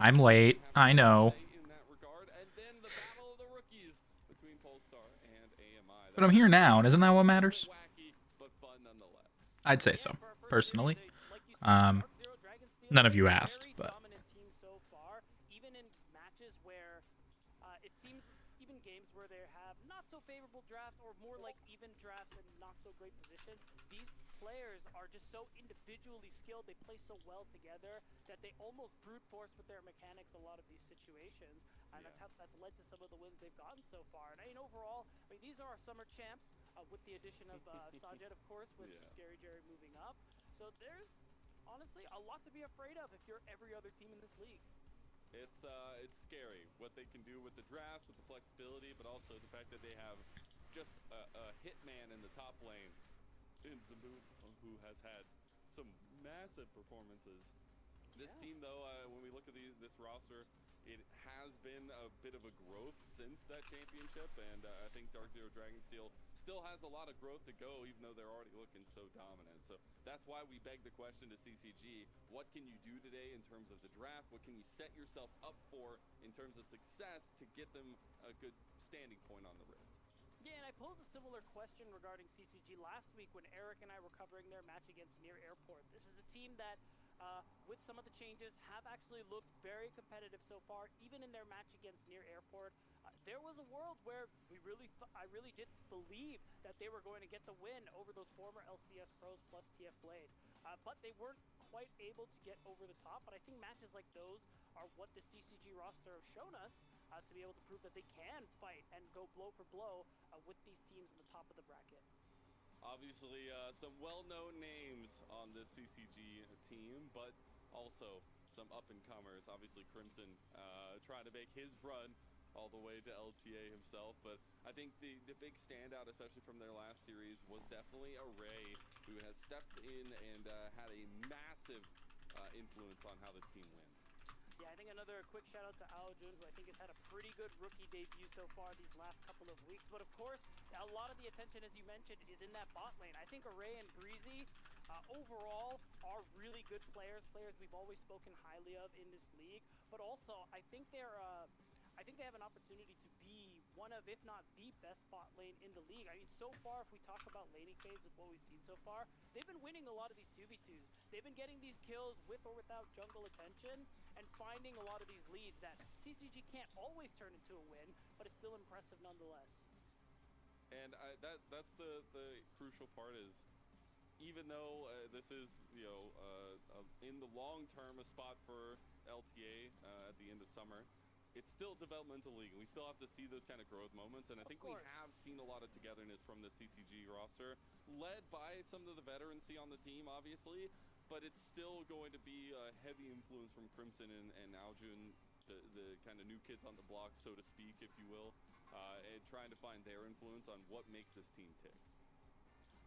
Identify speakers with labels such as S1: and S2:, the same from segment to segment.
S1: I'm late. I know.
S2: In that regard, and then the battle of the rookies between Polestar and AMI.
S1: But I'm
S2: That
S1: here
S2: should
S1: now, and
S2: be
S1: isn't that what
S2: a bit
S1: matters?
S2: wacky, but fun nonetheless.
S1: I'd say
S3: Yeah,
S1: so,
S3: for our first series,
S1: personally.
S3: like you said, Dark Zero Dragon Steel,
S1: None of you asked,
S3: very
S1: but
S3: dominant team so far. Even in matches where it seems, even games where they have not so favorable drafts or more like even drafts and not so great position, these players are just so individually skilled. They play so well together that they almost brute force with their mechanics a lot of these situations, and that's led to some of the wins they've gotten so far. And I mean, overall, I mean, these are our summer champs. With the addition of Sanjet, of course, with Scary Jerry moving up. So there's honestly a lot to be afraid of if you're every other team in this league.
S2: It's scary what they can do with the drafts, with the flexibility, but also the fact that they have just a hitman in the top lane in Zamboot, who has had some massive performances. This team, though, when we look at this roster, it has been a bit of a growth since that championship, and I think Dark Zero Dragonsteel still has a lot of growth to go, even though they're already looking so dominant. So that's why we beg the question to CCG, what can you do today in terms of the draft? What can you set yourself up for in terms of success to get them a good standing point on the Rift?
S3: Yeah, and I posed a similar question regarding CCG last week when Eric and I were covering their match against Near Airport. This is a team that, with some of the changes, have actually looked very competitive so far, even in their match against Near Airport. There was a world where I really did believe that they were going to get the win over those former LCS pros plus TF Blade. But they weren't quite able to get over the top. But I think matches like those are what the CCG roster have shown us to be able to prove that they can fight and go blow for blow with these teams in the top of the bracket.
S2: Obviously, some well-known names on this CCG team, but also some up-and-comers. Obviously, Crimson trying to make his run all the way to LTA himself, but I think the big standout, especially from their last series, was definitely Array, who has stepped in and had a massive influence on how this team wins.
S3: Yeah, I think another quick shout out to Aojun, who I think has had a pretty good rookie debut so far these last couple of weeks. But of course, a lot of the attention, as you mentioned, is in that bot lane. I think Array and Breezy overall are really good players we've always spoken highly of in this league. But also, I think they have an opportunity to be one of, if not the best bot lane in the league. I mean, so far, if we talk about laning phase with what we've seen so far, they've been winning a lot of these 2v2s. They've been getting these kills with or without jungle attention and finding a lot of these leads that CCG can't always turn into a win, but it's still impressive nonetheless.
S2: And that's the crucial part is, even though this is, in the long term a spot for LTA at the end of summer, it's still developmental league, and we still have to see those kind of growth moments. And I think we have seen a lot of togetherness from the CCG roster, led by some of the veterancy on the team, obviously, but it's still going to be a heavy influence from Crimson and Aljun, the kind of new kids on the block, so to speak, if you will, and trying to find their influence on what makes this team tick.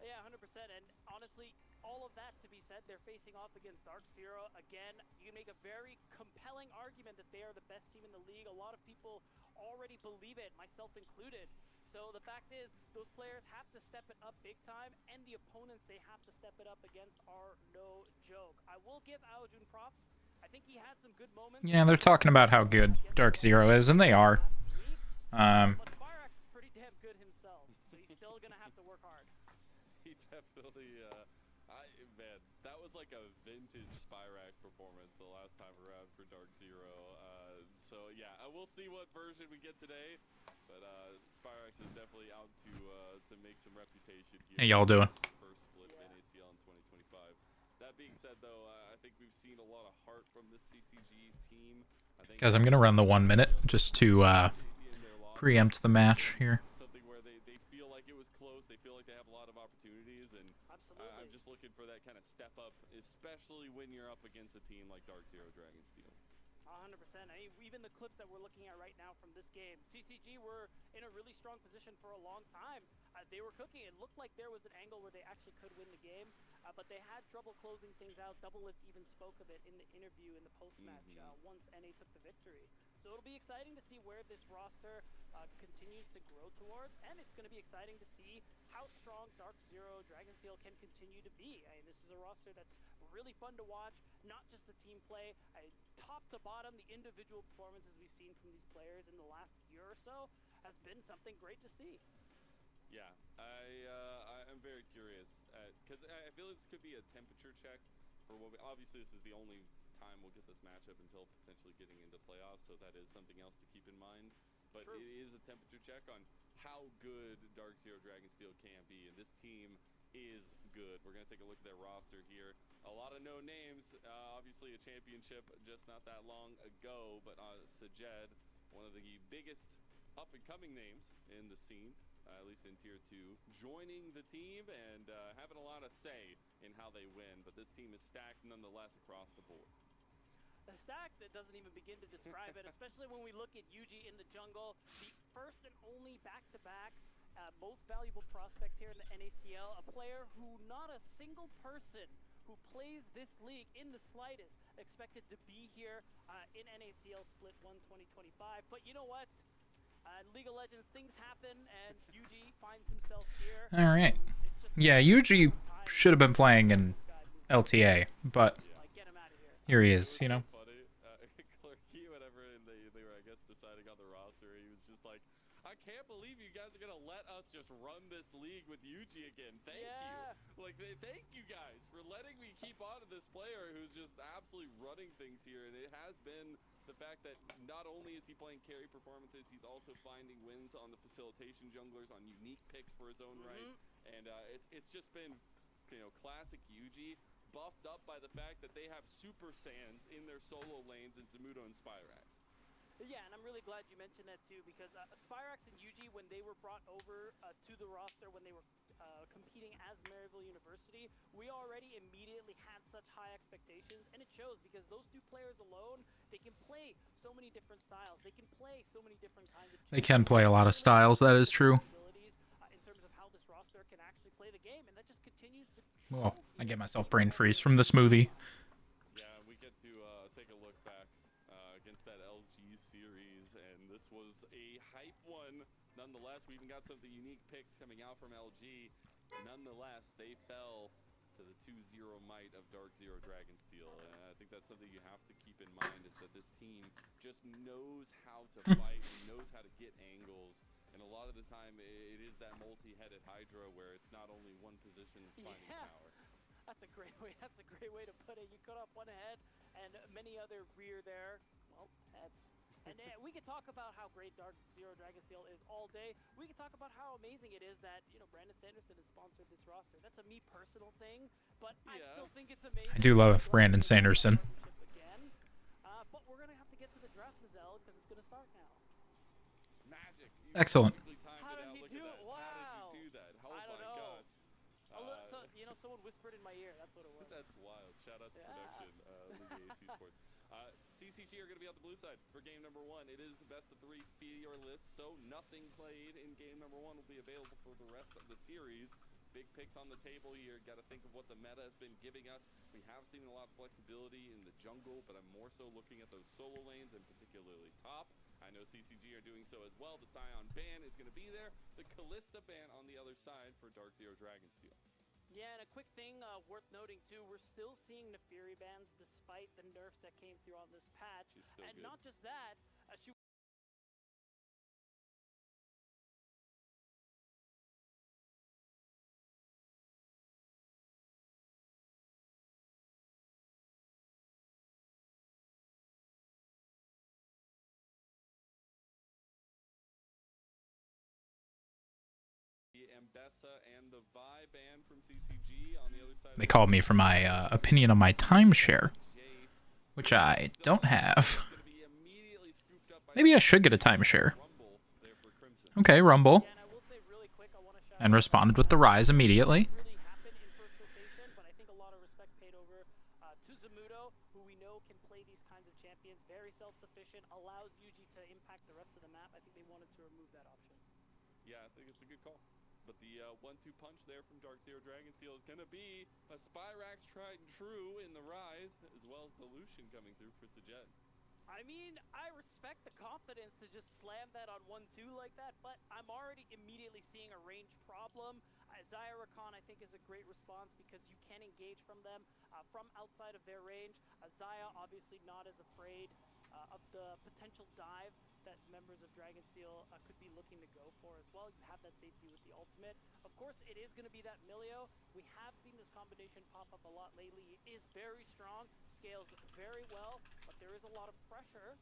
S3: Yeah, 100%. And honestly, all of that to be said, they're facing off against Dark Zero. Again, you can make a very compelling argument that they are the best team in the league. A lot of people already believe it, myself included. So the fact is, those players have to step it up big time, and the opponents they have to step it up against are no joke. I will give Aojun props. I think he had some good moments.
S1: yeah, they're talking about how good Dark Zero is, and they are.
S3: But Spyrax is pretty damn good himself, so he's still gonna have to work hard.
S2: He definitely, man, that was like a vintage Spyrax performance the last time around for Dark Zero. So yeah, we'll see what version we get today, but Spyrax is definitely out to make some reputation here.
S1: How y'all doing?
S2: First split of NACL in 2025. That being said, though, I think we've seen a lot of heart from this CCG team.
S1: Guys, I'm gonna run the 1 minute just to preempt the match here.
S2: Something where they feel like it was close, they feel like they have a lot of opportunities, and I'm just looking for that kind of step up, especially when you're up against a team like Dark Zero Dragonsteel.
S3: 100%. I mean, even the clips that we're looking at right now from this game, CCG were in a really strong position for a long time. They were cooking. It looked like there was an angle where they actually could win the game, but they had trouble closing things out. Doublelift even spoke of it in the interview in the post-match once NA took the victory. So it'll be exciting to see where this roster continues to grow towards, and it's going to be exciting to see how strong Dark Zero Dragonsteel can continue to be. I mean, this is a roster that's really fun to watch, not just the team play, top to to bottom, the individual performances we've seen from these players in the last year or so has been something great to see.
S2: Yeah, I'm very curious because I feel this could be a temperature check for what obviously this is the only time we'll get this matchup until potentially getting into playoffs, so that is something else to keep in mind. But
S3: True.
S2: it is a temperature check on how good Dark Zero Dragonsteel can be, and this team is good. We're going to take a look at their roster here. A lot of no names, obviously a championship just not that long ago, but Sajed, one of the biggest up-and-coming names in the scene, at least in Tier 2, joining the team and having a lot of say in how they win. But this team is stacked nonetheless across the board.
S3: A stack that doesn't even begin to describe it, especially when we look at Yuji in the jungle, the first and only back-to-back most valuable prospect here in the NACL, a player who not a single person who plays this league in the slightest expected to be here in NACL Split 1 2025. But you know what? In League of Legends, things happen, and Yuji finds himself here.
S1: All right. Yeah, Yuji should have been playing in LTA, but
S3: Get him out of here.
S1: here he is, you know.
S2: So funny. Clerky, whatever, and they were, I guess, deciding on the roster. He was just like, I can't believe you guys are going to let us just run this league with Yuji again. Thank you. Like, thank you guys for letting me keep on to this player who's just absolutely running things here. And it has been the fact that not only is he playing carry performances, he's also finding wins on the facilitation junglers, on unique picks for his own right. And it's just been, you know, classic Yuji, buffed up by the fact that they have Super Saiyans in their solo lanes in Zamudo and Spyrax.
S3: Yeah, and I'm really glad you mentioned that too, because Spyrax and Yuji, when they were brought over to the roster, when they were competing as Maryville University, we already immediately had such high expectations, and it shows because those two players alone, they can play so many different styles. They can play so many different kinds of.
S1: They can play a lot of styles, that is true.
S3: In terms of how this roster can actually play the game, and that just continues to.
S1: Well, I get myself brain freeze from the smoothie.
S2: Yeah, we get to take a look back against that LG series, and this was a hype one. Nonetheless, we even got some of the unique picks coming out from LG. Nonetheless, they fell to the 2-0 might of Dark Zero Dragonsteel, and I think that's something you have to keep in mind, is that this team just knows how to fight, knows how to get angles, and a lot of the time it is that multi-headed Hydra where it's not only one position that's finding power.
S3: That's a great way. That's a great way to put it. You cut off one head and many other rear there. Well, heads. And we could talk about how great Dark Zero Dragonsteel is all day. We could talk about how amazing it is that, you know, Brandon Sanderson has sponsored this roster. That's a me personal thing, but I still think it's amazing.
S1: I do love Brandon Sanderson.
S3: Again. But we're going to have to get to the draft, Mazel, because it's going to start now.
S2: Magic.
S1: Excellent.
S3: How did he do it? Wow.
S2: How did you do that? Oh
S3: I don't
S2: my
S3: know.
S2: gosh.
S3: So, you know, someone whispered in my ear. That's what it was.
S2: That's wild. Shout out to production, League AC Sports. CCG are going to be on the blue side for game number 1. It is the best of 3 fearless, so nothing played in game number 1 will be available for the rest of the series. Big picks on the table here. Got to think of what the meta has been giving us. We have seen a lot of flexibility in the jungle, but I'm more so looking at those solo lanes and particularly top. I know CCG are doing so as well. The Scion ban is going to be there. The Callista ban on the other side for Dark Zero Dragonsteel.
S3: Yeah, and a quick thing worth noting too, we're still seeing Neferi bans despite the nerfs that came through on this patch. And not just that, she
S2: Ambessa and the Vi ban from CCG on the other side.
S1: They called me for my opinion on my timeshare, which I don't have. Maybe I should get a timeshare. Okay, Rumble. And responded with the Rise immediately.
S3: really happen in first rotation, but I think a lot of respect paid over to Zamudo, who we know can play these kinds of champions, very self-sufficient, allows Yuji to impact the rest of the map. I think they wanted to remove that option.
S2: Yeah, I think it's a good call. But the 1-2 punch there from Dark Zero Dragonsteel is going to be a Spyrax tried and true in the Rise, as well as the Lucian coming through for Sajed.
S3: I mean, I respect the confidence to just slam that on 1-2 like that, but I'm already immediately seeing a range problem. Zaya Rakan, I think, is a great response because you can engage from them from outside of their range. Zaya obviously not as afraid of the potential dive that members of Dragonsteel could be looking to go for as well. You have that safety with the ultimate. Of course, it is going to be that Milio. We have seen this combination pop up a lot lately. It is very strong, scales very well, but there is a lot of pressure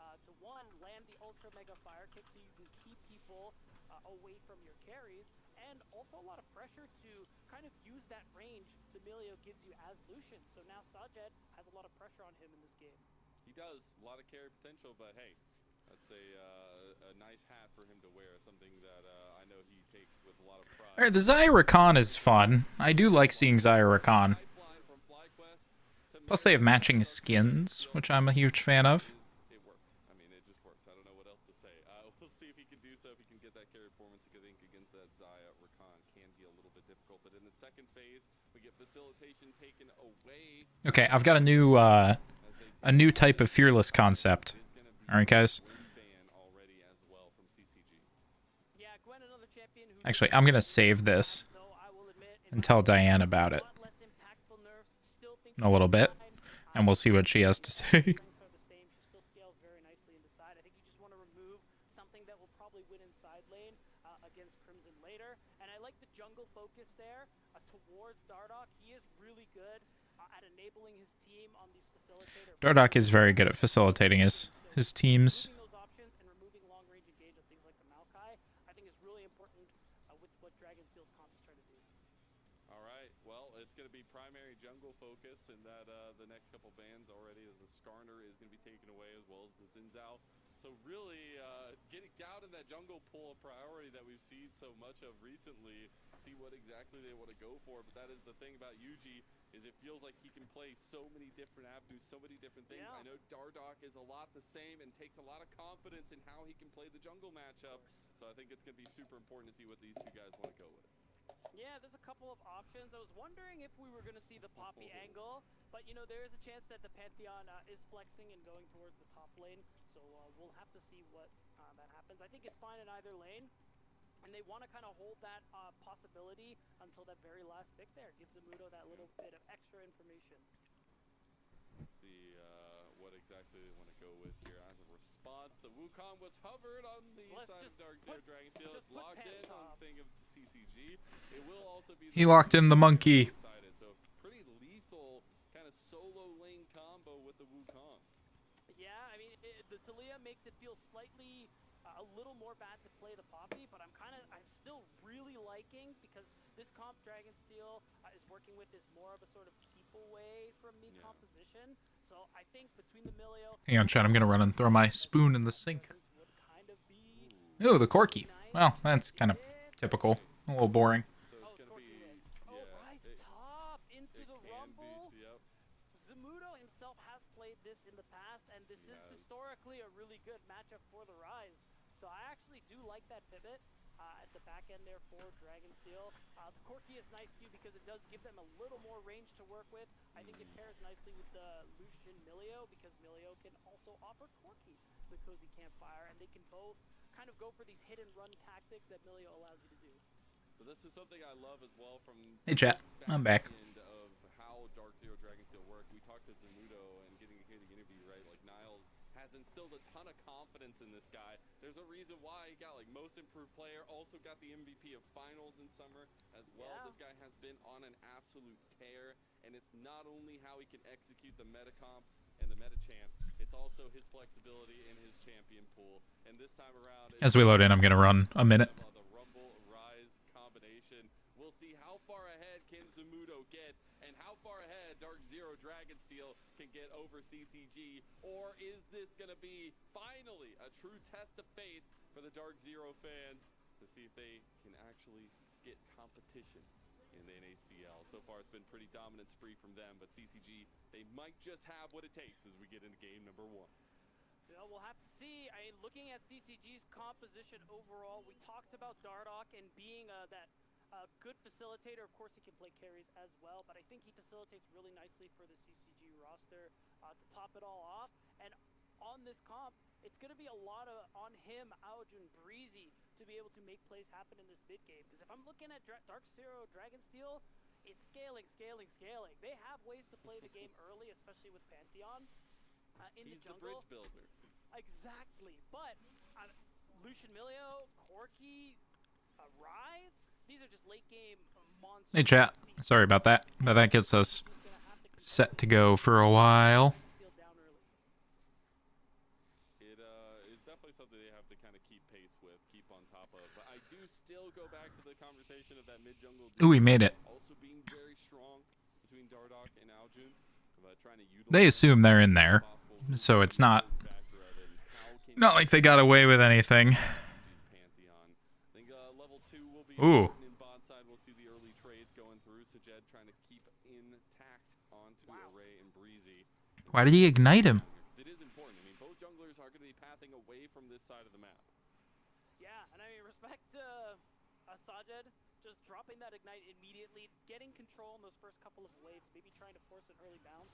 S3: to, one, land the Ultra Mega Fire Kick so you can keep people away from your carries, and also a lot of pressure to kind of use that range the Milio gives you as Lucian. So now Sajed has a lot of pressure on him in this game.
S2: He does. A lot of carry potential, but hey, that's a nice hat for him to wear, something that I know he takes with a lot of pride.
S1: Alright, the Zaya Rakan is fun. I do like seeing Zaya Rakan. Plus they have matching skins, which I'm a huge fan of.
S2: It works. I mean, it just works. I don't know what else to say. We'll see if he can do so, if he can get that carry performance. I think against that Zaya Rakan can be a little bit difficult, but in the second phase, we get facilitation taken away.
S1: Okay, I've got a new type of fearless concept. Alright, guys. Actually, I'm gonna save this and tell Diane about it in a little bit, and we'll see what she has to say.
S3: Focus there towards Dardoch. He is really good at enabling his team on these facilitators.
S1: Dardoch is very good at facilitating his teams.
S3: Those options and removing long range engage on things like the Maokai, I think is really important with what Dragonsteel's comp is trying to do.
S2: All right, well, it's going to be primary jungle focus, and that the next couple bans already, as the Skarner is going to be taken away, as well as the Zinzao. So really getting down in that jungle pool of priority that we've seen so much of recently, see what exactly they want to go for. But that is the thing about Yuji, is it feels like he can play so many different avenues, so many different things. Yeah. I know Dardoch is a lot the same and takes a lot of confidence in how he can play the jungle matchup. So I think it's going to be super important to see what these two guys want to go with.
S3: Yeah, there's a couple of options. I was wondering if we were going to see the Poppy angle, but you know, there is a chance that the Pantheon is flexing and going towards the top lane, so we'll have to see what that happens. I think it's fine in either lane, and they want to kind of hold that possibility until that very last pick there. Gives Zamudo that little bit of extra information.
S2: Let's see what exactly they want to go with here. As a response, the Wukong was hovered on the side of Dark Zero Dragonsteel. It's locked in on the thing of the CCG. It will also be...
S1: He locked in the monkey.
S2: So pretty lethal kind of solo lane combo with the Wukong.
S3: Yeah, I mean, the Taliyah makes it feel slightly a little more bad to play the Poppy, but I'm still really liking, because this comp Dragonsteel is working with is more of a sort of keep away from me composition. So I think between the Milio...
S1: Hang on, Chad, I'm gonna run and throw my spoon in the sink. Ooh, the Corki. Well, that's kind of typical. A little boring.
S3: Zamudo himself has played this in the past, and this is historically a really good matchup for the Rise. So I actually do like that pivot at the back end there for Dragonsteel. The Corki is nice too, because it does give them a little more range to work with. I think it pairs nicely with the Lucian Milio, because Milio can also offer Corki the Cozy Campfire, and they can both kind of go for these hit and run tactics that Milio allows you to do.
S2: So this is something I love as well from...
S1: Hey chat, I'm back.
S2: ...of how Dark Zero Dragonsteel work. We talked to Zamudo and getting to hear the interview, right? Like, Niles has instilled a ton of confidence in this guy. There's a reason why he got like most improved player, also got the MVP of finals in summer as well. This guy has been on an absolute tear, and it's not only how he can execute the meta comps and the meta champs, it's also his flexibility in his champion pool. And this time around,
S1: as we load in, I'm gonna run a minute.
S2: The Rumble Rise combination. We'll see how far ahead can Zamudo get, and how far ahead Dark Zero Dragonsteel can get over CCG, or is this going to be finally a true test of faith for the Dark Zero fans to see if they can actually get competition in the NACL. So far it's been pretty dominant spree from them, but CCG, they might just have what it takes as we get into game number 1.
S3: You know, we'll have to see. I mean, looking at CCG's composition overall, we talked about Dardoch and being that good facilitator. Of course, he can play carries as well, but I think he facilitates really nicely for the CCG roster to top it all off. And on this comp, it's going to be a lot on him, Aojun, Breezy, to be able to make plays happen in this mid game. Because if I'm looking at Dark Zero, Dragonsteel, it's scaling, scaling, scaling. They have ways to play the game early, especially with Pantheon in the jungle.
S2: He's the bridge builder.
S3: Exactly. But Lucian Milio, Corki, Rise, these are just late game monsters.
S1: Hey chat, sorry about that, but that gets us set to go for a while.
S2: It is definitely something they have to kind of keep pace with, keep on top of. But I do still go back to the conversation of that mid jungle.
S1: Ooh, we made it.
S2: Also being very strong between Dardoch and Aljun, but trying to utilize.
S1: They assume they're in there, so it's not like they got away with anything. Ooh.
S2: In bot side, we'll see the early trades going through. Sajed trying to keep intact onto Array and Breezy.
S1: Why did he ignite him?
S2: It is important. I mean, both junglers are going to be pathing away from this side of the map.
S3: Yeah, and I mean, respect to Sajed, just dropping that ignite immediately, getting control in those first couple of waves, maybe trying to force an early bounce.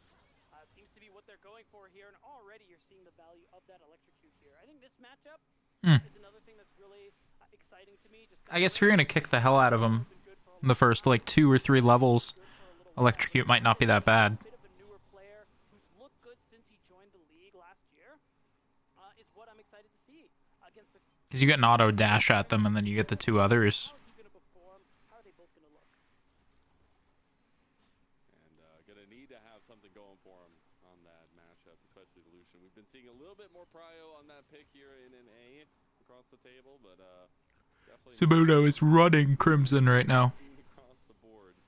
S3: Seems to be what they're going for here, and already you're seeing the value of that electrocute here. I think this matchup is another thing that's really exciting to me. Just
S1: I guess if you're gonna kick the hell out of him in the first like 2 or 3 levels, electrocute might not be that bad.
S3: Bit of a newer player who's looked good since he joined the league last year. Is what I'm excited to see against the.
S1: Because you get an auto dash at them, and then you get the 2 others.
S3: How is he going to perform? How are they both going to look?
S2: And going to need to have something going for him on that matchup, especially the Lucian. We've been seeing a little bit more prio on that pick here in an A across the table, but definitely.
S1: Sabudo is running Crimson right now.
S2: Across the board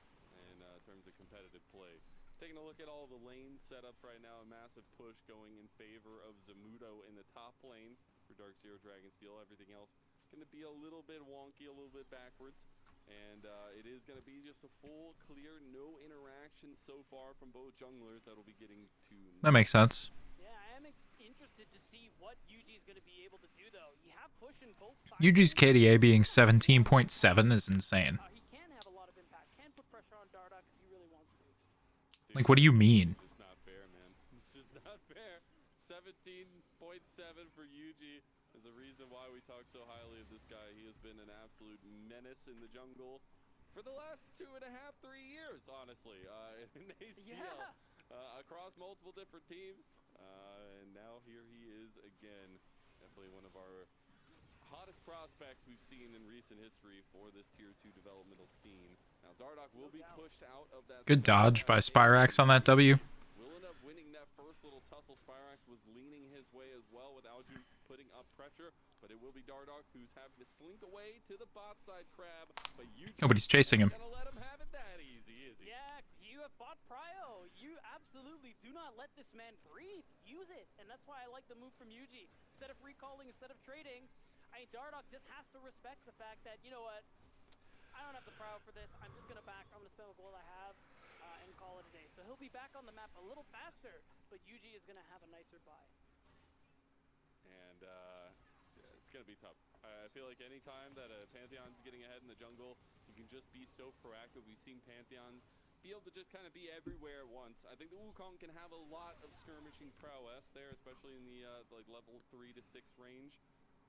S2: in terms of competitive play. Taking a look at all the lane setups right now, a massive push going in favor of Zamudo in the top lane for Dark Zero Dragonsteel. Everything else going to be a little bit wonky, a little bit backwards. And it is going to be just a full, clear, no interaction so far from both junglers that will be getting to.
S1: That makes sense.
S3: Yeah, I am interested to see what UG is going to be able to do, though. You have push in both sides.
S1: UG's KDA being 17.7 is insane.
S3: He can have a lot of impact. Can put pressure on Dardoch if he really wants to.
S1: Like, what do you mean?
S2: It's just not fair, man. It's just not fair. 17.7 for UG is the reason why we talk so highly of this guy. He has been an absolute menace in the jungle for the last 2.5, 3 years, honestly, in ACL.
S3: Yeah.
S2: Across multiple different teams. And now here he is again. Definitely one of our hottest prospects we've seen in recent history for this Tier 2 developmental scene. Now Dardoch will be pushed out of that.
S1: Good dodge by Spyrax on that W.
S2: Will end up winning that first little tussle. Spyrax was leaning his way as well with Aljun putting up pressure, but it will be Dardoch who's having to slink away to the bot side crab. But
S1: Nobody's chasing him.
S2: Gonna let him have it that easy, is he?
S3: Yeah, you have bought prio. You absolutely do not let this man breathe. Use it, and that's why I like the move from Yuji. Instead of recalling, instead of trading, I mean, Dardoch just has to respect the fact that, you know what, I don't have the prio for this. I'm just gonna back. I'm gonna spend what gold I have and call it a day. So he'll be back on the map a little faster, but Yuji is gonna have a nicer buy.
S2: And it's going to be tough. I feel like any time that a Pantheon's getting ahead in the jungle, you can just be so proactive. We've seen Pantheons be able to just kind of be everywhere at once. I think the Wukong can have a lot of skirmishing prowess there, especially in the like level 3 to 6 range.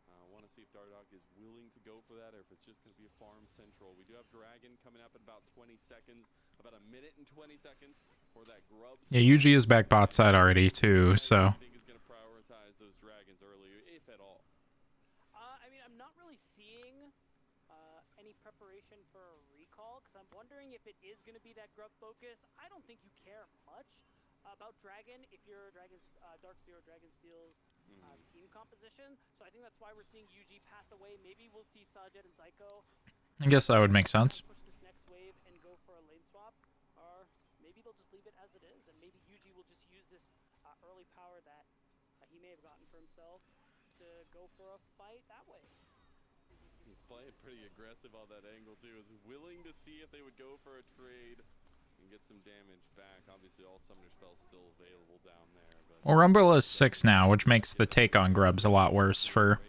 S2: I want to see if Dardoch is willing to go for that, or if it's just going to be a farm central. We do have Dragon coming up in about 20 seconds, about a minute and 20 seconds for that grub.
S1: Yeah, UG is back bot side already too, so.
S2: I think is going to prioritize those dragons earlier, if at all.
S3: I mean, I'm not really seeing any preparation for a recall, because I'm wondering if it is going to be that grub focus. I don't think you care much about Dragon if you're Dragon's Dark Zero Dragonsteel's team composition. So I think that's why we're seeing UG path away. Maybe we'll see Sajed and Zyko.
S1: I guess that would make sense.
S3: Push this next wave and go for a lane swap, or maybe they'll just leave it as it is, and maybe UG will just use this early power that he may have gotten for himself to go for a fight that way.
S2: He's playing pretty aggressive on that angle too. Is willing to see if they would go for a trade and get some damage back. Obviously, all summoner spells still available down there. But
S1: Well, Rumble is 6 now, which makes the take on grubs a lot worse for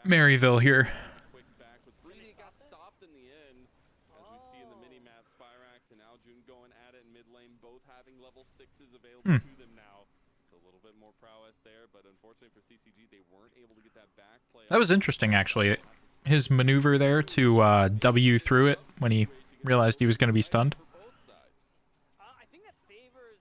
S1: Maryville here.
S2: quick back with Breezy got stopped in the end, as we see in the mini map. Spyrax and Aljun going at it in mid lane, both having level 6s available to them now. So a little bit more prowess prowess there, but unfortunately for CCG, they weren't able to get that back play.
S1: That was interesting, actually. His maneuver there to W through it when he realized he was going to be stunned.
S2: For both sides.
S3: I think that favors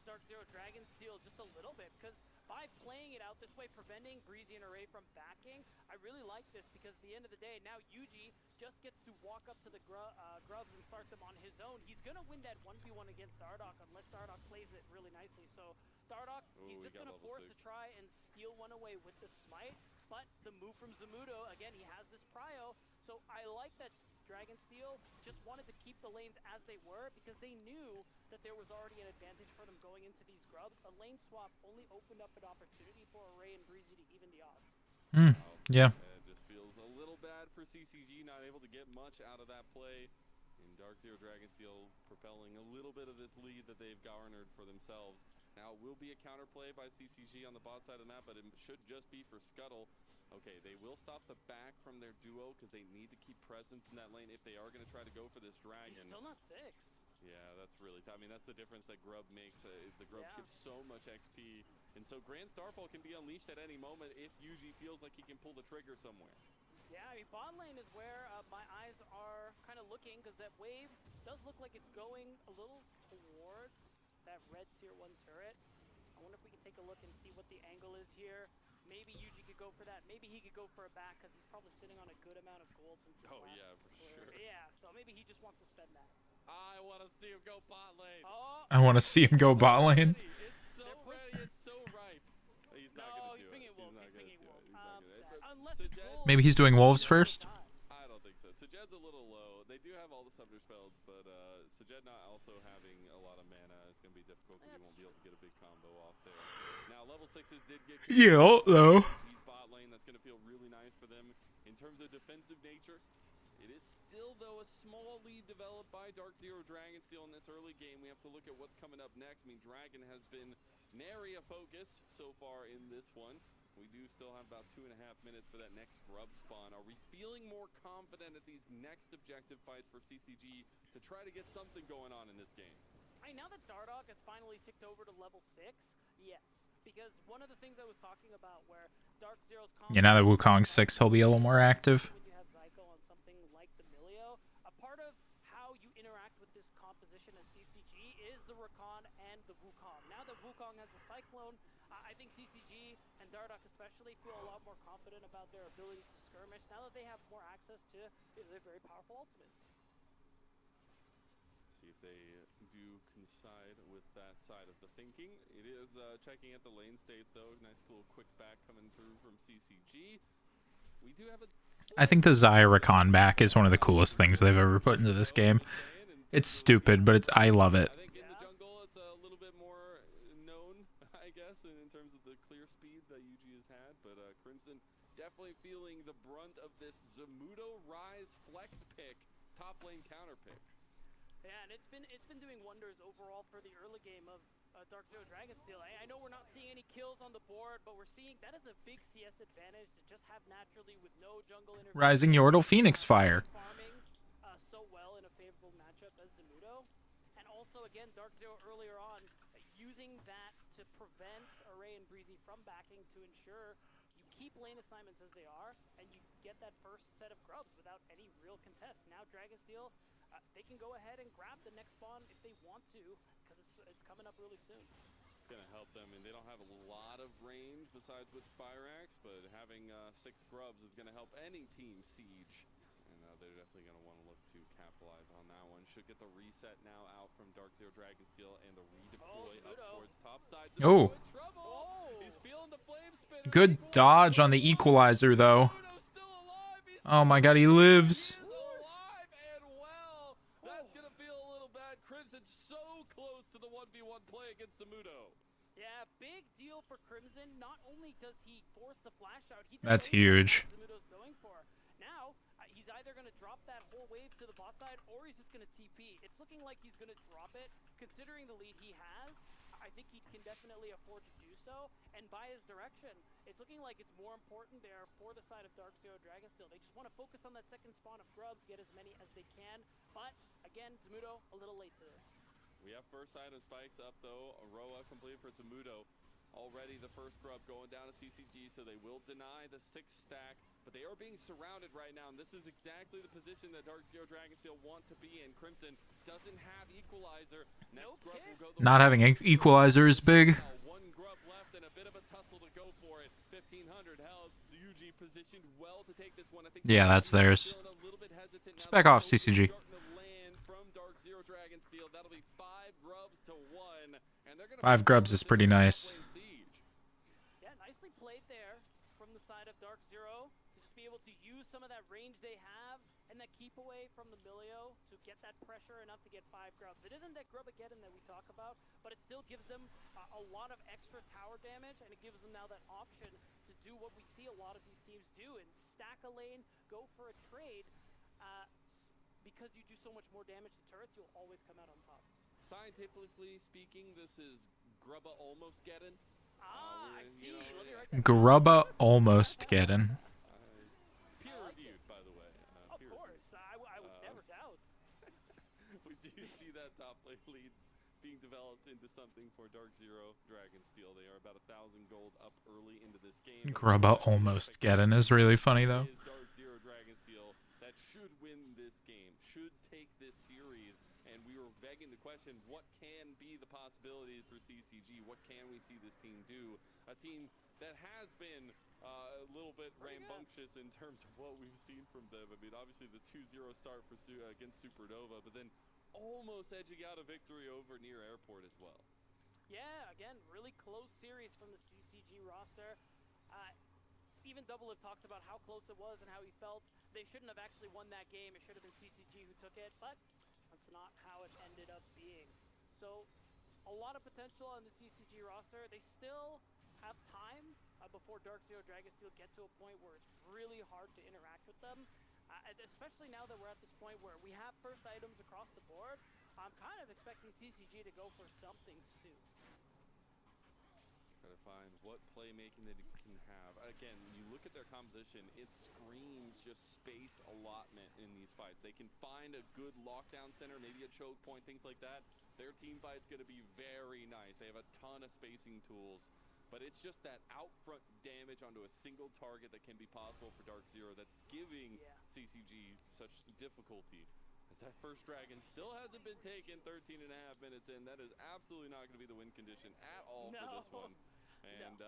S3: Dark Zero Dragon Steel just a little bit, because by playing it out this way, preventing Breezy and Array from backing, I really like this, because at the end of the day, now Yuji just gets to walk up to the Grubs and start them on his own. He's going to win that 1v1 against Dardoch unless Dardoch plays it really nicely. So Dardoch, he's just going to force to try and steal one away with the smite, but the move from Zamudo, again, he has this prio, so I like that Dragon Steel just wanted to keep the lanes as they were, because they knew that there was already an advantage for them going into these Grubs. A lane swap only opened up an opportunity for Array and Breezy to even the odds.
S1: Yeah.
S2: It just feels a little bad for CCG, not able to get much out of that play. And Dark Zero Dragon Steel propelling a little bit of this lead that they've garnered for themselves. Now, it will be a counterplay by CCG on the bot side of the map, but it should just be for Scuttle. Okay, they will stop the back from their duo because they need to keep presence in that lane if they are going to try to go for this dragon.
S3: He's still not 6.
S2: Yeah, that's really tough. I mean, that's the difference that Grub makes. The Grubs give so much XP. And so Grand Starfall can be unleashed at any moment if Yuji feels like he can pull the trigger somewhere.
S3: Yeah, I mean, bot lane is where my eyes are kind of looking, because that wave does look like it's going a little towards that red tier 1 turret. I wonder if we can take a look and see what the angle is here. Maybe Yuji could go for that. Maybe he could go for a back, because he's probably sitting on a good amount of gold since his last
S2: yeah, for
S3: clear.
S2: sure.
S3: Yeah, so maybe he just wants to spend that.
S2: I want to see him go bot lane.
S3: Oh,
S1: I want to see him go bot lane.
S2: It's so ready. It's so ripe. He's not going to do it. He's not going to do it. He's not going to do it.
S3: Unless it's wolves.
S1: Maybe he's doing wolves first.
S2: I don't think so. Sejed's a little low. They do have all the summoner spells, but Sejed not also having a lot of mana is going to be difficult because he won't be able to get a big combo off there. Now, level 6s did get...
S1: Yeah, though.
S2: He's bot lane. That's going to feel really nice for them. In terms of defensive nature, it is still, though, a small lead developed by Dark Zero Dragon Steel in this early game. We have to look at what's coming up next. I mean, Dragon has been nary a focus so far in this one. We do still have about 2.5 minutes for that next Grub spawn. Are we feeling more confident at these next objective fights for CCG to try to get something going on in this game?
S3: I mean, now that Dardoch has finally ticked over to level 6, yes. Because one of the things I was talking about where Dark Zero's...
S1: Yeah, now that Wukong's 6, he'll be a little more active.
S3: When you have Zyko on something like the Milio, a part of how you interact with this composition as CCG is the Rakan and the Wukong. Now that Wukong has the Cyclone, I think CCG and Dardoch especially feel a lot more confident about their abilities to skirmish now that they have more access to their very powerful ultimates.
S2: See if they do coincide with that side of the thinking. It is checking at the lane states, though. Nice little quick back coming through from CCG. We do have a...
S1: I think the Xayah Rakan back is one of the coolest things they've ever put into this game. It's stupid, but I love it.
S2: I think in the jungle it's a little bit more known, I guess, in terms of the clear speed that Yuji has had. But Crimson definitely feeling the brunt of this Zamudo Rise flex pick, top lane counter pick.
S3: Yeah, and it's been doing wonders overall for the early game of Dark Zero Dragon Steel. I know we're not seeing any kills on the board, but we're seeing that is a big CS advantage to just have naturally with no jungle intervention.
S1: Rising Yordle Phoenix Fire.
S3: Farming so well in a favorable matchup as Zamudo. And also, again, Dark Zero earlier on, using that to prevent Array and Breezy from backing to ensure you keep lane assignments as they are, and you get that first set of Grubs without any real contest. Now Dragon Steel, they can go ahead and grab the next spawn if they want to, because it's coming up really soon.
S2: It's going to help them, and they don't have a lot of range besides with Spirax, but having 6 Grubs is going to help any team siege. And they're definitely going to want to look to capitalize on that one. Should get the reset now out from Dark Zero Dragon Steel and the redeploy up towards top side.
S1: Oh.
S2: He's feeling the flame spinner.
S1: Good dodge on the equalizer, though. Oh my god, he lives.
S2: Alive and well. That's going to feel a little bad. Crimson so close to the 1v1 play against Zamudo.
S3: Yeah, big deal for Crimson. Not only does he force the flash out, he
S1: That's huge.
S3: Zamudo's going for. Now, he's either going to drop that whole wave to the bot side, or he's just going to TP. It's looking like he's going to drop it. Considering the lead he has, I think he can definitely afford to do so. And by his direction, it's looking like it's more important there for the side of Dark Zero Dragon Steel. They just want to focus on that second spawn of Grubs, get as many as they can. But, again, Zamudo, a little late to this.
S2: We have first side of spikes up, though. Aroa completed for Zamudo. Already the first grub going down to CCG, so they will deny the 6th stack, but they are being surrounded right now, and this is exactly the position that Dark Zero Dragonsteel want to be in. Crimson doesn't have Equalizer. Next grub will go the
S1: Not having equalizer is big.
S2: one grub left and a bit of a tussle to go for it. 1500 held. UG positioned well to take this one. I think
S1: Yeah, that's theirs. Just back off, CCG.
S2: From Dark Zero Dragonsteel. That'll be 5 grubs to 1, and they're gonna
S1: 5 grubs is pretty nice.
S3: Yeah, nicely played there from the side of Dark Zero to just be able to use some of that range they have and that keep away from the Milio to get that pressure enough to get 5 grubs. It isn't that Grubageddon that we talk about, but it still gives them a lot of extra tower damage, and it gives them now that option to do what we see a lot of these teams do and stack a lane, go for a trade. Because you do so much more damage to turrets, you'll always come out on top.
S2: Scientifically speaking, this is Grubba almost getting.
S3: I see. Let me write that down.
S1: Grubba almost getting.
S2: Peer-reviewed, by the way.
S3: Of course. I would never doubt.
S2: We do see that top lane lead being developed into something for Dark Zero Dragonsteel. They are about 1,000 gold up early into this game.
S1: Grubba almost getting is really funny, though.
S2: It is Dark Zero Dragonsteel that should win this game, should take this series, and we were begging the question, what can be the possibilities for CCG? What can we see this team do? A team that has been a little bit rambunctious in terms of what we've seen from them. I mean, obviously the 2-0 start for against Supernova, but then almost edging out a victory over near Airport as well.
S3: Yeah, again, really close series from the CCG roster. Even Double have talked about how close it was and how he felt. They shouldn't have actually won that game. It should have been CCG who took it, but that's not how it ended up being. So, a lot of potential on the CCG roster. They still have time before Dark Zero Dragonsteel get to a point where it's really hard to interact with them. Especially now that we're at this point where we have first items across the board. I'm kind of expecting CCG to go for something soon.
S2: Try to find what playmaking that it can have. Again, you look at their composition, it screams just space allotment in these fights. They can find a good lockdown center, maybe a choke point, things like that. Their team fight's going to be very nice. They have a ton of spacing tools. But it's just that out front damage onto a single target that can be possible for Dark Zero that's giving CCG such difficulty. As that first dragon still hasn't been taken 13.5 minutes in. That is absolutely not going to be the win condition at all for this one. And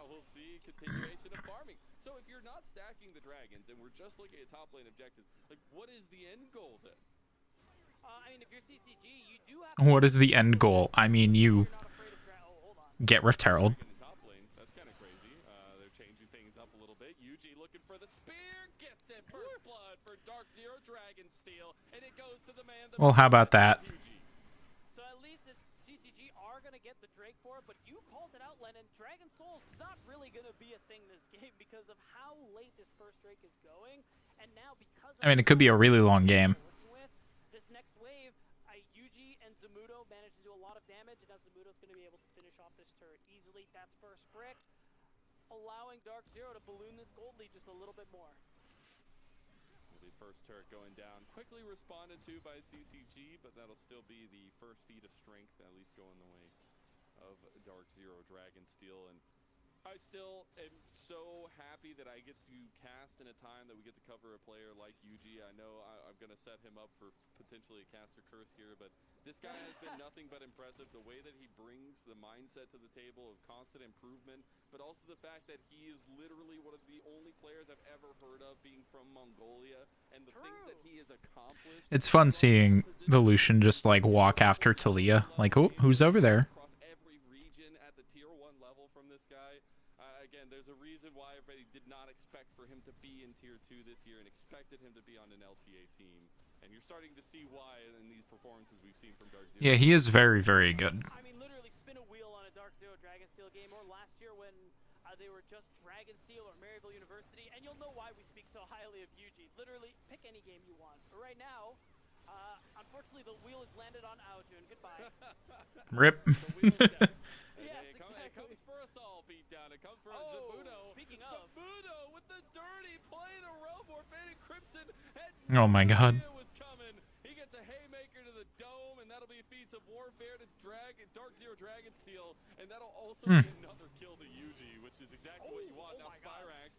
S2: we'll see continuation of farming. So if you're not stacking the dragons and we're just looking at top lane objectives, like what is the end goal then?
S3: I mean, if you're CCG, you do have.
S1: What is the end goal? I mean, you get Rift Herald.
S2: Top lane, that's kind of crazy. They're changing things up a little bit. UG looking for the spear, gets it. First blood for Dark Zero Dragonsteel, and it goes to the man.
S1: Well, how about that?
S3: So at least the CCG are going to get the Drake for it, but you called it out, Lennon. Dragon Soul's not really going to be a thing this game because of how late this first Drake is going, and now because
S1: I mean, it could be a really long game.
S3: This next wave, Yuji and Zamudo managed to do a lot of damage, and now Zamudo's going to be able to finish off this turret easily. That's first brick, allowing Dark Zero to balloon this gold lead just a little bit more.
S2: The first turret going down, quickly responded to by CCG, but that'll still be the first feat of strength, at least going the way of Dark Zero Dragonsteel. And I still am so happy that I get to cast in a time that we get to cover a player like Yuji. I know I'm going to set him up for potentially a caster curse here, but this guy has been nothing but impressive. The way that he brings the mindset to the table of constant improvement, but also the fact that he is literally one of the only players I've ever heard of being from Mongolia, and the things that he has accomplished.
S1: It's fun seeing the Lucian just like walk after Talia. Like, oh, who's over there?
S2: Across every region at the tier 1 level from this guy. Again, there's a reason why everybody did not expect for him to be in tier 2 this year and expected him to be on an LTA team. And you're starting to see why in these performances we've seen from Dark Zero.
S1: Yeah, he is very, very good.
S3: I mean, literally spin a wheel on a Dark Zero Dragonsteel game, or last year when they were just Dragonsteel or Maryville University, and you'll know why we speak so highly of Yuji. Literally, pick any game you want. But right now, unfortunately, the wheel has landed on Aojun. Goodbye.
S1: Rip.
S3: Yes,
S2: It comes for us all, beat down. It comes for Zamudo.
S3: Speaking of,
S2: Zamudo with the dirty play, the robe Orphaned Crimson.
S1: Oh my god.
S2: Was coming. He gets a haymaker to the dome, and that'll be feats of warfare to drag Dark Zero Dragonsteel, and that'll also be another kill to Yuji, which is exactly what you want. Now Spyrax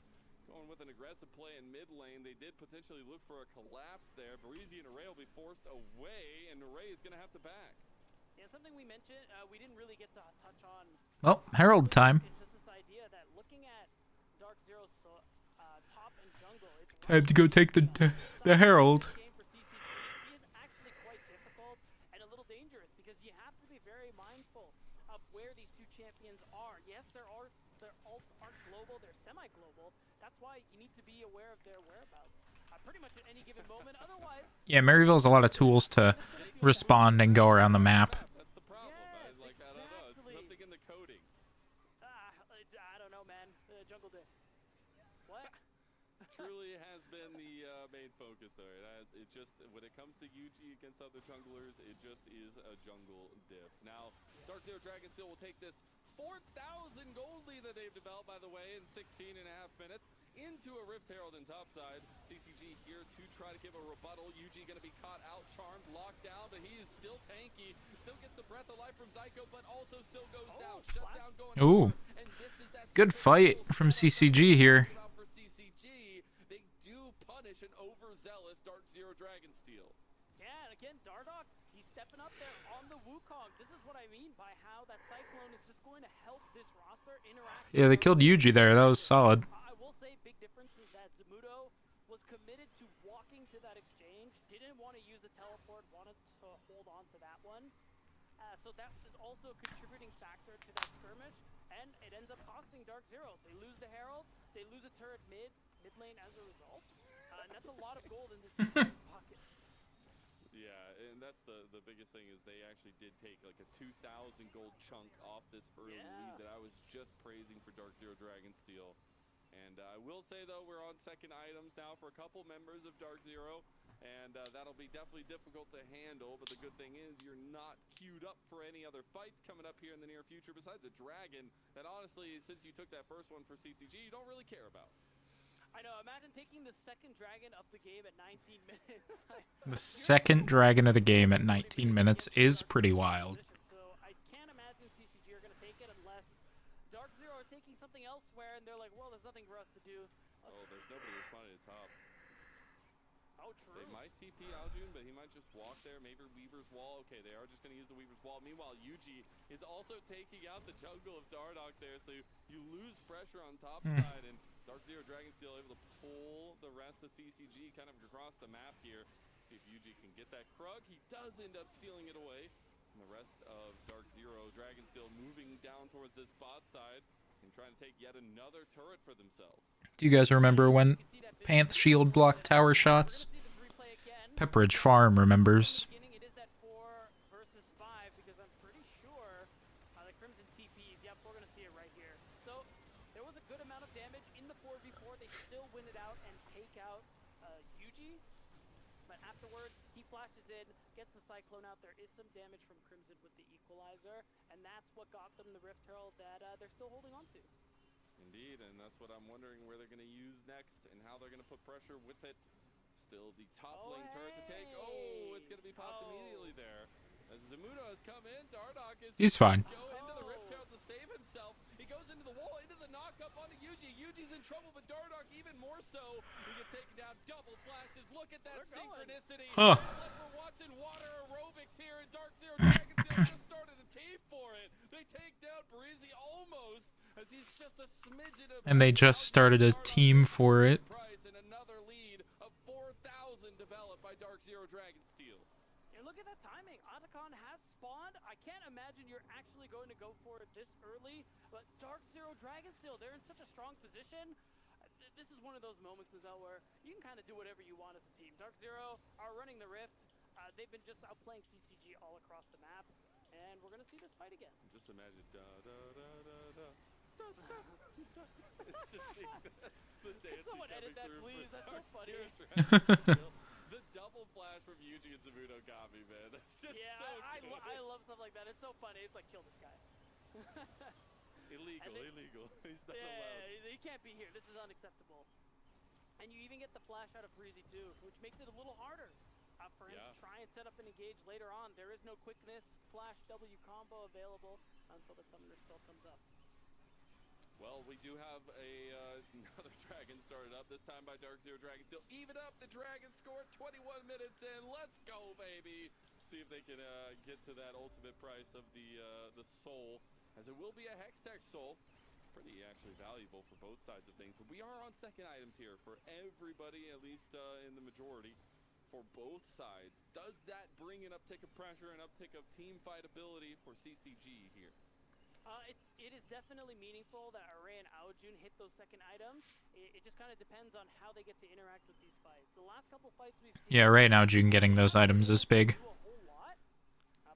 S2: going with an aggressive play in mid lane. They did potentially look for a collapse there. Breezy and Array will be forced away, and Array is going to have to back.
S3: Yeah, something we mentioned, we didn't really get to touch on.
S1: Well, Herald time.
S3: It's just this idea that looking at Dark Zero's top and jungle, it's
S1: Time to go take the Herald.
S3: game for CCG is actually quite difficult and a little dangerous because you have to be very mindful of where these two champions are. Yes, their ults aren't global, they're semi-global. That's why you need to be aware of their whereabouts. Pretty much at any given moment. Otherwise,
S1: Yeah, Maryville has a lot of tools to respond and go around the map.
S2: That's the problem.
S3: Yes,
S2: Like, I don't know. It's something in the coding.
S3: I don't know, man. Jungle diff. What?
S2: Truly has been the main focus there. It just, when it comes to Yuji against other junglers, it just is a jungle diff. Now, Dark Zero Dragonsteel will take this 4,000 gold lead that they've developed, by the way, in 16.5 minutes into a Rift Herald in topside. CCG here to try to give a rebuttal. Yuji going to be caught out, charmed, locked down, but he is still tanky. Still gets the breath of life from Zyko, but also still goes down. Shut down going
S1: Ooh.
S2: over. And this is that
S1: Good fight from CCG here.
S2: for CCG. They do punish an overzealous Dark Zero Dragonsteel.
S3: Yeah, and again, Dardoch, he's stepping up there on the Wukong. This is what I mean by how that Cyclone is just going to help this roster interact.
S1: Yeah, they killed Yuji there. That was solid.
S3: I will say, big difference is that Zamudo was committed to walking to that exchange, didn't want to use the teleport, wanted to hold on to that one. So that is also a contributing factor to that skirmish, and it ends up costing Dark Zero. They lose the Herald, they lose a turret mid lane as a result, and that's a lot of gold in this pockets.
S2: Yeah, and that's the biggest thing is they actually did take like a 2,000 gold chunk off this early lead that I was just praising for Dark Zero Dragonsteel. And I will say, though, we're on second items now for a couple members of Dark Zero, and that'll be definitely difficult to handle. But the good thing is you're not queued up for any other fights coming up here in the near future besides the Dragon that, honestly, since you took that first one for CCG, you don't really care about.
S3: I know, imagine taking the second dragon of the game at 19 minutes.
S1: The second dragon of the game at 19 minutes is pretty wild.
S3: So I can't imagine CCG are going to take it unless Dark Zero are taking something elsewhere and they're like, well, there's nothing for us to do.
S2: Oh, there's nobody responding to top.
S3: Oh, true.
S2: They might TP Aljun, but he might just walk there. Maybe Weaver's Wall. Okay, they are just going to use the Weaver's Wall. Meanwhile, Yuji is also taking out the jungle of Dardoch there, so you lose pressure on top side, and Dark Zero Dragonsteel able to pull the rest of CCG kind of across the map here. See if Yuji can get that Krug. He does end up stealing it away. And the rest of Dark Zero Dragonsteel moving down towards this bot side and trying to take yet another turret for themselves.
S1: Do you guys remember when Panth Shield blocked tower shots? Pepperidge Farm remembers.
S3: It is that 4 versus 5 because I'm pretty sure the Crimson TPs, yep, we're going to see it right here. So there was a good amount of damage in the 4v4. They still win it out and take out Yuji. But afterwards, he flashes in, gets the Cyclone out. There is some damage from Crimson with the Equalizer, and that's what got them the Rift Herald that they're still holding on to.
S2: Indeed, and that's what I'm wondering where they're going to use next and how they're going to put pressure with it. Still the top lane turret to take. Oh, it's going to be popped immediately there. As Zamudo has come in, Dardoch is
S1: He's fine.
S2: Go into the Rift Herald to save himself. He goes into the wall, into the knock-up onto Yuji. Yuji's in trouble, but Dardoch even more so. He gets taken down, double flashes. Look at that synchronicity.
S1: Huh.
S2: It's like we're watching water aerobics here, and Dark Zero Dragonsteel just started a team for it. They take down Breezy almost, as he's just a smidgen of...
S1: And they just started a team for it.
S2: And another lead of 4,000 developed by Dark Zero Dragonsteel.
S3: And look at that timing. Otacon has spawned. I can't imagine you're actually going to go for it this early, but Dark Zero Dragonsteel, they're in such a strong position. This is one of those moments, Mizel, where you can kind of do whatever you want as a team. Dark Zero are running the Rift. They've been just outplaying CCG all across the map, and we're going to see this fight again.
S2: Just imagine da-da-da-da-da. It's just the dancing
S3: someone edit that,
S2: through
S3: please?
S2: for
S3: That's so
S2: Dark
S3: funny.
S2: Zero Dragonsteel. The double flash from Yuji and Zamudo got me, man. That's just
S3: Yeah,
S2: so
S3: I
S2: good.
S3: love stuff like that. It's so funny. It's like, kill this guy.
S2: Illegal. He's not allowed.
S3: Yeah, he can't be here. This is unacceptable. And you even get the flash out of Breezy too, which makes it a little harder. for him to try and set up an engage later on. There is no quickness flash W combo available until the summoner spell comes up.
S2: Well, we do have another dragon started up, this time by Dark Zero Dragon Steel. Even up the dragon score, 21 minutes in. Let's go, baby. See if they can get to that ultimate price of the soul, as it will be a Hextech soul. Pretty actually valuable for both sides of things. But we are on second items here for everybody, at least in the majority, for both sides. Does that bring an uptick of pressure, an uptick of team fight ability for CCG here?
S3: It is definitely meaningful that Array and Aojun hit those second items. It just kind of depends on how they get to interact with these fights. The last couple fights we've seen...
S1: Yeah, right now June getting those items is big.
S3: ...do a whole lot,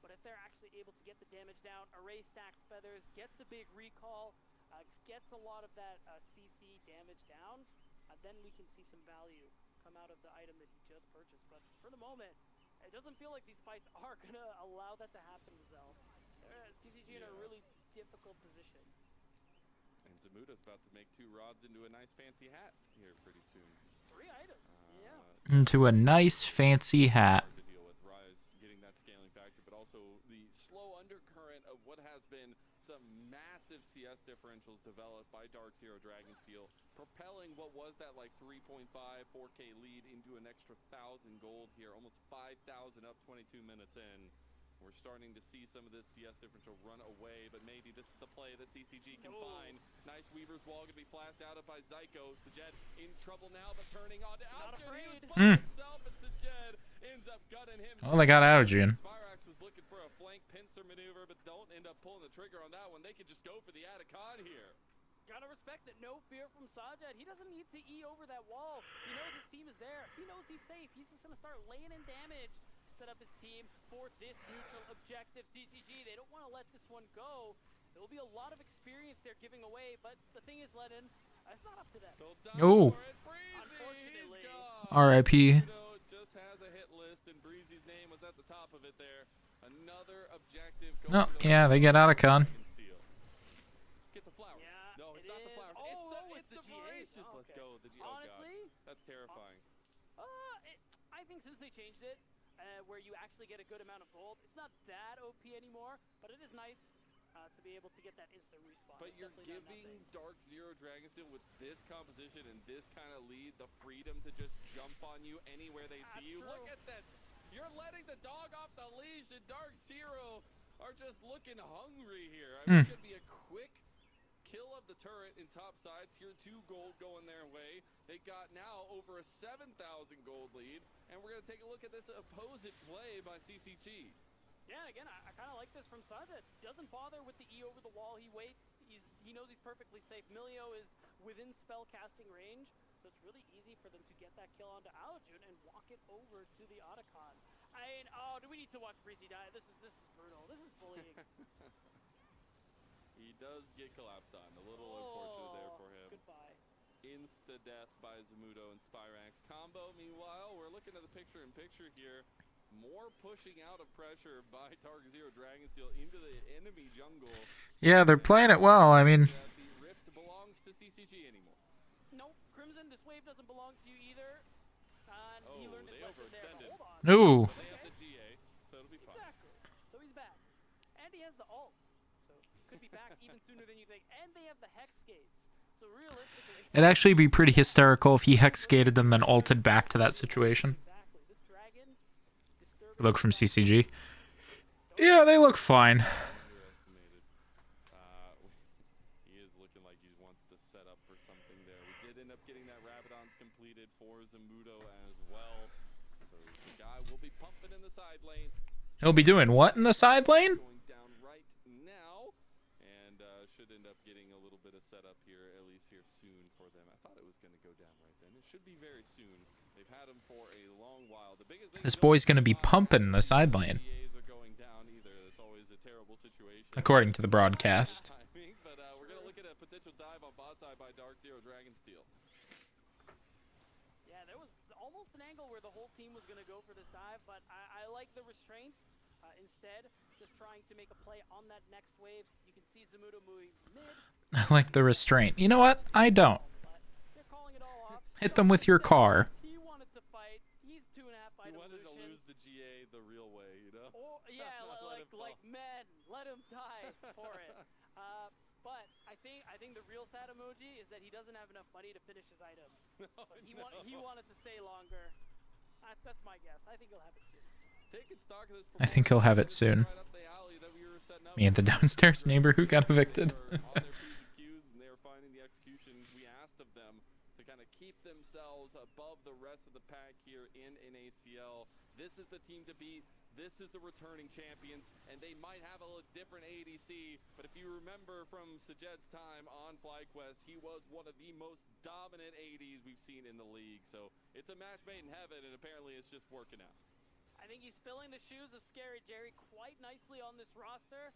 S3: but if they're actually able to get the damage down, Array stacks feathers, gets a big recall, gets a lot of that CC damage down, then we can see some value come out of the item that he just purchased. But for the moment, it doesn't feel like these fights are going to allow that to happen, Zel. CCG in a really difficult position.
S2: And Zamuda's about to make 2 rods into a nice fancy hat here pretty soon.
S3: 3 items, yeah.
S1: Into a nice fancy hat.
S2: To deal with Rise getting that scaling factor, but also the slow undercurrent of what has been some massive CS differentials developed by Dark Zero Dragon Steel, propelling what was that like 3.5, 4K lead into an extra 1,000 gold here, almost 5,000 up 22 minutes in. We're starting to see some of this CS differential run away, but maybe this is the play that CCG can find. Nice Weaver's Wall going to be flashed out of by Zyko. Sajed in trouble now, but turning on to Aljun. He was by himself, and Sajed ends up gutting him.
S1: Oh, they got Aljun.
S2: Spyrax was looking for a flank pincer maneuver, but don't end up pulling the trigger on that one. They could just go for the Atacon here.
S3: Gotta respect that. No fear from Sajed. He doesn't need to E over that wall. He knows his team is there. He knows he's safe. He's just going to start laying in damage. Set up his team for this neutral objective. CCG, they don't want to let this one go. There will be a lot of experience they're giving away, but the thing is, Lennon, it's not up to them.
S1: Oh.
S3: Unfortunately.
S1: R.I.P.
S2: Just has a hit list, and Breezy's name was at the top of it there. Another objective.
S1: No, yeah, they get Atacon.
S2: Get the flowers.
S3: Yeah,
S2: no, it's not the flowers. It's the voracious.
S3: Oh,
S2: Let's go with the G.
S3: Honestly,
S2: oh, God. That's terrifying.
S3: I think since they changed it, where you actually get a good amount of gold, it's not that OP anymore, but it is nice to be able to get that instant respawn.
S2: But you're giving Dark Zero Dragon Steel with this composition and this kind of lead the freedom to just jump on you anywhere they see you. Look at that. You're letting the dog off the leash, and Dark Zero are just looking hungry here. I mean, it's going to be a quick kill of the turret in top side. Tier 2 gold going their way. They got now over a 7,000 gold lead, and we're going to take a look at this opposite play by CCG.
S3: Yeah, again, I kind of like this from Sajed. Doesn't bother with the E over the wall. He waits. He knows he's perfectly safe. Milio is within spell casting range, so it's really easy for them to get that kill onto Aljun and walk it over to the Otacon. I mean, do we need to watch Breezy die? This is brutal. This is bullying.
S2: He does get collapsed on. A little unfortunate there for him.
S3: Goodbye.
S2: Insta-death by Zamudo and Spyrax. Combo, meanwhile, we're looking at the picture-in-picture here. More pushing out of pressure by Dark Zero Dragon Steel into the enemy jungle.
S1: Yeah, they're playing it well. I mean...
S2: The rift belongs to CCG anymore.
S3: Nope. Crimson, this wave doesn't belong to you either. He learned his lesson there, but hold on.
S1: No.
S2: They have the GA, so it'll be fine.
S3: Exactly. So he's back. And he has the ult. Could be back even sooner than you think. And they have the Hex Gates. So realistically...
S1: It'd actually be pretty hysterical if he Hex Gated them then ulted back to that situation.
S3: Exactly. This dragon...
S1: Look from CCG. Yeah, they look fine.
S2: Underestimated. He is looking like he wants to set up for something there. We did end up getting that Rabadon's completed for Zamudo as well. So the guy will be pumping in the side lane.
S1: He'll be doing what in the side lane?
S2: Going down right now, and should end up getting a little bit of setup here, at least here soon for them. I thought it was going to go down right then. It should be very soon. They've had him for a long while. The biggest thing
S1: This boy's gonna be pumping the side lane,
S2: are going down either. That's always a terrible situation.
S1: according to the broadcast.
S2: But we're going to look at a potential dive on bot side by Dark Zero Dragon Steel.
S3: Yeah, there was almost an angle where the whole team was going to go for this dive, but I like the restraint. Instead, just trying to make a play on that next wave. You can see Zamudo moving mid.
S1: I like the restraint. You know what? I don't.
S3: But they're calling it all off.
S1: Hit them with your car.
S3: He wanted to fight. He's 2.5
S2: He wanted to lose
S3: think the real sad emoji is that he doesn't have enough money to finish his item.
S2: Oh,
S3: So he wanted to stay longer. That's my guess. I think he'll have it soon.
S2: Taking stock of this
S1: I think he'll have it soon.
S2: right up the alley that we were setting up.
S1: Me and the downstairs neighbor who got evicted.
S2: They were on their P's and Q's, and they were finding the execution. We asked of them to kind of keep themselves above the rest of the pack here in NACL. This is the team to beat. This is the returning champions, and they might have a different ADC, but if you remember from Sajed's time on FlyQuest, he was one of the most dominant ADs we've seen in the league. So it's a match made in heaven, and apparently it's just working out.
S3: I think he's filling the shoes of Scary Jerry quite nicely on this roster,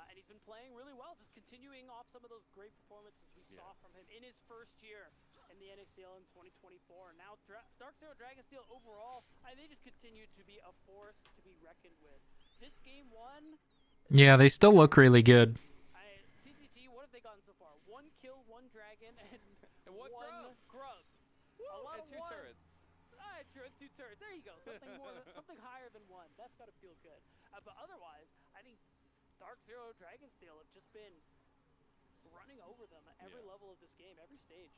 S3: and he's been playing really well, just continuing off some of those great performances we saw from him in his first year in the NACL in 2024. Now, Dark Zero Dragonsteel overall, they just continue to be a force to be reckoned with. This game one...
S1: Yeah, they still look really good.
S3: CCG, what have they gotten so far? 1 kill, 1 dragon, and
S2: one
S3: grub.
S2: Woo,
S3: A lot
S2: and
S3: of
S2: 2
S3: one.
S2: turrets.
S3: True, 2 turrets. There you go. Something higher than 1. That's got to feel good. But otherwise, I think Dark Zero Dragonsteel have just been running over them at every level of this game, every stage.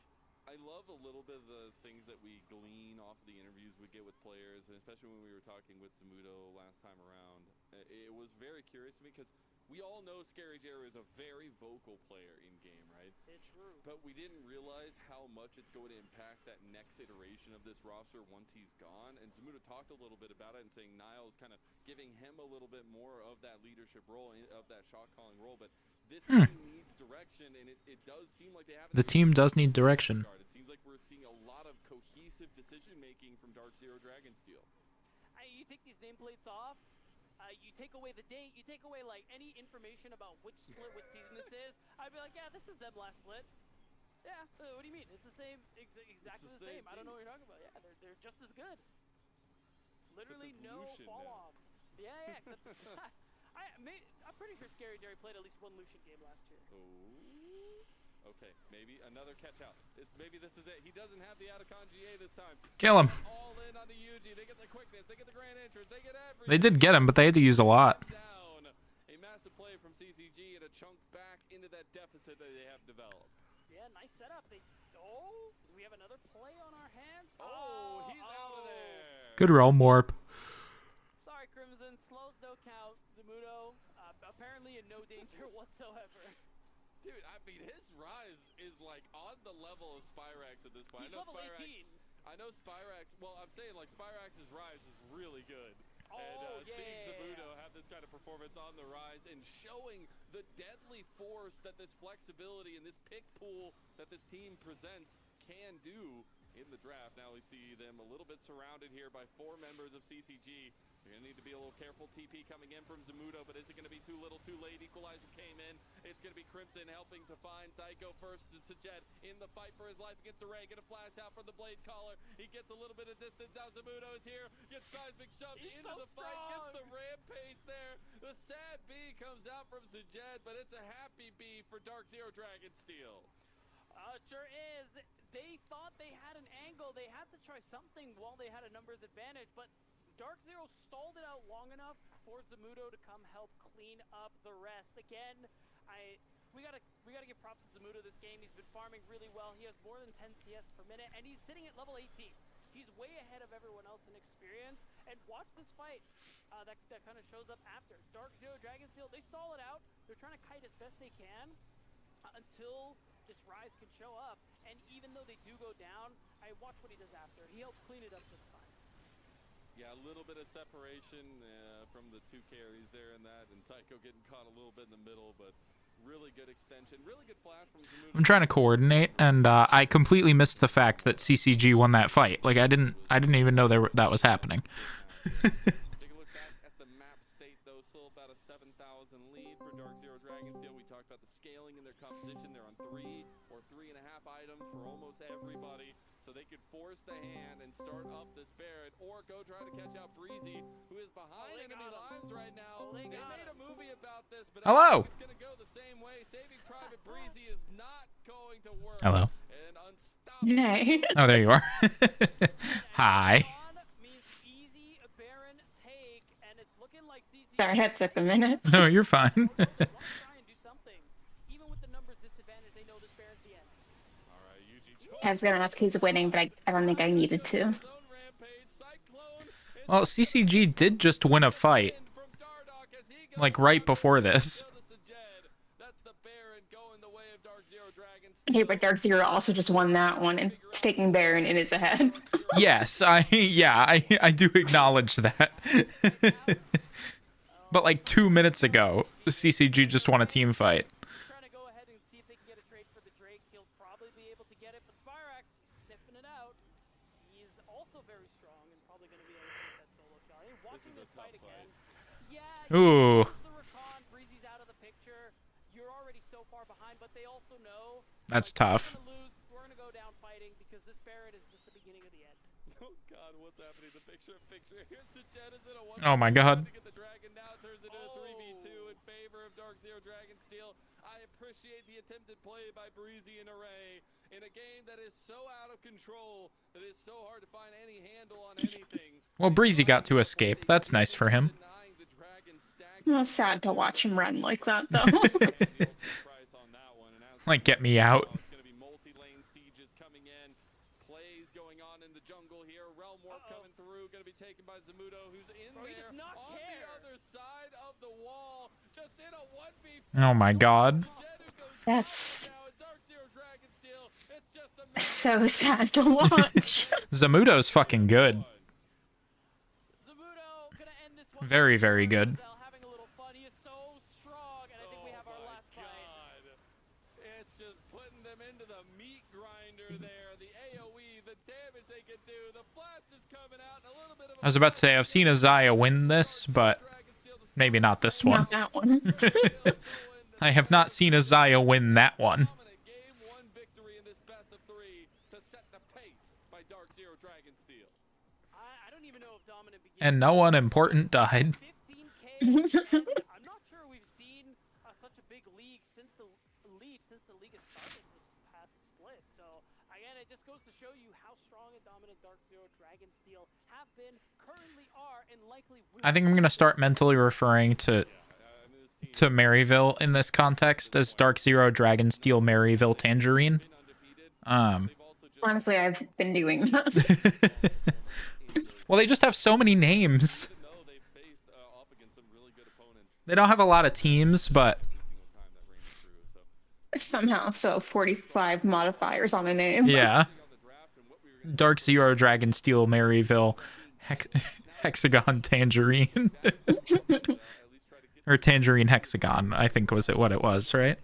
S2: I love a little bit of the things that we glean off of the interviews we get with players, and especially when we were talking with Zamudo last time around. It was very curious to me because we all know Scary Jerry is a very vocal player in game, right?
S3: It's true.
S2: But we didn't realize how much it's going to impact that next iteration of this roster once he's gone. And Zamudo talked a little bit about it and saying Niall's kind of giving him a little bit more of that leadership role, of that shot calling role. But this team needs direction, and it does seem like they have.
S1: The team does need direction.
S2: It seems like we're seeing a lot of cohesive decision making from Dark Zero Dragonsteel.
S3: You take these nameplates off. You take away the date, you take away like any information about which split, what season this is. I'd be like, yeah, this is them last split. Yeah, what do you mean? It's the same, exactly the same. I don't know what you're talking about. Yeah, they're just as good. Literally no fall off. Yeah, except I'm pretty sure Scary Jerry played at least 1 Lucian game last year.
S2: Oh. Okay, maybe another catch out. Maybe this is it. He doesn't have the Atacon GA this time.
S1: Kill him.
S2: All in on the UG. They get the quickness. They get the grand entrance. They get everything.
S1: They did get him, but they had to use a lot.
S2: Down. A massive play from CCG and a chunk back into that deficit that they have developed.
S3: Yeah, nice setup. We have another play on our hands.
S2: He's out of there.
S1: Good roll, Morp.
S3: Sorry, Crimson. Slows no count. Zamudo, apparently in no danger whatsoever.
S2: Dude, I mean, his rise is like on the level of Spyrax at this point.
S3: He's level 18.
S2: I know Spyrax, well, I'm saying like Spyrax's rise is really good. Seeing Zamudo have this kind of performance on the rise and showing the deadly force that this flexibility and this pick pool that this team presents can do in the draft. Now we see them a little bit surrounded here by 4 members of CCG. You're going to need to be a little careful. TP coming in from Zamudo, but is it going to be too little, too late? Equalizer came in. It's going to be Crimson helping to find Psycho first. To Sajed in the fight for his life against the Ray. Going to flash out from the Blade Caller. He gets a little bit of distance. Now Zamudo is here. Gets Seismic shoved into the fight. Gets the rampage there. The sad B comes out from Sajed, but it's a happy B for Dark Zero Dragonsteel.
S3: Sure is. They thought they had an angle. They had to try something while they had a numbers advantage, but Dark Zero stalled it out long enough for Zamudo to come help clean up the rest. Again, we gotta give props to Zamudo this game. He's been farming really well. He has more than 10 CS per minute, and he's sitting at level 18. He's way ahead of everyone else in experience. And watch this fight that kind of shows up after. Dark Zero Dragonsteel, they stall it out. They're trying to kite as best they can until this rise can show up. And even though they do go down, watch what he does after. He helped clean it up just fine.
S2: Yeah, a little bit of separation from the 2 carries there and that, and Psycho getting caught a little bit in the middle, but really good extension, really good flash from Zamudo. I'm
S1: trying to coordinate, and I completely missed the fact that CCG won that fight. Like I didn't even know that was happening.
S2: Take a look back at the map state, though. Still about a 7,000 lead for Dark Zero Dragonsteel. We talked about the scaling in their composition. They're on 3 or 3.5 items for almost everybody. So they could force the hand and start up this Barret, or go try to catch out Breezy, who is behind enemy lines right now. They made a movie about this, but
S1: hello.
S2: It's going to go the same way. Saving Private Breezy is not going to work.
S1: Hello.
S2: And unstoppable.
S1: Oh, there you are. Hi.
S3: Means easy Baron take, and it's looking like CC.
S4: Sorry, that took a minute.
S1: No, you're fine.
S3: Try and do something. Even with the numbers disadvantage, they know
S4: I was gonna ask who's winning, but I don't think I needed to.
S1: Well, CCG did just win a fight, like right before this.
S4: Okay, but Dark Zero also just won that one, and taking Baron in is ahead.
S1: Yes, I do acknowledge that. But like 2 minutes ago, CCG just won a team fight.
S3: Trying to go ahead and see if they can get a trade for the Drake. He'll probably be able to get it, but Spyrax sniffing it out. He's also very strong and probably going to be able to get that solo kill. Hey, watching this fight again. Yeah.
S1: Ooh.
S3: The Rakan, Breezy's out of the picture. You're already so far behind, but they also know
S1: That's
S3: like,
S1: tough.
S3: we're gonna go down fighting because this Barret is just the beginning of the end.
S2: Oh God, what's happening? The picture. Here's the Genesis.
S1: Oh my God.
S2: To get the dragon now turns into a 3v2 in favor of Dark Zero Dragon Steel. I appreciate the attempted play by Breezy and Array in a game that is so out of control that it's so hard to find any handle on anything.
S1: Well, Breezy got to escape. That's nice for him.
S4: Well, sad to watch him run like that, though.
S1: Like, get me out.
S2: Taken by Zamudo, who's in there on the other side of the wall, just in a 1v4.
S1: Oh my God.
S4: That's so sad to watch.
S1: Zamudo's fucking good. Very, very good.
S3: Having a little fun. He is so strong, and I think we have our last fight.
S2: It's just putting them into the meat grinder there. The AoE, the damage they can do. The flash is coming out. A little bit of
S1: I was about to say, I've seen Azaya win this, but maybe not this one.
S4: Not that one.
S1: I have not seen Azaya win that one.
S2: Game 1 victory in this best of 3 to set the pace by Dark Zero Dragon Steel.
S3: I don't even know if Dominant began.
S1: And no one important died.
S3: 15K. I'm not sure we've seen such a big league since the league has started this past split. So again, it just goes to show you how strong and dominant Dark Zero Dragon Steel have been, currently are, and likely will.
S1: I think I'm gonna start mentally referring to Maryville in this context as Dark Zero Dragon Steel Maryville Tangerine.
S4: Honestly, I've been doing that.
S1: Well, they just have so many names. They don't have a lot of teams, but
S4: Somehow, so 45 modifiers on a name.
S1: yeah. Dark Zero Dragon Steel Maryville Hexagon Tangerine. Or Tangerine Hexagon, I think was what it was, right?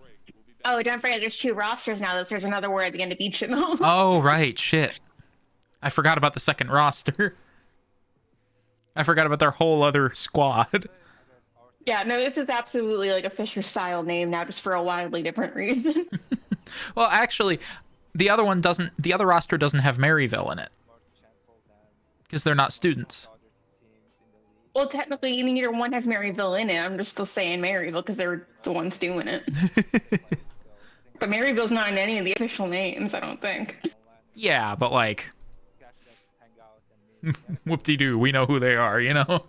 S4: Oh, don't forget, there's 2 rosters now. There's another word at the end of each of them.
S1: Oh, right, shit. I forgot about the second roster. I forgot about their whole other squad.
S4: Yeah, no, this is absolutely like a Fisher-style name now, just for a wildly different reason.
S1: Well, actually, the other roster doesn't have Maryville in it. Because they're not students.
S4: Well, technically, neither one has Maryville in it. I'm just still saying Maryville because they're the ones doing it. But Maryville's not in any of the official names, I don't think.
S1: Yeah, but like... whoop-de-doo, we know who they are, you know?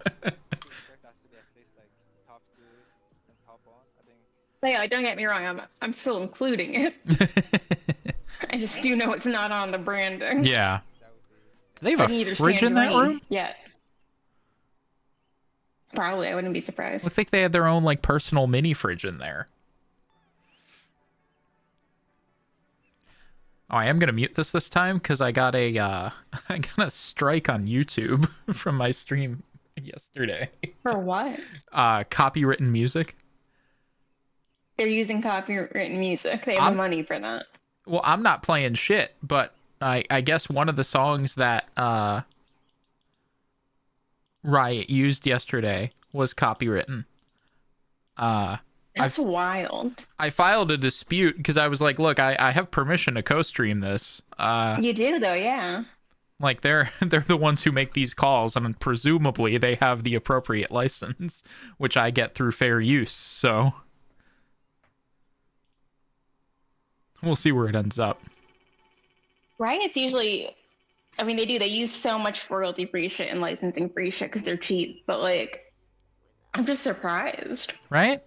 S4: But yeah, don't get me wrong, I'm still including it. I just do know it's not on the branding.
S1: Yeah. Do they have
S4: Neither
S1: a fridge in that
S4: Tangerine
S1: room?
S4: yet. Probably, I wouldn't be surprised.
S1: Looks like they had their own like personal mini fridge in there. Oh, I am gonna mute this time because I got a I got a strike on YouTube from my stream yesterday.
S4: For what?
S1: Copywritten music.
S4: They're using copywritten music. They have the money for that.
S1: Well, I'm not playing shit, but I guess one of the songs that Riot used yesterday was copywritten.
S4: That's wild.
S1: I filed a dispute because I was like, look, I have permission to co-stream this.
S4: You do though, yeah.
S1: Like they're the ones who make these calls, and presumably they have the appropriate license, which I get through fair use, so we'll see where it ends up.
S4: Riot's usually, I mean, they use so much royalty-free shit and licensing-free shit because they're cheap, but like, I'm just surprised.
S1: Right?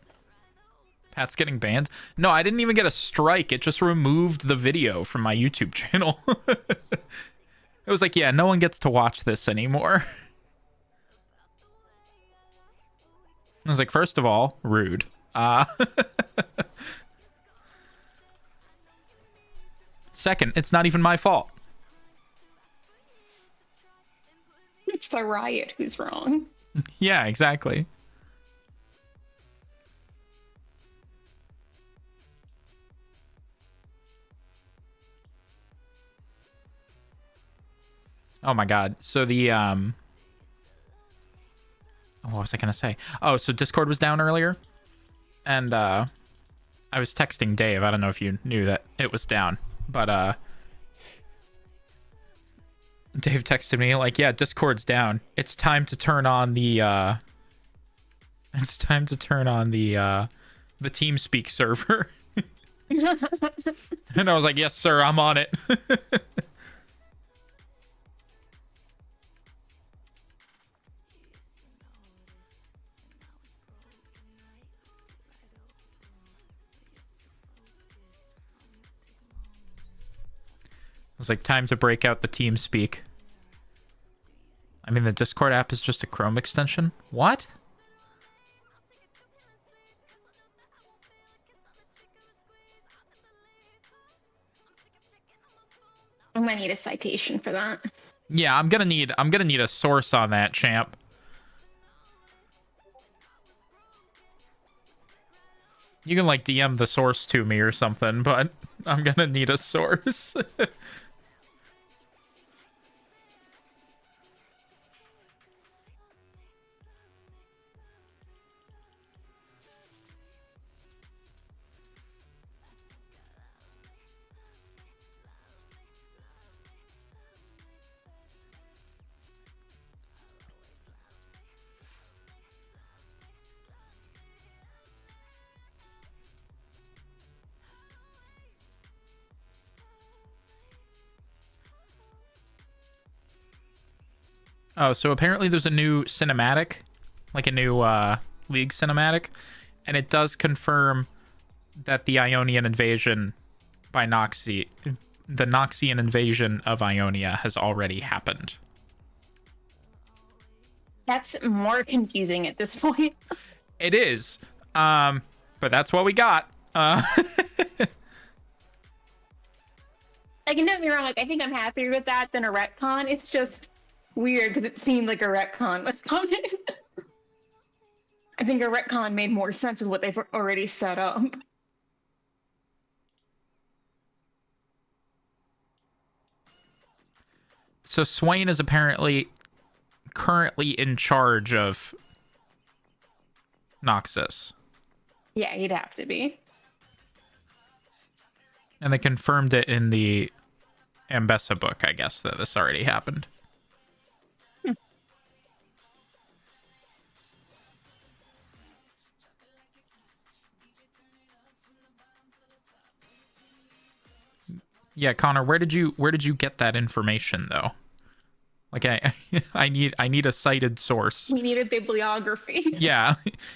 S1: Pat's getting banned. No, I didn't even get a strike. It just removed the video from my YouTube channel. It was like, yeah, no one gets to watch this anymore. I was like, first of all, rude. Second, it's not even my fault.
S4: It's the riot who's wrong.
S1: Yeah, exactly. Oh my god. So the what was I gonna say? Oh, so Discord was down earlier, and I was texting Dave. I don't know if you knew that it was down, but Dave texted me like, "Yeah, Discord's down. It's time to turn on the it's time to turn on the TeamSpeak server." And I was like, "Yes, sir, I'm on it." It's like time to break out the TeamSpeak. I mean, the Discord app is just a Chrome extension. What?
S4: I might need a citation for that.
S1: Yeah, I'm gonna need a source on that, champ. You can like DM the source to me or something, but I'm gonna need a source. Oh, so apparently there's a new cinematic, like a new League cinematic, and it does confirm that the Ionian invasion by Noxie, the Noxian invasion of Ionia has already happened.
S4: That's more confusing at this point.
S1: It is, but that's what we got.
S4: Like, don't get me wrong, like, I think I'm happier with that than a retcon. It's just weird because it seemed like a retcon was coming. I think a retcon made more sense with what they've already set up.
S1: So Swain is apparently currently in charge of Noxus.
S4: Yeah, he'd have to be.
S1: And they confirmed it in the Ambessa book, I guess, that this already happened. Yeah, Connor, where did you get that information though? Like I need a cited source.
S4: We need a bibliography.
S1: Yeah.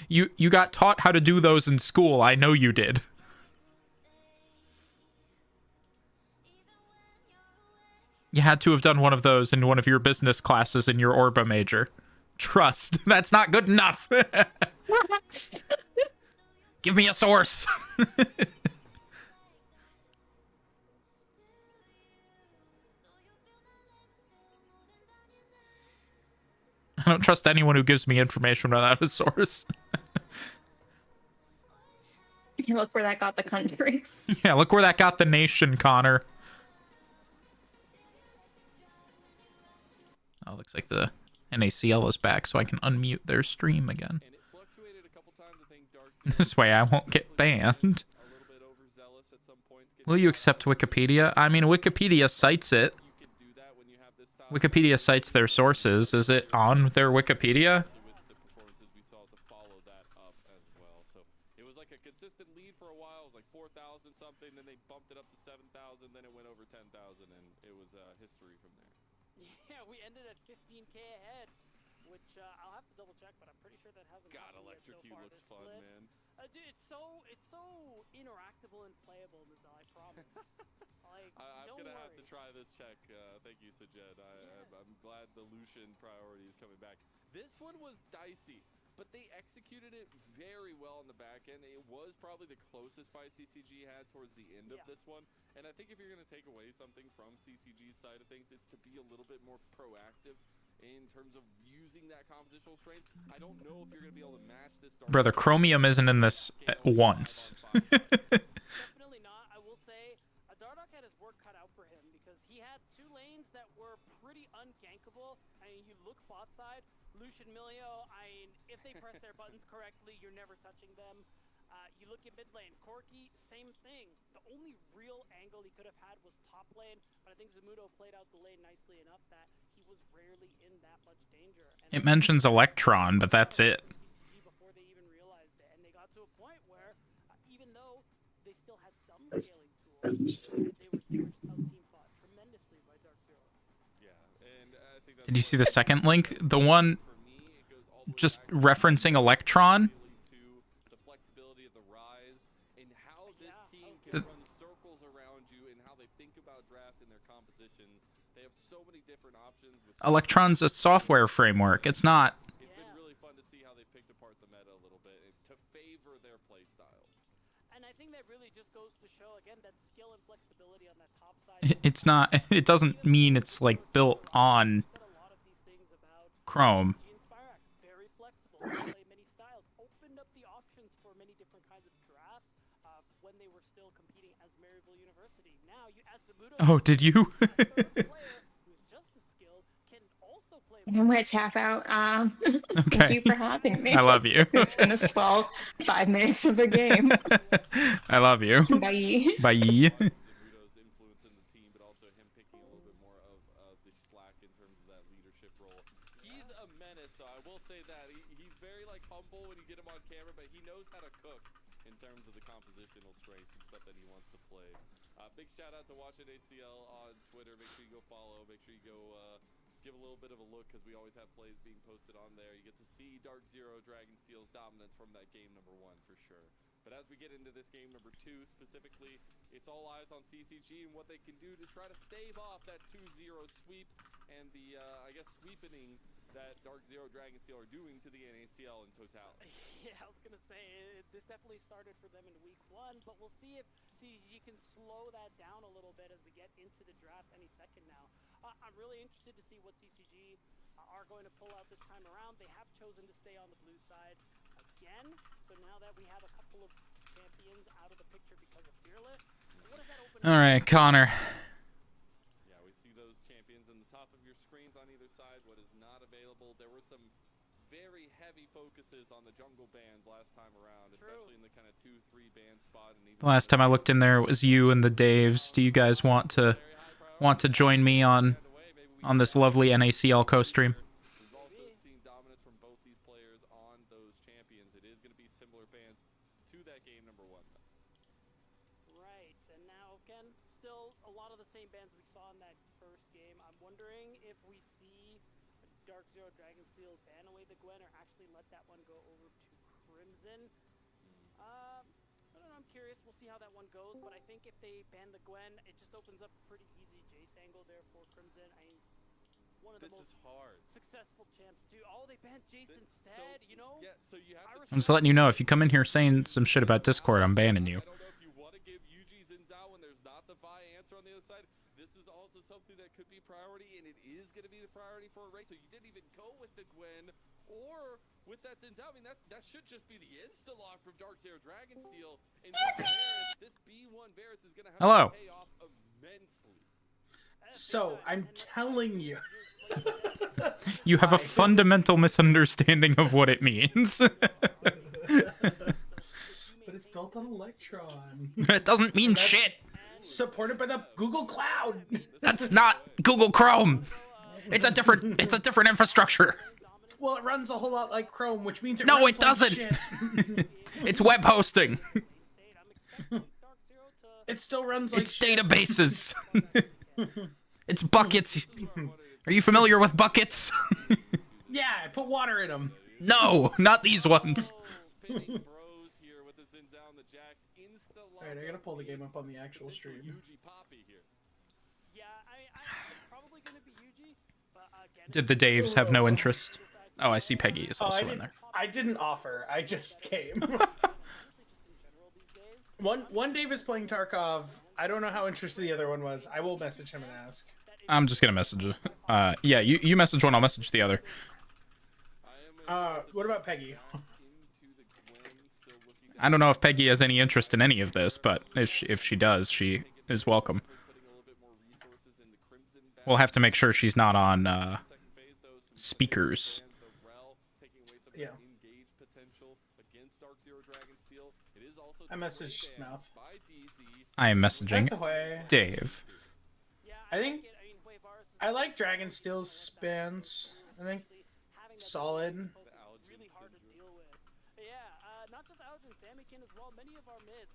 S1: You got taught how to do those in school. I know you did. You had to have done one of those in one of your business classes in your Orba major. Trust. That's not good enough. Give me a source. I don't trust anyone who gives me information without a source.
S4: Look where that got the country.
S1: Yeah, look where that got the nation, Connor. Oh, looks like the NACL is back, so I can unmute their stream again. This way I won't get banned. Will you accept Wikipedia? I mean, Wikipedia cites it. Wikipedia cites their sources. Is it on their Wikipedia?
S2: It was like a consistent lead for a while. It was like 4,000 something, then they bumped it up to 7,000, then it went over 10,000, and it was history from there.
S3: Yeah, we ended at 15K ahead. which I'll have to double check, but I'm pretty sure that hasn't
S2: God,
S3: happened yet
S2: Electric
S3: so
S2: Cube
S3: far
S2: looks
S3: this
S2: fun,
S3: split.
S2: man.
S3: Dude, it's so interactable and playable, Nizal, I promise. Like,
S2: I'm
S3: don't
S2: gonna
S3: worry.
S2: have to try this check. Thank you, Sajed. I'm glad the Lucian priority is coming back. This one was dicey, but they executed it very well on the back end. It was probably the closest fight CCG had towards the end of this one. And I think if you're gonna take away something from CCG's side of things, it's to be a little bit more proactive in terms of using that compositional strength. I don't know if you're gonna be able to match this.
S1: Brother, Chromium isn't in this at once.
S3: Definitely not. I will say, Dardoch had his work cut out for him because he had 2 lanes that were pretty ungankable. I mean, you look bot side, Lucian Milio, I mean, if they press their buttons correctly, you're never touching them. You look at mid lane, Corki, same thing. The only real angle he could have had was top lane, but I think Zamudo played out the lane nicely enough that he was rarely in that much danger. And
S1: It mentions Electron, but that's it.
S3: CCG before they even realized it, and they got to a point where even though they still had some scaling tools, they were just out team fought tremendously by Dark Zero.
S2: Yeah, and I think that's
S1: Did you see the second link? The one just referencing Electron?
S2: the flexibility of the rise and how this team can run circles around you and how they think about draft and their compositions. They have so many different options. With
S1: Electron's a software framework. It's not.
S2: It's been really fun to see how they picked apart the meta a little bit to favor their play style.
S3: And I think that really just goes to show again that skill and flexibility on that top side.
S1: It's not. It doesn't mean it's like built on
S3: Said a lot of these things about
S1: Chrome.
S3: Inspirax, very flexible, play many styles, opened up the options for many different kinds of drafts when they were still competing as Maryville University. Now you add Zamudo,
S1: Oh, did you?
S3: player who's just as skilled, can also play.
S4: I'm gonna tap out. Thank
S1: Okay.
S4: you for having me.
S1: I love you.
S4: It's been a swell 5 minutes of the game.
S1: I love you.
S4: Bye.
S1: Bye.
S2: Zamudo's influence in the team, but also him picking a little bit more of the slack in terms of that leadership role. He's a menace, though. I will say that he's very like humble when you get him on camera, but he knows how to cook in terms of the compositional strength and stuff that he wants to play. Big shout out to Watch It ACL on Twitter. Make sure you go follow. Make sure you go give a little bit of a look because we always have plays being posted on there. You get to see Dark Zero Dragonsteel's dominance from that game number 1 for sure. But as we get into this game number 2 specifically, it's all eyes on CCG and what they can do to try to stave off that 2-0 sweep and the, I guess, sweepening that Dark Zero Dragonsteel are doing to the NACL in totality.
S3: Yeah, I was gonna say this definitely started for them in week 1, but we'll see if CCG can slow that down a little bit as we get into the draft any second now. I'm really interested to see what CCG are going to pull out this time around. They have chosen to stay on the blue side again, so now that we have a couple of champions out of the picture because of Fearless, what does that open up?
S1: All right, Connor.
S2: Yeah, we see those champions in the top of your screens on either side. What is not available, there were some very heavy focuses on the jungle bans last time around, especially in the kind of 2-3 ban spot. And
S1: The last time I looked in there, it was you and the Daves. Do you guys want to join me on this lovely NACL co-stream?
S2: We've also seen dominance from both these players on those champions. It is going to be similar bans to that game number 1.
S3: Right, and now again, still a lot of the same bands we saw in that first game. I'm wondering if we see Dark Zero Dragonsteel ban away the Gwen or actually let that one go over to Crimson. I don't know, I'm curious. We'll see how that one goes, but I think if they ban the Gwen, it just opens up a pretty easy Jace angle there for Crimson. I mean, one of the most successful champs too. Oh, they banned Jace instead, you know?
S2: Yeah, so you have
S1: I'm just letting you know, if you come in here saying some shit about Discord, I'm banning you.
S2: I don't know if you want to give Yuji Zinzao when there's not the Vi answer on the other side. This is also something that could be priority, and it is going to be the priority for a race. So you didn't even go with the Gwen or with that Zinzao. I mean, that should just be the insta-lock from Dark Zero Dragonsteel. And this B1 Varus is going to have to pay off immensely.
S5: So, I'm telling you.
S1: You have a fundamental misunderstanding of what it means.
S5: But it's built on Electron.
S1: It doesn't mean shit.
S5: Supported by the Google Cloud.
S1: That's not Google Chrome. It's a different infrastructure.
S5: Well, it runs a whole lot like Chrome, which means it
S1: No,
S5: runs
S1: it doesn't.
S5: Like shit.
S1: It's web hosting.
S5: It still runs like
S1: It's
S5: shit.
S1: databases. It's buckets. Are you familiar with buckets?
S5: Yeah, put water in them.
S1: No, not these ones.
S2: Spinning bros here with the Zin down the jacks. Insta
S5: Alright, I gotta pull the game up on the actual stream.
S2: Yuji Poppy here.
S3: Yeah, I'm probably gonna be Yuji, but again.
S1: Did the Daves have no interest? Oh, I see Peggy is also in there.
S5: I didn't offer. I just came. One Dave is playing Tarkov. I don't know how interested the other one was. I will message him and ask.
S1: I'm just gonna message you. Yeah, you message one, I'll message the other.
S5: What about Peggy?
S1: I don't know if Peggy has any interest in any of this, but if she does, she is welcome. We'll have to make sure she's not on speakers.
S5: Yeah. I messaged Mouth.
S1: I am messaging
S5: By the way,
S1: Dave.
S5: I like Dragonsteel's spans. I think solid.
S3: Really hard to deal with. Yeah, not just Algin, Sammykin as well. Many of our mids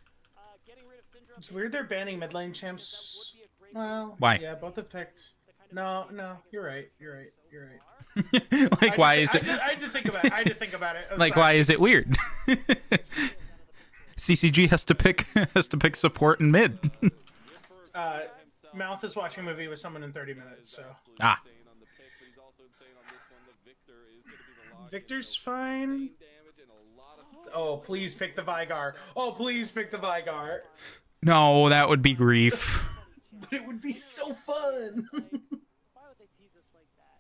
S3: getting rid of Syndrome.
S5: It's weird they're banning mid lane champs. Well,
S1: Why?
S5: Yeah, both have picked. No, you're right.
S1: Like, why is it?
S5: I had to think about it. I'm
S1: Like,
S5: sorry.
S1: why is it weird? CCG has to pick support and mid.
S5: Mouth is watching a movie with someone in 30 minutes, so.
S1: Ah.
S5: Victor's fine. Oh, please pick the Vigar.
S1: No, that would be grief.
S5: But it would be so fun.
S3: Why would they tease us like that?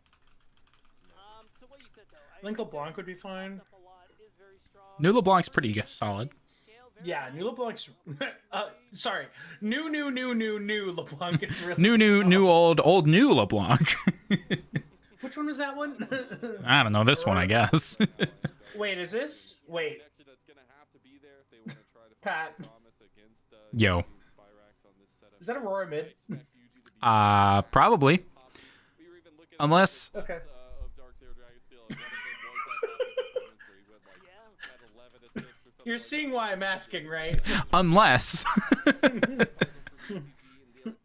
S3: So what you said though.
S5: Link LeBlanc would be fine.
S3: A lot is very strong.
S1: New LeBlanc's pretty solid.
S5: Yeah, new LeBlanc's. Sorry, new LeBlanc is really.
S1: New old new LeBlanc.
S5: Which one was that one?
S1: I don't know, this one, I guess.
S5: Wait, is this? Wait, Pat.
S1: Yo.
S5: Is that Aurora mid?
S1: Probably. Unless
S5: Okay. You're seeing why I'm asking, right?
S1: unless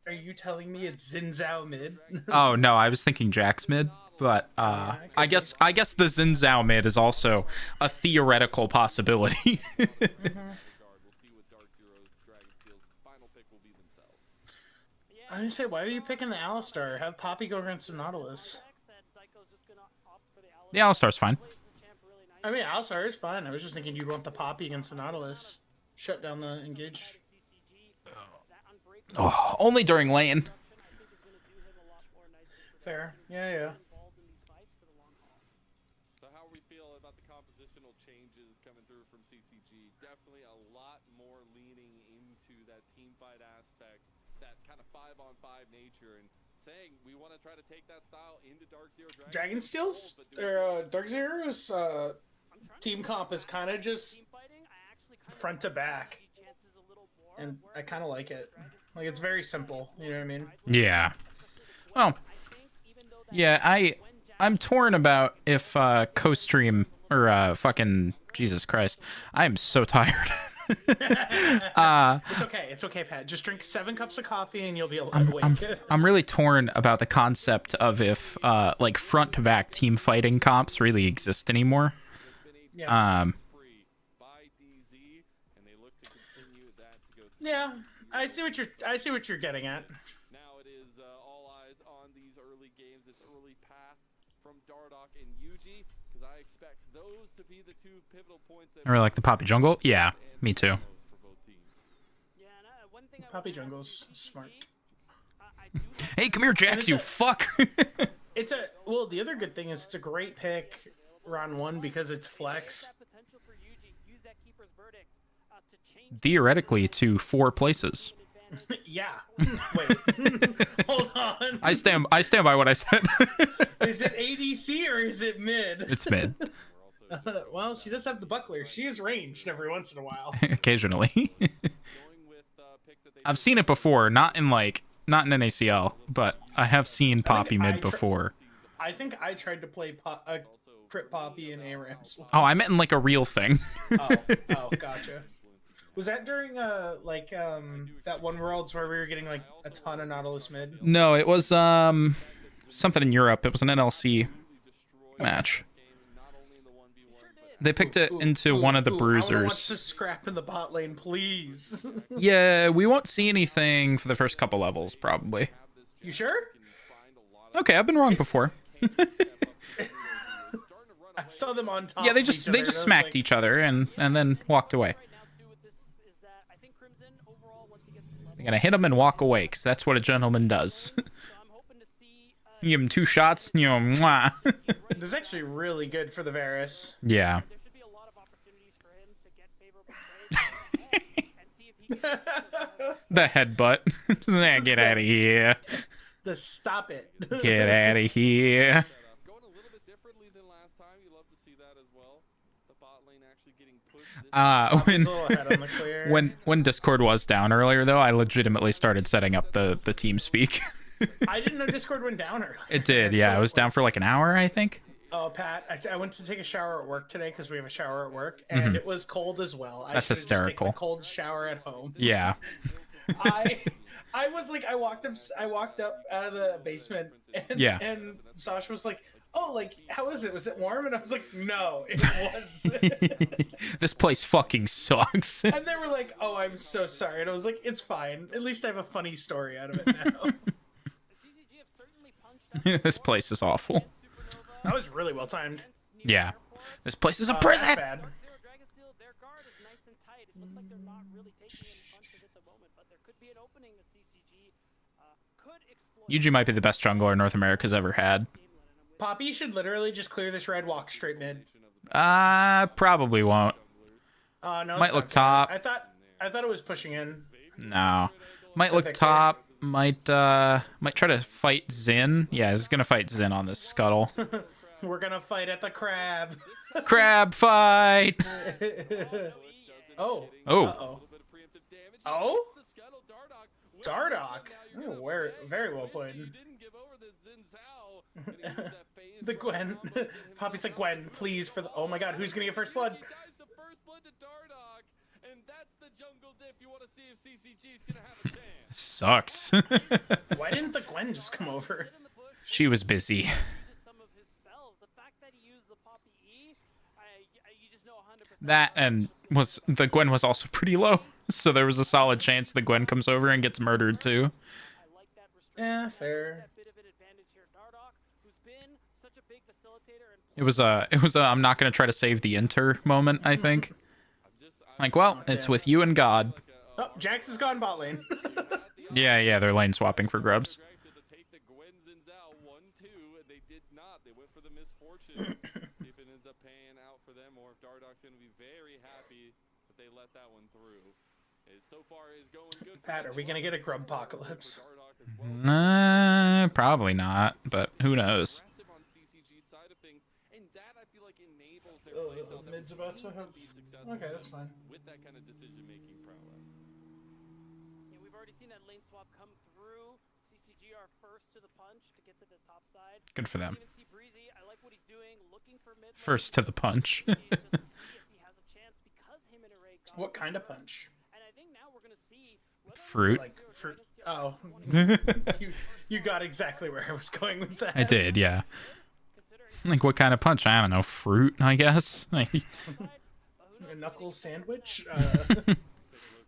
S5: Are you telling me it's Zinzao mid?
S1: Oh no, I was thinking Jack's mid, but I guess the Zinzao mid is also a theoretical possibility.
S5: I didn't say, why are you picking the Alistar? Have Poppy go against the Nautilus.
S1: The Alistar's fine.
S5: I mean, Alistar is fine. I was just thinking you'd want the Poppy against the Nautilus. Shut down the engage.
S1: Oh, only during lane.
S5: Fair. Yeah.
S2: So how we feel about the compositional changes coming through from CCG? Definitely a lot more leaning into that team fight aspect, that kind of 5-on-5 nature, and saying we want to try to take that style into Dark Zero
S5: Dragonsteel's or Dark Zero's team comp is kind of just front to back, and I kind of like it. Like, it's very simple. You know what I mean?
S1: Yeah. Well, yeah, I'm torn about if Costream or fucking Jesus Christ. I am so tired.
S5: It's okay, Pat. Just drink 7 cups of coffee and you'll be awake.
S1: I'm really torn about the concept of if like front to back team fighting comps really exist anymore.
S5: Yeah. Yeah. I see what you're getting at.
S2: Now it is all eyes on these early games, this early path from Dardoch and Yuji, because I expect those to be the two pivotal points. That
S1: Or like the Poppy Jungle. Yeah, me too.
S5: Poppy Jungle's smart.
S1: Hey, come here, Jax, you fuck.
S5: The other good thing is it's a great pick round 1 because it's flex.
S1: Theoretically to 4 places.
S5: Yeah. Wait. Hold on.
S1: I stand by what I said.
S5: Is it ADC or is it mid?
S1: It's mid.
S5: Well, she does have the buckler. She is ranged every once in a while.
S1: Occasionally. I've seen it before, not in NACL, but I have seen Poppy mid before.
S5: I think I tried to play Crit Poppy in ARAMs.
S1: Oh, I meant in like a real thing.
S5: oh, gotcha. Was that during that one Worlds where we were getting like a ton of Nautilus mid?
S1: No, it was something in Europe. It was an NLC match. They picked it into one of the
S5: I want to watch
S1: bruisers.
S5: this scrap in the bot lane, please.
S1: Yeah, we won't see anything for the first couple levels, probably.
S5: You sure?
S1: Okay, I've been wrong before.
S5: I saw them on top.
S1: Yeah, they
S5: of
S1: just
S5: each other, and I was
S1: smacked
S5: like,
S1: each other and then walked away.
S3: Right now, too, with this is that I think Crimson overall, once he gets some level,
S1: They're gonna hit him and walk away, because that's what a gentleman does.
S3: so I'm hoping to see.
S1: You give him 2 shots, you know, mwah.
S5: this is actually really good for the Varus.
S1: Yeah.
S3: There should be a lot of opportunities for him to get favorable trades and see if he can.
S1: The headbutt. Nah, get out of here.
S5: The stop it.
S1: Get out of here.
S2: Going a little bit differently than last time. You love to see that as well. The bot lane actually getting pushed.
S5: He's a little ahead on the clear.
S1: When Discord was down earlier, though, I legitimately started setting up the team speak.
S5: I didn't know Discord went down earlier.
S1: It did, yeah. It was down for like an hour, I think.
S5: Oh, Pat, I went to take a shower at work today because we have a shower at work, and it was cold as well. I
S1: That's
S5: should've just taken
S1: hysterical.
S5: a cold shower at home.
S1: Yeah.
S5: I was like, I walked up out of the basement, and,
S1: Yeah.
S5: and Sasha was like, "Oh, like, how is it? Was it warm?" And I was like, "No, it was."
S1: This place fucking sucks.
S5: And they were like, "Oh, I'm so sorry," and I was like, "It's fine. At least I have a funny story out of it now."
S3: CCG have certainly punched up
S1: This place is awful.
S3: Supernova.
S5: That was really well timed.
S1: Yeah. This place is a
S5: That's
S1: prison.
S5: bad.
S3: Zero Dragon Steel, their guard is nice and tight. It looks like they're not really taking any punches at the moment, but there could be an opening that CCG could exploit.
S1: Yuji might be the best jungler North America's ever had.
S5: Poppy should literally just clear this red walk straight mid.
S1: Probably won't.
S5: No,
S1: Might
S5: it's
S1: look
S5: not
S1: top.
S5: fair. I thought it was pushing in.
S1: No. Might look
S5: Victor.
S1: top. Might try to fight Xin. Yeah, he's gonna fight Xin on this scuttle.
S5: We're gonna fight at the crab.
S1: Crab fight!
S5: Oh.
S1: Oh.
S5: Uh-oh. Oh? Dardock. Oh, very well played. The Gwen. Poppy's like, Gwen, please, for the. Oh my god, who's gonna get first blood?
S1: Sucks.
S5: Why didn't the Gwen just come over?
S1: She was busy.
S3: Some of his spells. The fact that he used the Poppy E, you just know 100%.
S1: That and the Gwen was also pretty low, so there was a solid chance the Gwen comes over and gets murdered too.
S3: I like that restriction.
S5: Yeah, fair.
S3: That bit of an advantage here. Dardock, who's been such a big facilitator and
S1: It was a I'm not gonna try to save the Inter moment, I think. Like, well, it's with you and God.
S5: Oh, Jax has gone bot lane.
S1: Yeah, they're lane swapping for grubs.
S2: See if it ends up paying out for them, or if Dardock's going to be very happy that they let that one through. It so far is going good.
S5: Pat, are we gonna get a grub apocalypse?
S1: Probably not, but who knows?
S2: Aggressive on CCG's side of things, and that I feel like enables their playstyle that
S5: mid's
S2: we've
S5: about
S2: seen
S5: to have.
S2: them be successful
S5: Okay, that's fine.
S2: with that kind of decision-making prowess.
S3: Yeah, we've already seen that lane swap come through. CCG are first to the punch to get to the top side.
S1: Good for them.
S3: Even see Breezy, I like what he's doing, looking for mid lane.
S1: First to the punch.
S3: Just to see if he has a chance because him and Array got
S5: What
S3: it
S5: kind of
S3: first.
S5: punch?
S3: And I think now we're gonna see whether
S1: Fruit.
S5: Like fruit. Oh, you got exactly where I was going with that.
S1: I did, yeah.
S3: considering
S1: Like, what kind of punch? I don't know. Fruit, I guess.
S5: A knuckle sandwich.
S2: Take a look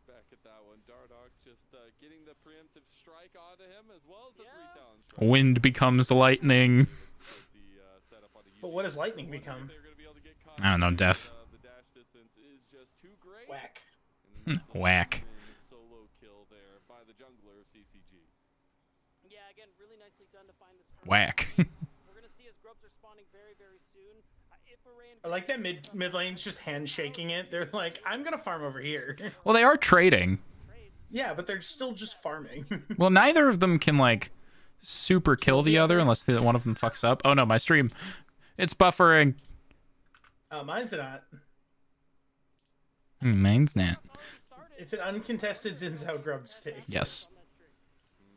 S2: back at that one. Dardock just getting the preemptive strike onto him, as well as the 3 talent strike.
S1: Wind becomes lightning.
S5: But what does lightning become?
S1: I don't know, death.
S2: The dash distance is just too great.
S5: Whack.
S1: Whack.
S2: Solo kill there by the jungler of CCG.
S3: yeah, again, really nicely done to find this turn.
S1: Whack.
S3: We're gonna see as grubs are spawning very, very soon. If Array and
S5: I like that mid lane's just handshaking it. They're like, I'm gonna farm over here.
S1: Well, they are trading.
S5: Yeah, but they're still just farming.
S1: Well, neither of them can, like, super kill the other unless one of them fucks up. Oh, no, my stream. It's buffering.
S5: Mine's not.
S1: Mine's not.
S5: It's an uncontested Zinzao grub stake.
S1: Yes.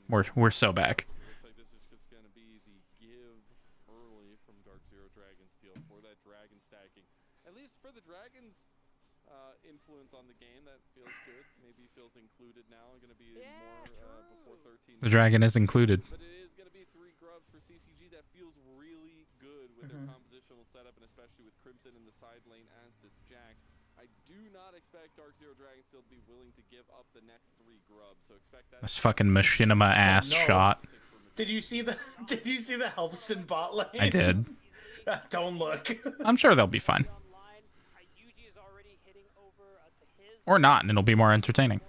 S1: We're so back.
S2: Looks like this is just going to be the give early from Dark Zero Dragon Steel for that dragon stacking. At least for the dragons influence on the game, that feels good. Maybe feels included now. Going to be more before 13.
S1: The dragon is included.
S2: But it is going to be 3 grubs for CCG. That feels really good with their compositional setup, and especially with Crimson in the side lane as do not expect Dark Zero Dragon still to be willing to give up the next 3 grubs. So expect that.
S1: This fucking machinima ass
S5: no.
S1: shot.
S5: Did you see the healths in bot lane?
S1: I did.
S5: Don't look.
S1: I'm sure they'll be fine. Or not, and it'll be more entertaining.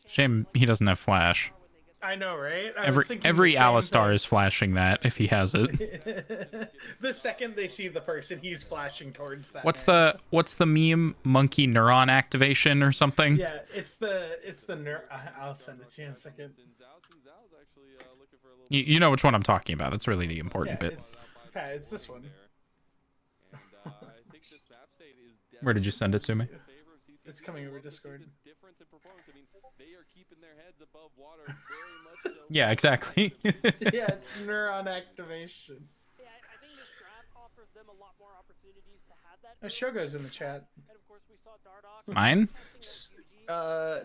S1: Shame he doesn't have flash.
S5: I know, right?
S1: Every Alistar is flashing that if he has it.
S5: The second they see the person, he's flashing towards that.
S1: What's the meme? Monkey neuron activation or something?
S5: Yeah, it's the I'll send it to you in a second.
S1: You know which one I'm talking about. That's really the important bit.
S5: It's this one.
S1: Where did you send it to me?
S5: It's coming over Discord.
S1: Yeah, exactly.
S5: Yeah, it's neuron activation.
S3: Yeah, I think this draft offers them a lot more opportunities to have that.
S5: Shogo's in the chat.
S3: And of course, we saw Dardoch.
S1: Mine?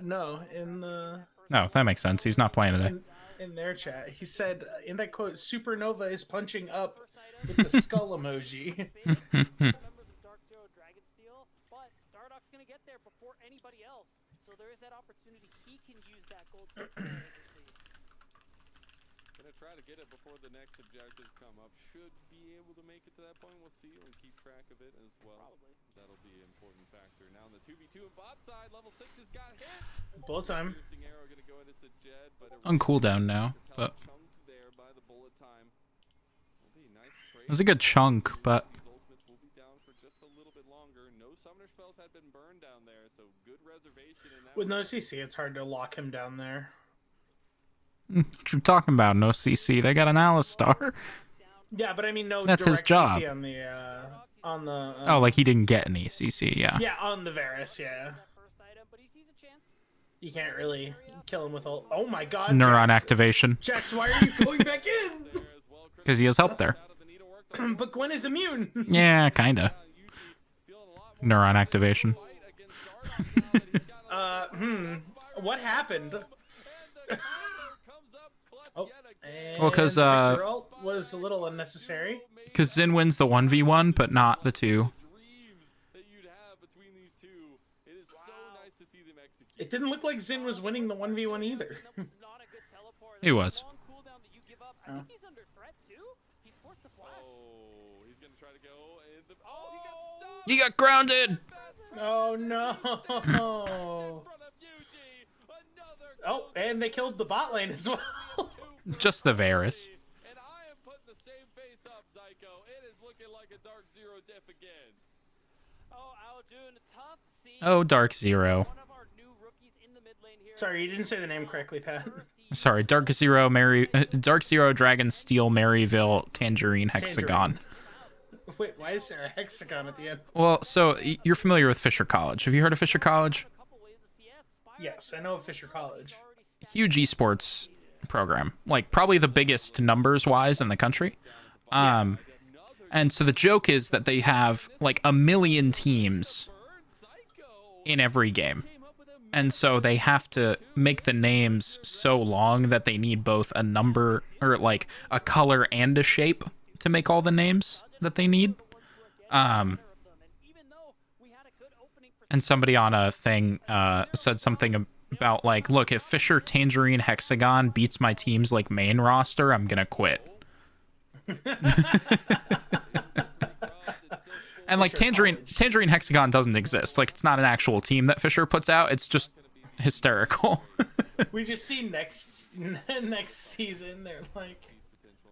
S5: No, in the.
S1: No, that makes sense. He's not playing today.
S5: In their chat, he said, and I quote, "Supernova is punching up with the skull emoji."
S3: Members of Dark Zero Dragon Steel, but Dardoch's gonna get there before anybody else. So there is that opportunity. He can use that gold.
S2: Gonna try to get it before the next objectives come up. Should be able to make it to that point. We'll see. We'll keep track of it as well. Probably. That'll be an important factor. Now in the 2v2 and bot side, level 6 has got hit.
S5: Bullet time.
S2: Arrow gonna go into Jed, but
S1: On cooldown now, but
S2: there by the bullet time. Will be a nice trade.
S1: it was a good chunk, but
S2: Ultimates will be down for just a little bit longer. No summoner spells had been burned down there, so good reservation in that.
S5: With no CC, it's hard to lock him down there.
S1: what you talking about? No CC. They got an Alistar.
S5: Yeah, but I mean, no.
S1: That's his
S5: direct
S1: job.
S5: CC on the.
S1: Oh, like he didn't get any CC. Yeah.
S5: Yeah, on the Varus. Yeah. You can't really kill him with all. Oh my God.
S1: Neuron
S5: Jax.
S1: activation.
S5: Jax, why are you going back in?
S1: Because he has help there.
S5: But Gwen is immune.
S1: Yeah, kinda. Neuron activation.
S5: What happened? Oh, and
S1: Well, 'cause,
S5: Victor ult was a little unnecessary.
S1: Because Xin wins the 1v1, but not the 2.
S5: It didn't look like Xin was winning the 1v1 either.
S1: He was.
S5: Oh.
S1: He got grounded!
S5: Oh no! Oh, and they killed the bot lane as well.
S1: Just the Varus.
S2: And I am putting the same face up, Zyko. It is looking like a Dark Zero diff again.
S3: Oh, Aljun, tough scene.
S1: Oh, Dark Zero.
S3: One of our new rookies in the mid lane here.
S5: Sorry, you didn't say the name correctly, Pat.
S1: Sorry, Dark Zero, Dragon, Steel, Maryville, Tangerine, Hexagon.
S5: Wait, why is there a hexagon at the end?
S1: Well, so you're familiar with Fisher College. Have you heard of Fisher College?
S5: Yes, I know of Fisher College.
S1: Huge esports program. Like, probably the biggest numbers-wise in the country. And so the joke is that they have, like, 1 million teams in every game. And so they have to make the names so long that they need both a number, or, like, a color and a shape to make all the names that they need. And somebody on a thing said something about, like, look, if Fisher, Tangerine, Hexagon beats my team's, like, main roster, I'm gonna quit. And, like, Tangerine Hexagon doesn't exist. Like, it's not an actual team that Fisher puts out. It's just hysterical.
S5: We just see next season they're like,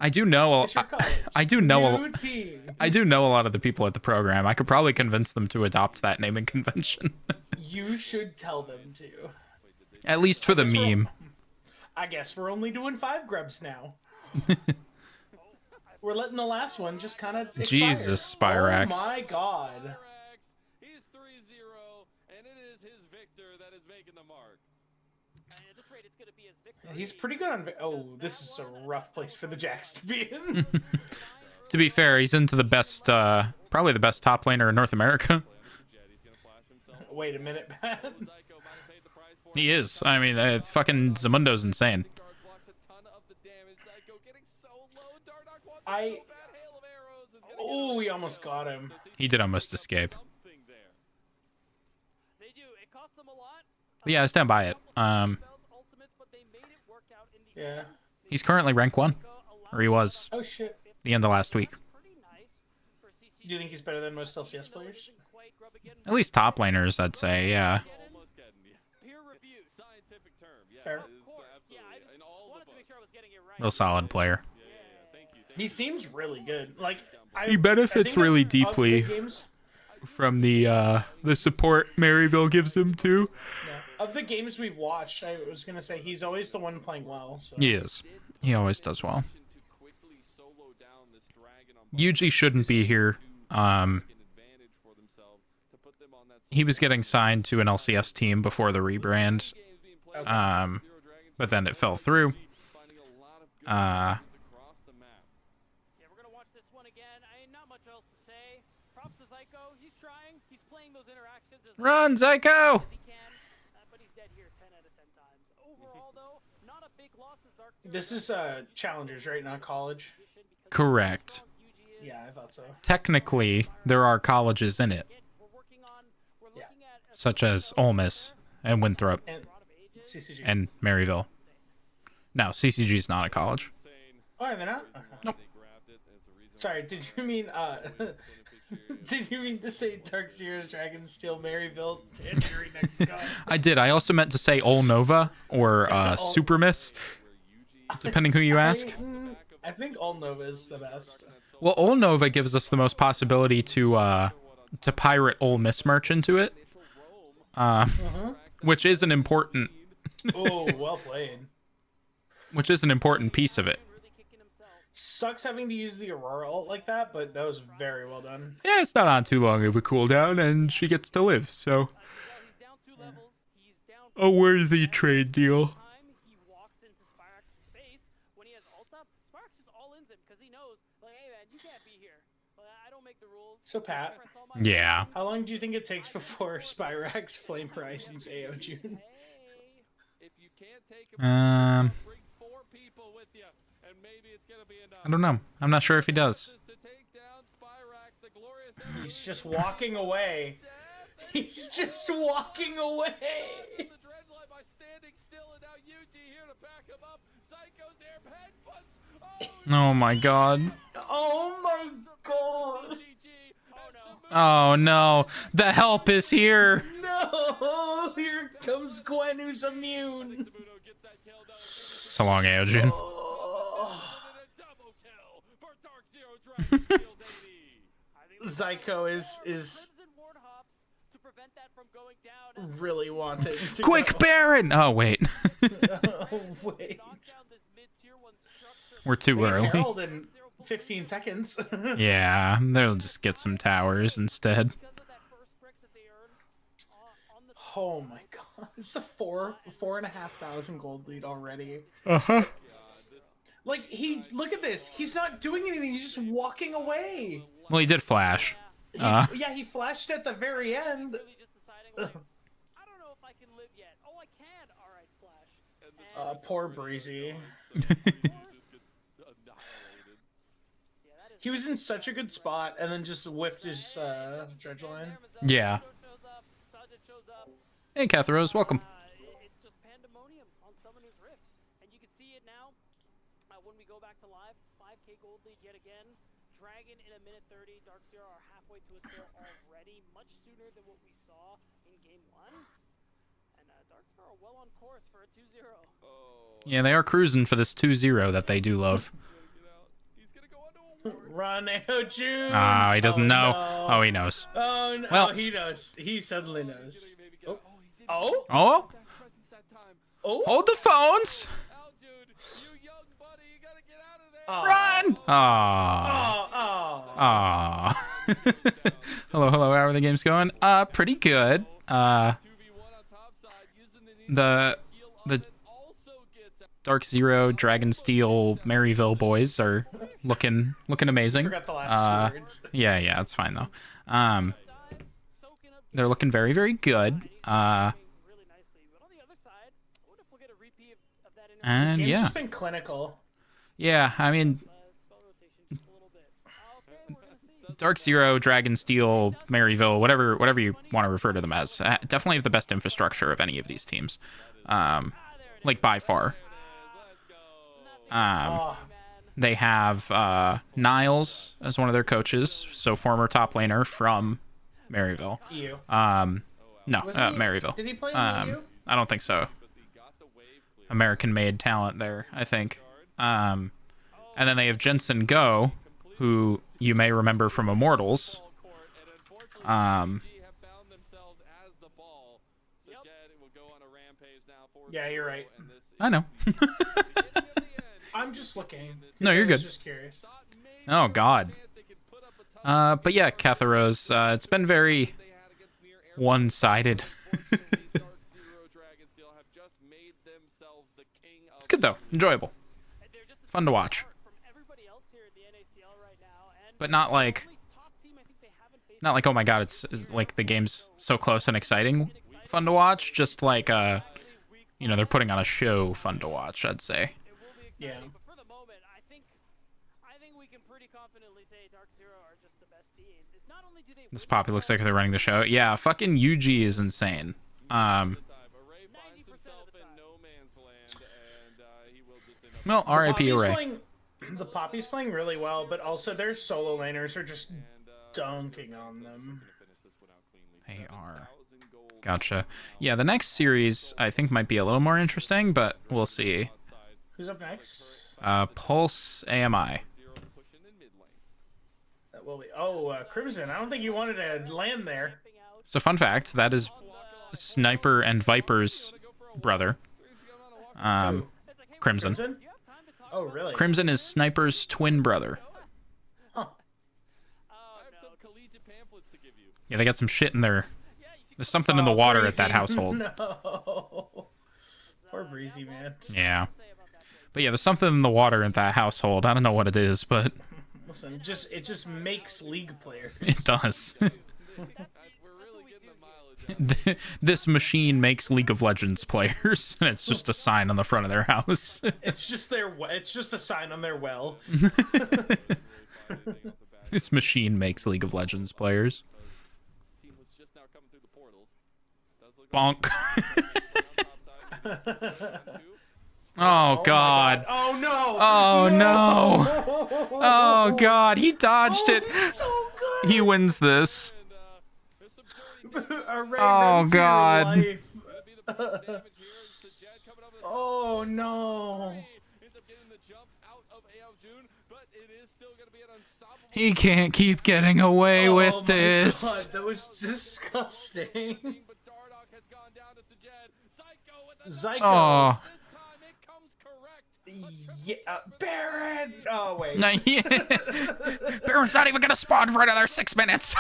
S1: I do know
S5: Fisher College,
S1: I do know
S5: new team.
S1: I do know a lot of the people at the program. I could probably convince them to adopt that naming convention.
S5: You should tell them to.
S1: At least for the meme.
S5: I guess we're only doing 5 grubs now. We're letting the last one just kind of
S1: Jesus, Spyrax.
S5: Oh my God.
S2: He's 3-0, and it is his Victor that is making the mark.
S5: He's pretty good on. Oh, this is a rough place for the Jacks to be in.
S1: To be fair, he's into the best, probably the best top laner in North America.
S5: Wait a minute, Pat.
S1: He is. I mean, fucking Zamundo's insane.
S5: I. Oh, we almost got him.
S1: He did almost escape.
S3: They do. It cost them a lot.
S1: But yeah, I stand by it.
S5: Yeah.
S1: He's currently rank 1. Or he was
S5: Oh shit.
S1: the end of last week.
S5: Do you think he's better than most LCS players?
S1: At least top laners, I'd say, yeah.
S5: Fair.
S1: Real solid player.
S5: He seems really good. Like
S1: He benefits really
S5: of the
S1: deeply
S5: games,
S1: from the support Maryville gives him too.
S5: yeah, of the games we've watched, I was gonna say he's always the one playing well. So.
S1: He is. He always does well. Yuji shouldn't be here. He was getting signed to an LCS team before the rebrand.
S5: Okay.
S1: But then it fell through.
S3: Yeah, we're gonna watch this one again. Not much else to say. Props to Zyko. He's trying. He's playing those interactions as
S1: Run, Zyko!
S3: as he can, but he's dead here 10 out of 10 times. Overall, though, not a big loss as Dark Zero.
S5: This is challengers, right? Not college.
S1: Correct.
S5: Yeah, I thought so.
S1: Technically, there are colleges in it,
S3: We're
S5: Yeah.
S3: looking at
S1: such as Ole Miss and Winthrop
S5: And CCG.
S1: and Maryville. No, CCG is not a college.
S5: Oh, are they not? Okay.
S1: Nope.
S5: Sorry, did you mean did you mean to say Dark Zero's Dragons steal Maryville to injury next go?
S1: I did. I also meant to say Ole Nova or Super Miss, depending who you ask.
S5: I think All Nova is the best.
S1: Well, Ole Nova gives us the most possibility to pirate Ole Miss merch into it, which is an important
S5: Oh, well played.
S1: piece of it.
S5: Sucks having to use the Aurora ult like that, but that was very well done.
S1: Yeah, it's not on too long of a cooldown, and she gets to live, so
S3: he's down 2 levels. He's down
S1: a worthy trade deal.
S3: he walks into Spyrax's space. When he has ult up, Spyrax just all-ins him because he knows, like, hey man, you can't be here. Like, I don't make the rules.
S5: So Pat,
S3: Press all my
S1: Yeah.
S5: how long do you think it takes before Spyrax Flame Horizons AO June?
S2: If you can't take him,
S1: Um,
S2: bring 4 people with you, and maybe it's gonna be enough.
S1: I don't know. I'm not sure if he does.
S2: To take down Spyrax, the glorious
S5: He's just walking away. He's just walking away.
S2: the Dreadlight by standing still, and now Yuji here to back him up. Psycho's here, headbutts.
S1: Oh my god.
S5: Oh my god.
S1: Oh no. The help is here.
S5: No, here comes Gwen who's immune.
S1: So long, Aojin.
S5: Zyko is really wanting to
S1: Quick,
S5: go.
S1: Baron! Oh, wait.
S5: Oh, wait.
S1: We're too
S5: Wait,
S1: early.
S5: Herald in 15 seconds.
S1: Yeah, they'll just get some towers instead.
S5: Oh my god, it's a 4,500 gold lead already.
S1: Uh-huh.
S5: Like look at this. He's not doing anything. He's just walking away.
S1: Well, he did flash.
S5: Yeah, he flashed at the very end.
S3: I don't know if I can live yet. Oh, I can. All right, Flash.
S5: Poor Breezy. He was in such a good spot and then just whiffed his dredge line.
S1: Yeah. Hey, Catherose, welcome.
S3: It's just pandemonium on Summoner's Rift, and you can see it now when we go back to live. 5k gold lead yet again. Dragon in a minute 30. Dark Zero are halfway to a sale already, much sooner than what we saw in game 1. And Dark Zero are well on course for a 2-0.
S1: Yeah, they are cruising for this 2-0 that they do love.
S5: Run, Ao June!
S1: Ah, he doesn't know.
S5: No.
S1: Oh, he knows.
S5: Oh, no,
S1: Well-
S5: he knows. He suddenly knows. Oh?
S1: Oh,
S5: Oh?
S1: hold the phones.
S5: Oh.
S1: Run! Aww.
S5: Oh, oh.
S1: Aww. Hello, how are the games going? Pretty good. The Dark Zero, Dragon Steel, Maryville boys are looking amazing.
S5: Forgot the last 2 words.
S1: Yeah, it's fine though. They're looking very, very good.
S3: Really nicely. But on the other side, I wonder if we'll get a repeat of that
S5: This
S1: And
S5: game's
S1: yeah,
S5: just been clinical.
S1: yeah. I mean,
S3: spell rotation.
S1: Dark Zero, Dragonsteel, Maryville, whatever you want to refer to them as, definitely have the best infrastructure of any of these teams, like by far. They have Niles as one of their coaches, so former top laner from Maryville.
S5: EU.
S1: No, Maryville.
S5: Did he play in the EU?
S1: I don't think so. American-made talent there, I think. And then they have Jensen Go, who you may remember from Immortals.
S5: Yeah, you're right.
S1: I know.
S5: I'm just looking.
S1: No, you're
S5: I was
S1: good.
S5: just curious.
S1: Oh, God. But yeah, Catharos, it's been very one-sided. It's good, though. Enjoyable. Fun to watch. But not like, oh my god, it's like the game's so close and exciting fun to watch. Just like, you know, they're putting on a show fun to watch, I'd say.
S5: Yeah.
S1: This Poppy looks like they're running the show. Yeah, fucking UG is insane. Well, RIP Array.
S5: The Poppy's playing really well, but also their solo laners are just dunking on them.
S1: They are. Gotcha. Yeah, the next series I think might be a little more interesting, but we'll see.
S5: Who's up next?
S1: Pulse AMI.
S5: That will be. Oh, Crimson. I don't think you wanted to land there.
S1: So fun fact, that is Sniper and Viper's brother. Crimson.
S5: Crimson? Oh, really?
S1: Crimson is Sniper's twin brother.
S5: Huh.
S1: Yeah, they got some shit in there. There's something in the water at that household.
S5: No. Poor Breezy, man.
S1: Yeah. But yeah, there's something in the water in that household. I don't know what it is, but...
S5: Listen, it just makes League players.
S1: It does. This machine makes League of Legends players, and it's just a sign on the front of their house.
S5: It's just a sign on their well.
S1: This machine makes League of Legends players. Bonk. Oh god.
S5: Oh no.
S1: Oh no. Oh god, he dodged it.
S5: So good.
S1: He wins this.
S5: Oh
S1: god.
S5: Oh no.
S1: He can't keep getting away with this.
S5: God, that was disgusting. Zyko.
S1: Oh.
S5: Yeah, Baron. Oh wait.
S1: No, yeah. Baron's not even gonna spawn for another 6 minutes.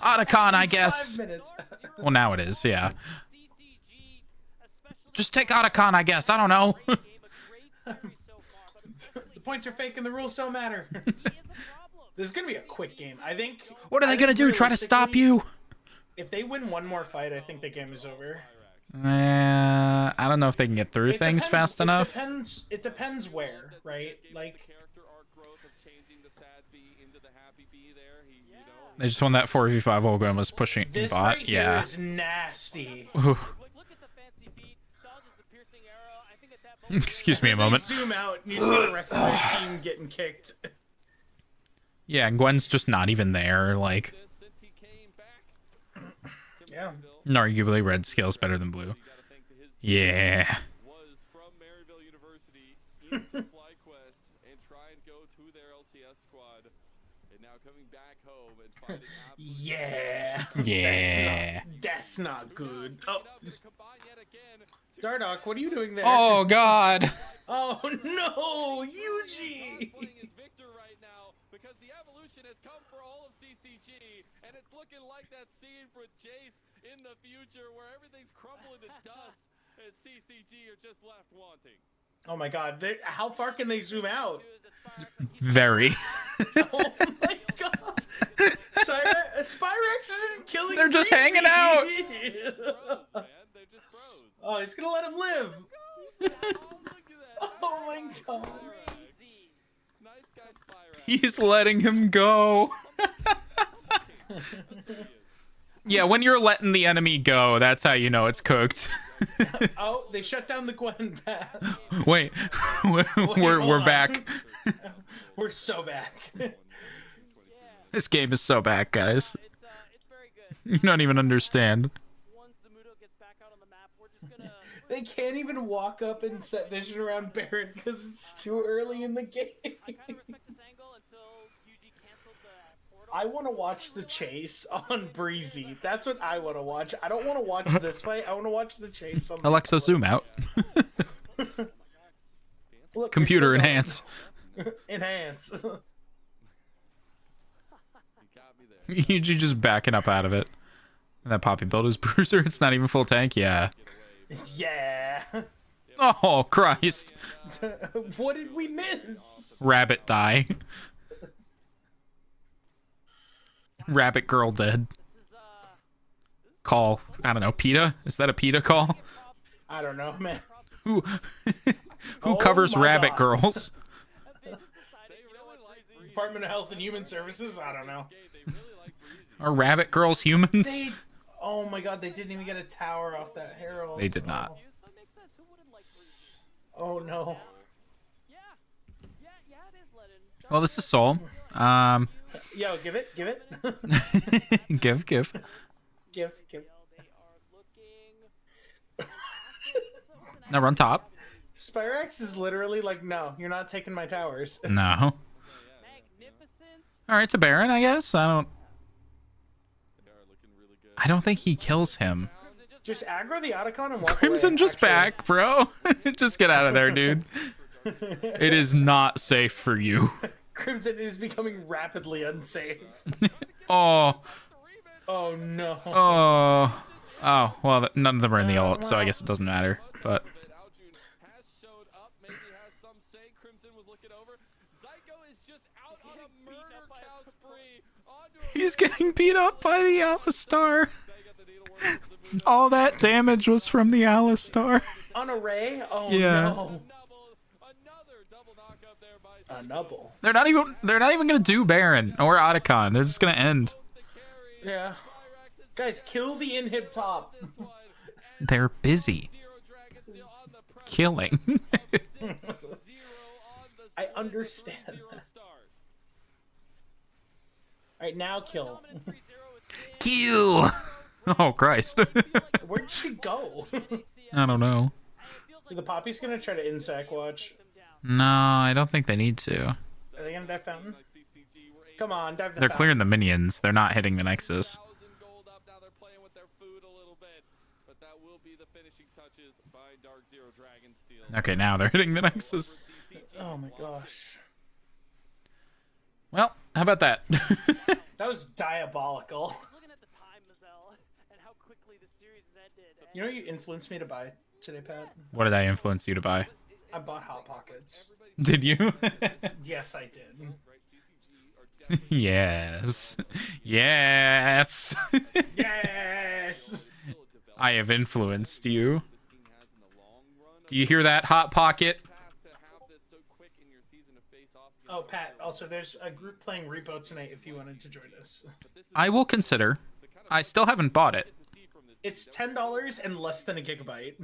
S1: Otacon, I guess.
S5: 5 minutes.
S1: Well, now it is, yeah. Just take Otacon, I guess. I don't know.
S5: The points are fake and the rules don't matter. This is gonna be a quick game. I think.
S1: What are they gonna do? Try to stop you?
S5: If they win one more fight, I think the game is over.
S1: I don't know if they can get through things fast enough.
S5: It depends where, right? Like.
S1: They just won that 4v5 hologram was pushing
S5: This
S1: bot.
S5: right
S1: Yeah.
S5: here is nasty.
S1: Excuse me a moment.
S5: Zoom out and you see the rest of their team getting kicked.
S1: Yeah, and Gwen's just not even there. Like,
S5: Yeah.
S1: arguably red scale's better than blue. Yeah.
S5: Yeah.
S1: Yeah.
S5: That's not good. Oh. Dardock, what are you doing there?
S1: Oh god.
S5: Oh no, Yuji.
S2: Because the evolution has come for all of CCG, and it's looking like that scene for Jace in the future where everything's crumbling to dust and CCG are just left wanting.
S5: Oh my god, how far can they zoom out?
S1: Very.
S5: Oh my god. Spyrex isn't killing
S1: They're just
S5: Breezy.
S1: hanging out.
S5: Oh, he's gonna let him live. Oh my god.
S1: He's letting him go. Yeah, when you're letting the enemy go, that's how you know it's cooked.
S5: Oh, they shut down the Gwen path.
S1: Wait, we're
S5: hold on.
S1: back.
S5: We're so back.
S1: This game is so back, guys.
S3: It's very good.
S1: You don't even understand.
S3: Once Zamudo gets back out on the map, we're just gonna.
S5: They can't even walk up and set vision around Baron because it's too early in the game.
S3: I kind of respect this angle until UG canceled the portal.
S5: I want to watch the chase on Breezy. That's what I want to watch. I don't want to watch this fight. I want to watch the chase on
S1: Alexa, zoom out.
S5: Look,
S1: Computer
S5: they're still
S1: enhance.
S5: going. Enhance.
S1: You just backing up out of it. And that poppy build is bruiser. It's not even full tank. Yeah.
S5: Yeah.
S1: Oh Christ.
S5: What did we miss?
S1: Rabbit die. Rabbit girl dead. Call. I don't know. PETA? Is that a PETA call?
S5: I don't know, man.
S1: Who
S5: Oh
S1: covers
S5: my
S1: rabbit
S5: God.
S1: girls?
S5: Department of Health and Human Services? I don't know.
S1: Are rabbit girls humans?
S5: They, oh my God, they didn't even get a tower off that Herald.
S1: They did not.
S3: That makes sense. Who wouldn't like Breezy?
S5: Oh no.
S3: Yeah, it is Lennon.
S1: Well, this is Soul.
S5: Yo, give it.
S1: give.
S5: Give.
S3: They are looking.
S1: Now run top.
S5: Spyrax is literally like, no, you're not taking my towers.
S1: No.
S3: Magnificent.
S1: All right, to Baron, I guess. I don't think he kills him.
S5: Just aggro the Otacon and walk
S1: Crimson
S5: away,
S1: just
S5: actually.
S1: back, bro. Just get out of there, dude. It is not safe for you.
S5: Crimson is becoming rapidly unsafe.
S1: Oh.
S5: Oh no.
S1: Oh. Oh. Well, none of them are in the ult, so I guess it doesn't matter. But he's getting beat up by the Alistar. All that damage was from the Alistar.
S5: On a Ray? Oh
S1: Yeah.
S5: no. A nubble.
S1: They're not even gonna do Baron or Otacon. They're just gonna end.
S5: Yeah. Guys, kill the inhib top.
S1: They're busy killing.
S5: I understand that. Alright, now kill.
S1: Kill. Oh Christ.
S5: Where'd she go?
S1: I don't know.
S5: The Poppy's gonna try to insec watch.
S1: No, I don't think they need to.
S5: Are they gonna dive fountain? Come on, dive the
S1: They're
S5: fountain.
S1: clearing the minions. They're not hitting the Nexus. Okay, now they're hitting the Nexus.
S5: Oh my gosh.
S1: Well, how about that?
S5: That was diabolical.
S3: Looking at the time, Mazel, and how quickly the series has ended.
S5: You know what you influenced me to buy today, Pat?
S1: What did I influence you to buy?
S5: I bought Hot Pockets.
S1: Did you?
S5: Yes, I did.
S1: Yes. Yes.
S5: Yes!
S1: I have influenced you. Do you hear that, Hot Pocket?
S5: Oh, Pat, also, there's a group playing Repo tonight if you wanted to join us.
S1: I will consider. I still haven't bought it.
S5: It's $10 and less than a gigabyte.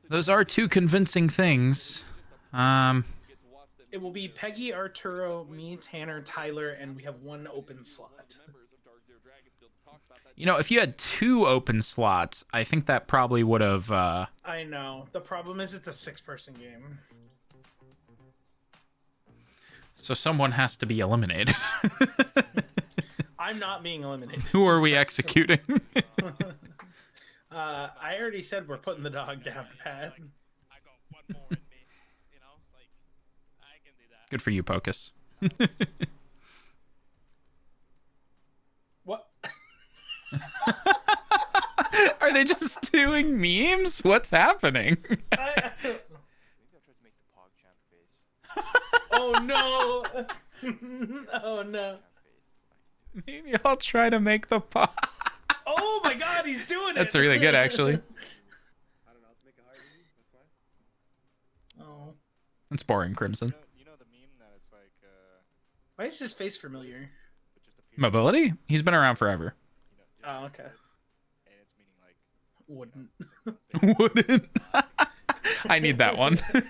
S1: Those are two convincing things.
S5: It will be Peggy, Arturo, me, Tanner, Tyler, and we have one open slot.
S1: You know, if you had 2 open slots, I think that probably would have...
S5: I know. The problem is it's a 6-person game.
S1: So someone has to be eliminated.
S5: I'm not being eliminated.
S1: Who are we executing?
S5: I already said we're putting the dog down, Pat.
S6: I got one more in me, you know, like I can do that.
S1: Good for you, Pocus.
S5: What?
S1: Are they just doing memes? What's happening?
S5: Oh no! Oh no!
S1: Maybe I'll try to make the pop.
S5: Oh my God, he's doing it!
S1: That's really good, actually.
S5: Oh.
S1: That's boring, Crimson.
S6: You know the meme that it's like,
S5: Why is his face familiar?
S6: it just appears,
S1: Mobility? He's been around forever.
S6: you know,
S5: Oh, okay.
S6: and it's meaning like
S5: Wouldn't.
S1: Wouldn't. I need that one.
S6: being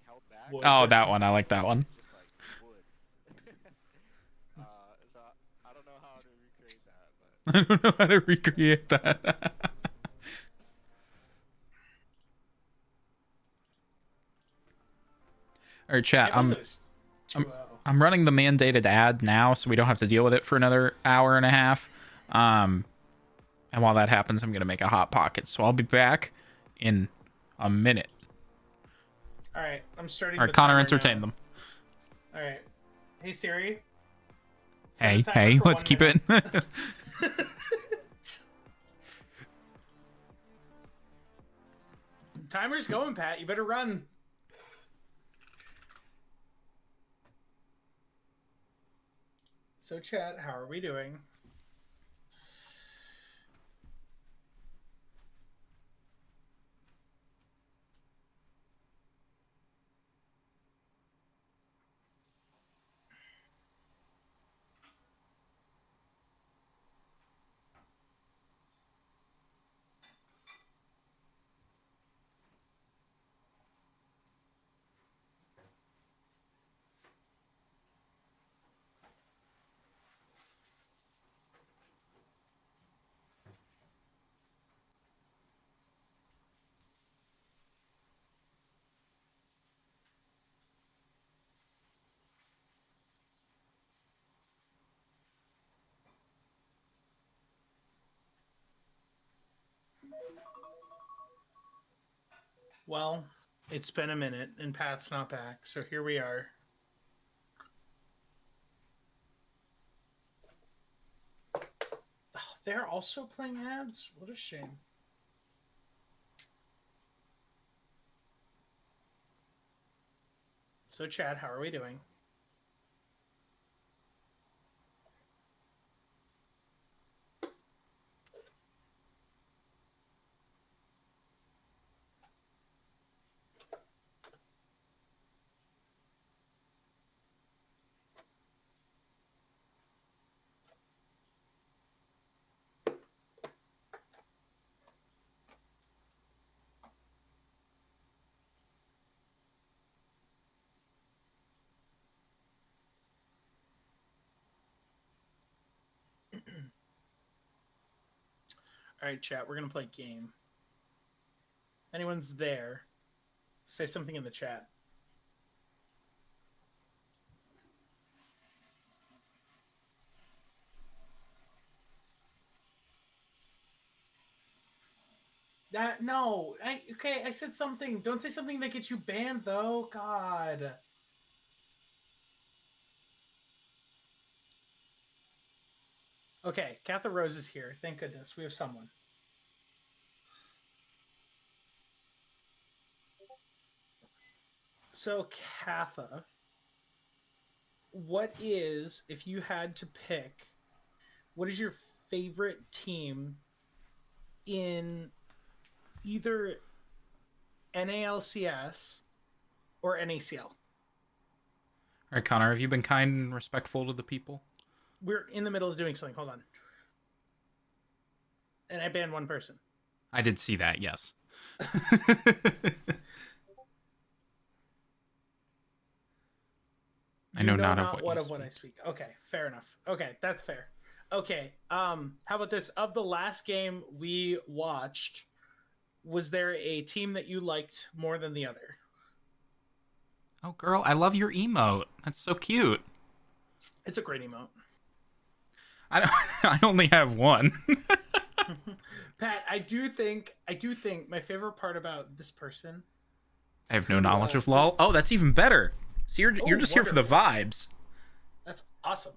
S6: held back.
S5: Would.
S1: Oh, that one. I like that one.
S6: Just like would. So I don't know how to recreate that, but
S1: I don't know how to recreate that. All right, chat.
S5: Can't believe it was 2-0.
S1: I'm running the mandated ad now, so we don't have to deal with it for another hour and a half. And while that happens, I'm gonna make a hot pocket. So I'll be back in a minute.
S5: All right, I'm starting.
S1: All right,
S5: the
S1: Connor,
S5: timer
S1: entertain
S5: now.
S1: them.
S5: All right. Hey Siri.
S1: Hey,
S5: Set a timer
S1: hey,
S5: for
S1: let's
S5: 1
S1: keep
S5: minute.
S1: it.
S5: Timer's going, Pat. You better run. So, chat, how are we doing? Well, it's been a minute, and Pat's not back, so here we are. Oh, they're also playing ads? What a shame. So, Chad, how are we doing? All right, chat, we're going to play game. Anyone's there, say something in the chat. No. Okay, I said something. Don't say something that gets you banned, though. God. Okay, Katha Rose is here. Thank goodness. We have someone. So, Katha, what is, if you had to pick, what is your favorite team in either NALCS or NACL?
S1: All right, Connor, have you been kind and respectful to the people?
S5: We're in the middle of doing something. Hold on. And I banned one person.
S1: I did see that, yes. I know not of what
S5: I speak. Okay, fair enough. Okay, that's fair. Okay, how about this? Of the last game we watched, was there a team that you liked more than the other?
S1: Oh, girl, I love your emote. That's so cute.
S5: It's a great emote.
S1: I only have one.
S5: Pat, I do think my favorite part about this person.
S1: I have no knowledge of LOL. Oh, that's even better. So you're just here for the vibes.
S5: That's awesome.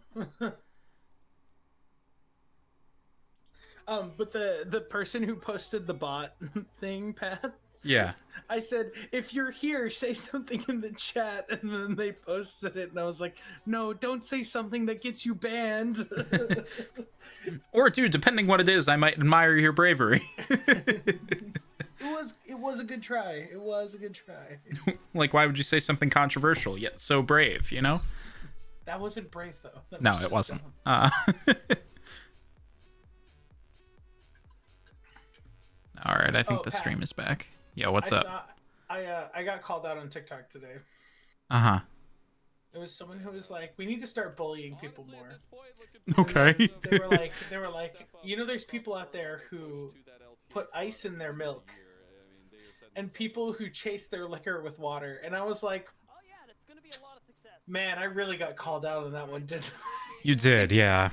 S5: But the person who posted the bot thing, Pat.
S1: Yeah.
S5: I said, if you're here, say something in the chat, and then they posted it, and I was like, no, don't say something that gets you banned.
S1: Or, dude, depending what it is, I might admire your bravery.
S5: It was a good try. It was a good try.
S1: Like, why would you say something controversial yet so brave, you know?
S5: That wasn't brave though. That
S1: No,
S5: was
S1: it
S5: just
S1: wasn't.
S5: dumb.
S1: All right, I think
S5: Oh,
S1: the
S5: Pat.
S1: stream is back. Yeah, what's up?
S5: I got called out on TikTok today.
S1: Uh-huh.
S5: It was someone who was like, "We need to start bullying people
S2: Honestly, at
S5: more."
S2: this point, looking
S1: Okay.
S5: They were like, you know, there's people out there who put ice in their milk, and people who chase their liquor with water. And I was like,
S3: Oh yeah, and it's gonna be a lot of success.
S5: man, I really got called out on that one, didn't I?
S1: You did, yeah.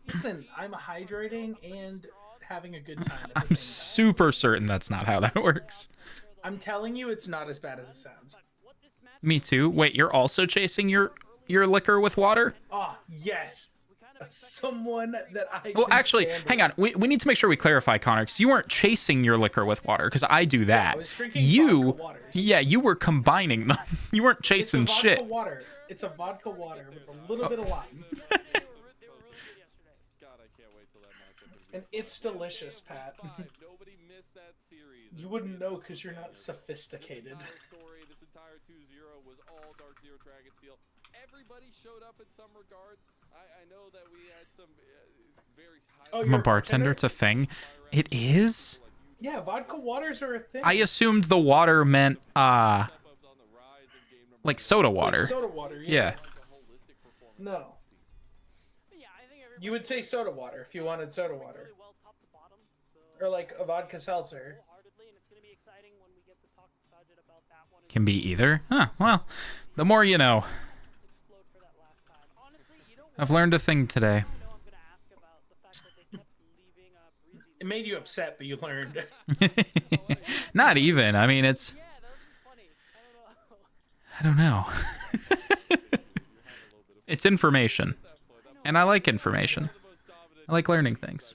S5: Listen, I'm hydrating and having a good time at
S1: I'm
S5: the same
S1: super certain that's not how that works.
S5: time. I'm telling you, it's not as bad as it sounds.
S1: Me too. Wait, you're also chasing your liquor with water?
S5: Oh, yes. Someone that I
S1: Well,
S5: can
S1: actually,
S5: stand
S1: hang
S5: with.
S1: on. We need to make sure we clarify, Connor, because you weren't chasing your liquor with water, because I do that.
S5: I was drinking
S1: You,
S5: vodka waters.
S1: yeah, you were combining them. You weren't
S5: It's a
S1: chasing
S5: vodka
S1: shit.
S5: water. It's a vodka water with a little bit of lime.
S2: God, I can't wait till that matchup.
S5: And it's delicious, Pat.
S2: Nobody missed that series.
S5: You wouldn't know because you're not sophisticated.
S2: This entire 2-0 was all Dark Zero Dragon Steel. Everybody showed up in some regards. I know that we had some very high.
S5: Oh,
S1: I'm
S5: you're
S1: a bartender. It's a thing. It is?
S5: Yeah, vodka waters are a thing.
S1: I assumed the water meant, like soda water.
S5: Like soda water,
S1: Yeah.
S5: No. You would say soda water if you wanted soda water. Or like a vodka seltzer.
S1: Can be either. Huh, well, the more you know. I've learned a thing today.
S5: It made you upset, but you learned.
S1: Not even. I mean, it's... I don't know. It's information. And I like information. I like learning things.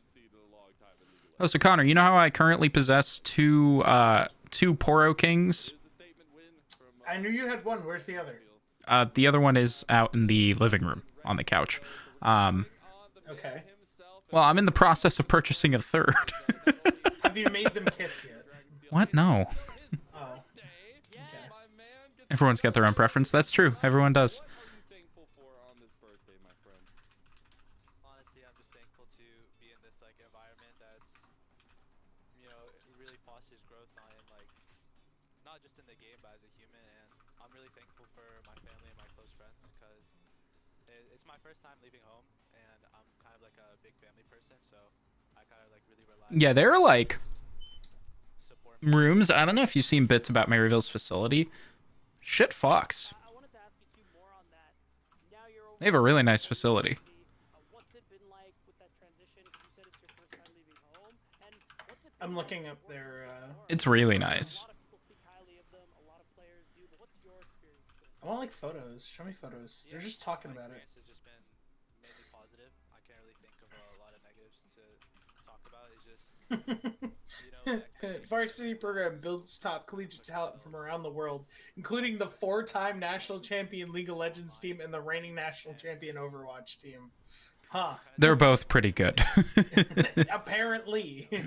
S1: Oh, so Connor, you know how I currently possess two Poro Kings?
S5: I knew you had one. Where's the other?
S1: The other one is out in the living room on the couch.
S5: Okay.
S1: Well, I'm in the process of purchasing a third.
S5: Have you made them kiss yet?
S1: What? No.
S5: Oh. Okay.
S1: Everyone's got their own preference. That's true. Everyone does.
S6: Honestly, I'm just thankful to be in this like environment that's, you know, really fosters growth on like not just in the game but as a human. And I'm really thankful for my family and my close friends because it's my first time leaving home, and I'm kind of like a big family person, so I kind of like really rely.
S1: Yeah, there are like
S6: Support me.
S1: rooms. I don't know if you've seen bits about Maryville's facility. Shit fucks. They have a really nice facility.
S5: I'm looking up their.
S1: It's really nice.
S5: I want like photos. Show me photos. They're just talking
S6: My
S5: about it.
S6: experience has just been mainly positive. I can't really think of a lot of negatives to talk about. It's just, you know, that
S5: Varsity program builds top collegiate talent from around the world, including the 4-time national champion League of Legends team and the reigning national champion Overwatch team. Huh.
S1: They're both pretty good.
S5: Apparently.
S6: like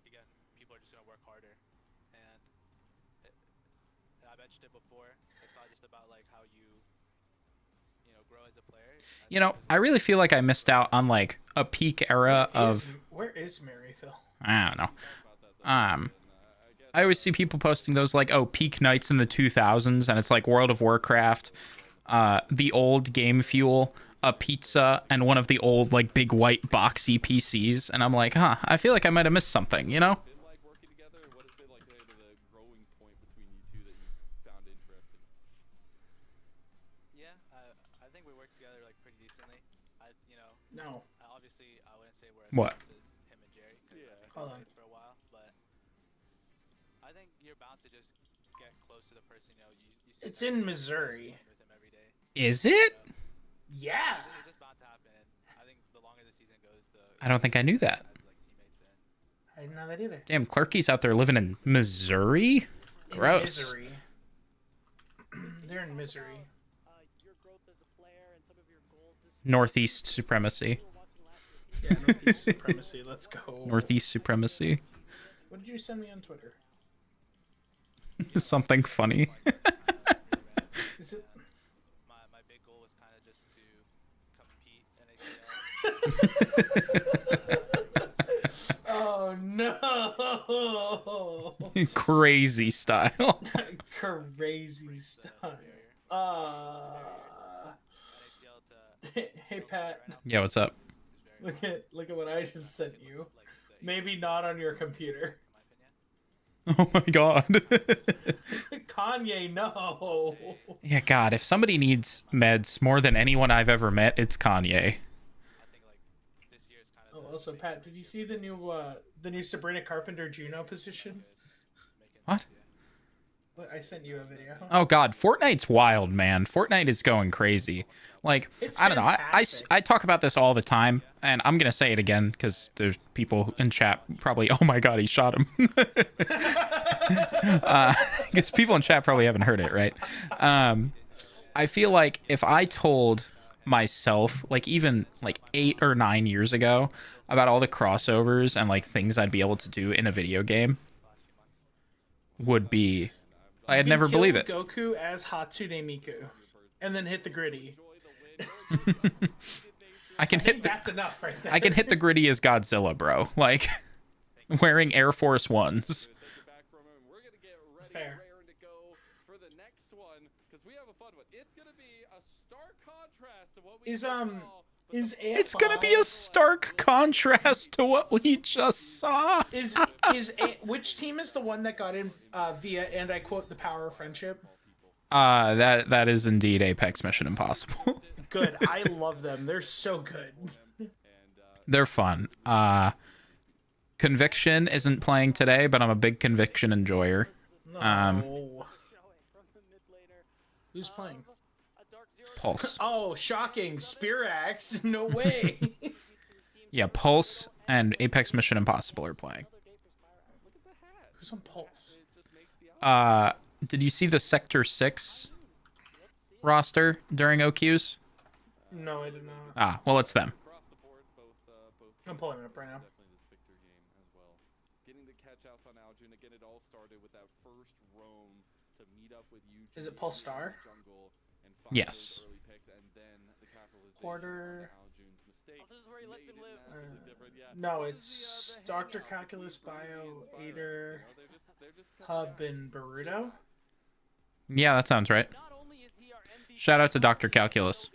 S6: again, people are just gonna work harder, and I mentioned it before. It's not just about like how you know grow as a player.
S1: You know, I really feel like I missed out on like a peak era of...
S5: Where is Maryville?
S1: I don't know. I always see people posting those like, oh, peak nights in the 2000s, and it's like World of Warcraft, the old Game Fuel, a pizza, and one of the old like big white boxy PCs, and I'm like, huh, I feel like I might have missed something, you know?
S2: Been like working together? What has been like the growing point between you two that you found interesting?
S6: Yeah, I think we work together like pretty decently. You know,
S5: No.
S6: obviously I wouldn't say we're as
S1: What?
S6: close as him and Jerry because
S2: Yeah.
S6: I think
S5: Hold
S6: we've
S5: on.
S6: been for a while, but I think you're bound to just get close to the person you sit
S5: It's
S6: next
S5: in
S6: to
S5: Missouri.
S6: with him every day.
S1: Is it?
S5: Yeah.
S6: It's just bound to happen, and I think the longer the season goes, the
S1: I don't think I knew that.
S6: as like teammates in.
S5: I didn't know that either.
S1: Damn, Clerky's out there living in Missouri?
S5: In
S1: Gross.
S5: Misery. They're in misery.
S1: Northeast supremacy.
S5: Yeah, Northeast Supremacy. Let's go.
S1: Northeast Supremacy.
S5: What did you send me on Twitter?
S1: Something funny.
S5: Is it?
S6: My big goal was kind of just to compete NACL.
S5: Oh no!
S1: Crazy style.
S5: Crazy style. Hey Pat,
S1: Yeah, what's up?
S5: look at what I just sent you. Maybe not on your computer.
S1: Oh my god.
S5: Kanye, no.
S1: Yeah, God, if somebody needs meds more than anyone I've ever met, it's Kanye.
S5: Oh, also Pat, did you see the new Sabrina Carpenter Juno position?
S1: What?
S5: What, I sent you a video.
S1: Oh God, Fortnite's wild, man. Fortnite is going crazy. Like,
S5: It's
S1: I don't know.
S5: fantastic.
S1: I talk about this all the time, and I'm gonna say it again because there's people in chat probably. Oh my God, he shot him. Because people in chat probably haven't heard it, right? I feel like if I told myself, like even like 8 or 9 years ago, about all the crossovers and like things I'd be able to do in a video game, would be. I'd never
S5: Kill
S1: believe it.
S5: Goku as Hatsune Miku, and then hit the gritty.
S1: I can hit the,
S5: That's enough right there.
S1: I can hit the gritty as Godzilla, bro. Like wearing Air Force Ones.
S5: Fair. Is
S1: It's gonna be a stark contrast to what we just saw.
S5: Which team is the one that got in via, and I quote, the power of friendship?
S1: That is indeed Apex Mission Impossible.
S5: Good. I love them. They're so good.
S1: They're fun. Conviction isn't playing today, but I'm a big Conviction enjoyer.
S5: No. Who's playing?
S1: Pulse.
S5: Oh, shocking. Spirax. No way.
S1: Yeah, Pulse and Apex Mission Impossible are playing.
S5: Who's on Pulse?
S1: Did you see the Sector 6 roster during OQs?
S5: No, I did not.
S1: Ah, well, it's them.
S5: I'm pulling it up right now. Is it Pulse Star?
S1: Yes.
S5: Porter.
S3: This is where he lets him live.
S5: No, it's Dr. Calculus, Bio, Ader, Hub, and Baruto.
S1: Yeah, that sounds right.
S3: Not only is he our MVP,
S1: Shout out to Dr. Calculus.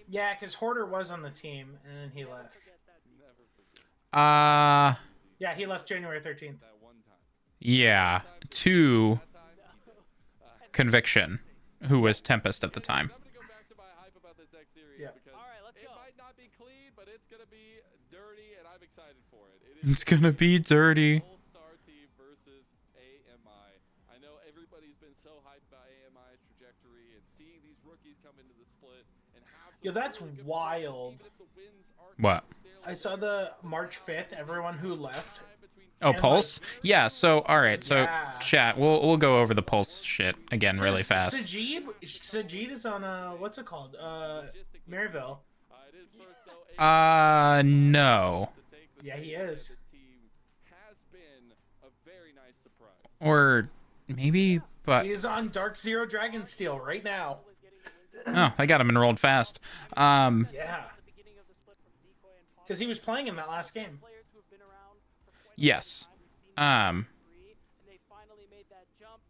S5: Yeah, because Hoarder was on the team, and then he left. Yeah, he left January 13th.
S1: Yeah, to Conviction, who was Tempest at the time.
S5: Yeah.
S1: It's gonna be dirty.
S2: I know everybody's been so hyped by AMI's trajectory and seeing these rookies come into the split and have
S5: Yeah, that's wild.
S1: What?
S5: I saw the March 5th, everyone who left.
S1: Oh,
S5: And,
S1: Pulse? Yeah, so, alright, so,
S5: Yeah.
S1: chat, we'll go over the Pulse shit again really fast.
S5: Sajid is on, what's it called? Maryville.
S1: No.
S5: Yeah, he is.
S1: Or, maybe, but,
S5: He is on Dark Zero Dragonsteel right now.
S1: oh, I got him enrolled fast.
S5: Yeah. Because he was playing in that last game.
S1: Yes.
S3: and they finally made that jump.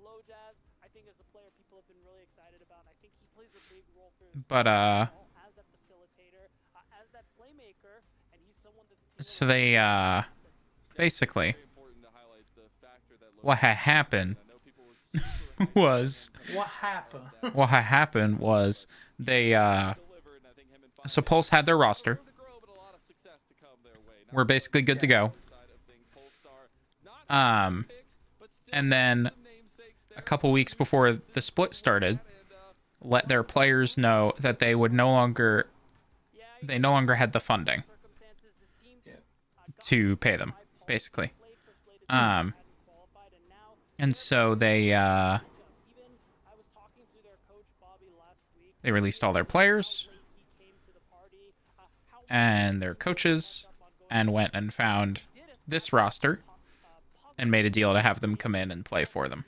S3: Lojaz, I think, is a player people have been really excited about. I think he plays a big role for his
S1: But,
S3: as that facilitator, as that playmaker, and he's someone that the team
S1: so they, basically, what had happened was,
S5: What happened?
S1: they, so Pulse had their roster. We're basically good to go. And then a couple weeks before the split started, let their players know that they would no longer had the funding to pay them, basically. And so they released all their players, and their coaches and went and found this roster and made a deal to have them come in and play for them.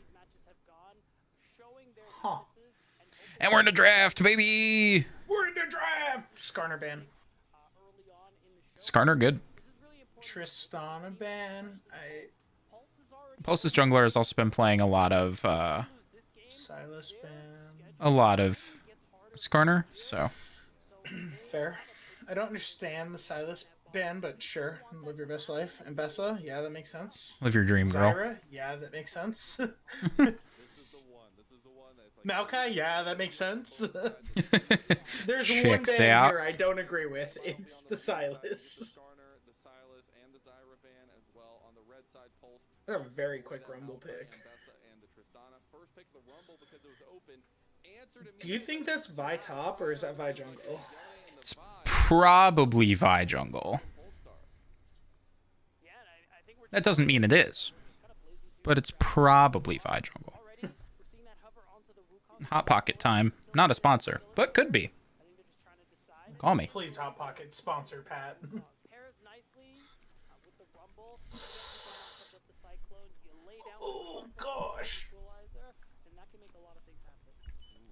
S5: Huh.
S1: And we're in the draft, baby!
S5: We're in the draft! Skarner ban.
S1: Skarner good.
S5: Tristana ban.
S1: Pulse's jungler has also been playing a lot of
S5: Silas ban.
S1: Skarner, so
S5: Fair. I don't understand the Silas ban, but sure. Live your best life. And Bessa, yeah, that makes sense.
S1: live your dream, girl.
S5: Zyra, yeah, that makes sense. Maokai, yeah, that makes sense. There's one
S1: Checks
S5: ban
S1: out.
S5: here I don't agree with. It's the Silas. They're a very quick Rumble pick. Do you think that's Vi top or is that Vi jungle?
S1: It's probably Vi jungle. That doesn't mean it is, but it's probably Vi jungle. Hot Pocket time. Not a sponsor, but could be. Call me.
S5: Please, Hot Pocket, sponsor Pat. Oh, gosh.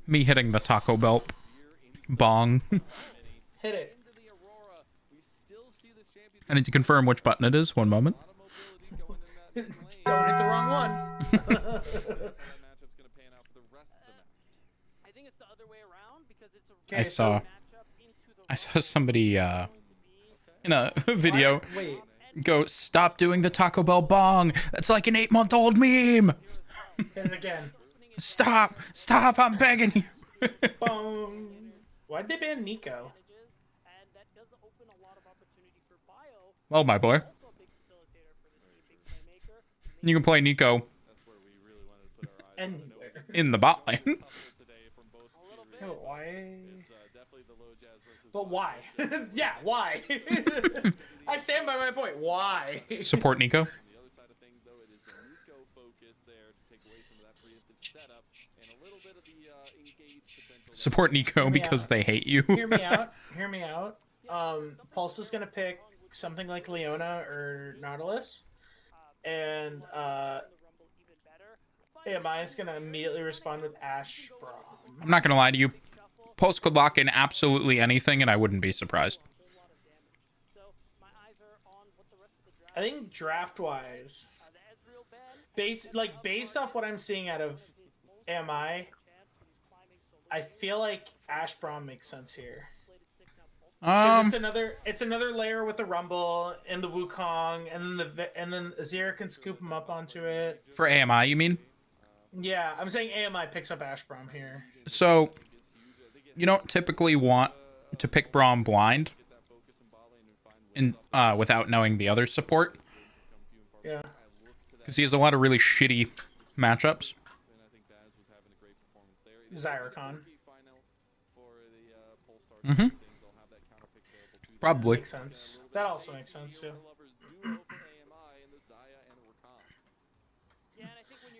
S1: Me hitting the Taco Bell bong.
S5: Hit it.
S1: I need to confirm which button it is. One moment.
S5: Don't hit the wrong one.
S1: I saw somebody in a video
S5: Wait.
S1: go, "Stop doing the Taco Bell bong. That's like an 8-month-old meme.
S5: Hit it again.
S1: Stop, I'm begging you."
S5: Boom. Why'd they ban Nico?
S1: Well, my boy, you can play Nico
S5: Anywhere.
S1: in the bot lane.
S5: Oh, why? But why? Yeah, why? I stand by my point. Why?
S1: Support Nico. Support Nico because they hate you.
S5: Hear me out. Hear me out. Pulse is gonna pick something like Leona or Nautilus, and AMI is gonna immediately respond with Ash Braum.
S1: I'm not gonna lie to you. Pulse could lock in absolutely anything, and I wouldn't be surprised.
S5: I think draft-wise, based off what I'm seeing out of AMI, I feel like Ash Braum makes sense here. Because it's another layer with the Rumble and the Wukong, and then Azir can scoop him up onto it.
S1: For AMI, you mean?
S5: Yeah, I'm saying AMI picks up Ash Braum here.
S1: So, you don't typically want to pick Braum blind without knowing the other support.
S5: Yeah.
S1: Because he has a lot of really shitty matchups.
S5: Zyricon.
S1: Mm-hmm. Probably.
S5: Makes sense. That also makes sense, too.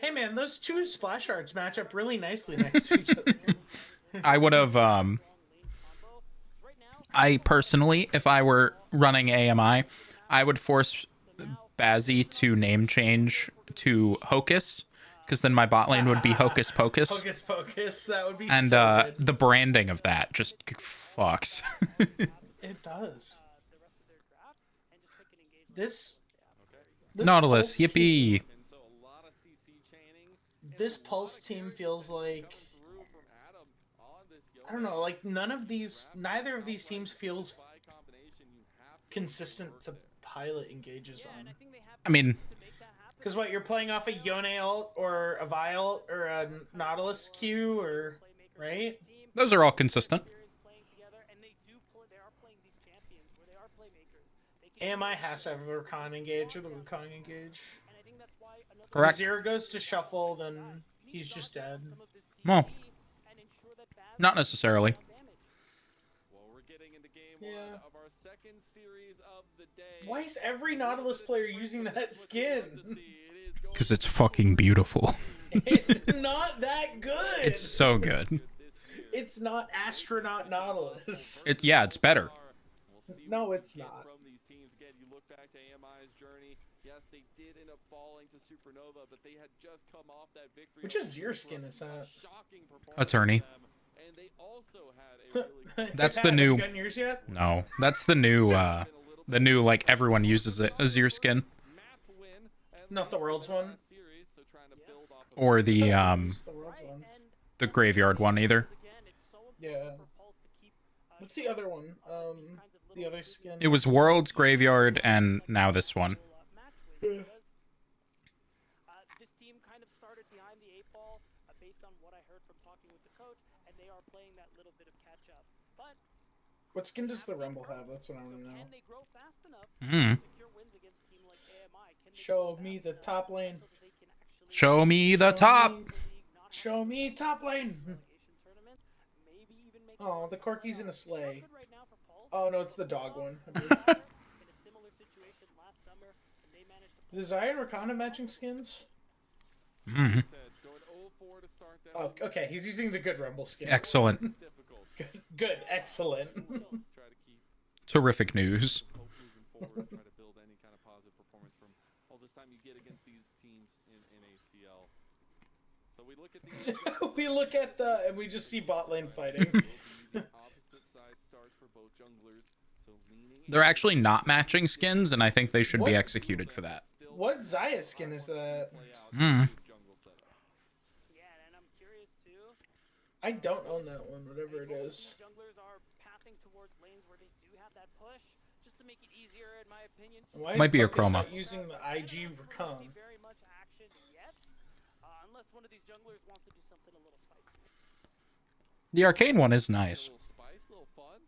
S5: Hey, man, those two splash arts match up really nicely next to each other.
S1: I would have, I personally, if I were running AMI, I would force Bazzi to name change to Hocus, because then my bot lane would be Hocus Pocus.
S5: Hocus Pocus, that would be
S1: And
S5: so good.
S1: the branding of that just fucks.
S5: It does. This
S1: Nautilus,
S5: Pulse team-
S1: yippee.
S5: This Pulse team feels like, I don't know, like neither of these teams feels consistent to pilot engages on.
S1: I mean,
S5: Because what, you're playing off a Yone ult or a Vi ult or a Nautilus Q or, right?
S1: those are all consistent.
S5: AMI has to have the Rakan engage or the Wukong engage.
S1: Correct.
S5: If Zero goes to shuffle, then he's just dead.
S1: Well, not necessarily.
S5: Yeah. Why is every Nautilus player using that skin?
S1: Because it's fucking beautiful.
S5: It's not that good.
S1: It's so good.
S5: It's not astronaut Nautilus.
S1: Yeah, it's better.
S2: we'll see
S5: No,
S2: what we
S5: it's
S2: get
S5: not.
S2: from these teams. Again, you look back to AMI's journey. Yes, they did end up falling to Supernova, but they had just come off that victory.
S5: Which is your skin, is that?
S2: Shocking performance
S1: Attorney.
S2: from them, and they also had a really
S1: That's
S5: Hey,
S1: the
S5: Pat,
S1: new-
S5: Have you gotten yours yet?
S1: No, that's the new like everyone uses it Azir skin,
S5: Not the world's one?
S1: or the
S5: Use the world's one.
S1: the graveyard one either.
S5: Yeah. What's the other one? The other skin.
S1: It was Worlds, Graveyard, and now this one.
S5: Yeah.
S3: This team kind of started behind the 8 ball based on what I heard from talking with the coach, and they are playing that little bit of catch up. But
S5: What skin does the Rumble have? That's what I want to know.
S3: can they grow fast enough
S1: Hmm.
S3: to secure wins against a team like AMI? Can they
S5: Show
S3: grow
S5: me
S3: fast
S5: the
S3: enough
S5: top lane.
S3: so that they can actually
S1: Show me the top.
S5: Show me top lane.
S3: relegation tournament, maybe even make
S5: Oh, the
S3: it
S5: Corky's in a
S3: playoffs?
S5: sleigh.
S3: Good right now for Pulse.
S5: Oh no, it's the dog one.
S3: in a similar situation last summer, and they managed to
S5: Does Zion Rakana matching skins?
S1: Hmm.
S5: Oh, okay. He's using the good Rumble skin.
S1: Excellent.
S5: Good. Excellent.
S1: Terrific news.
S2: Hope moving forward, try to build any kind of positive performance from all this time you get against these teams in ACL. So we look at these.
S5: We look at the and we just see bot lane fighting.
S2: Opposite side starts for both junglers. So leaning
S1: They're actually not matching skins, and I think they should be
S5: What?
S1: executed for that.
S5: What Zaya skin is that?
S1: Hmm.
S3: Yeah, and I'm curious too.
S5: I don't own that one, whatever it is.
S3: Junglers are pathing towards lanes where they do have that push, just to make it easier, in my opinion.
S5: Why
S1: Might
S5: is
S1: be a
S5: Focus
S1: chroma.
S5: not using the IG Rakan?
S3: Very much action yet, unless one of these junglers wants to do something a little spicy.
S1: The arcane one is nice.
S2: Little spice, little fun.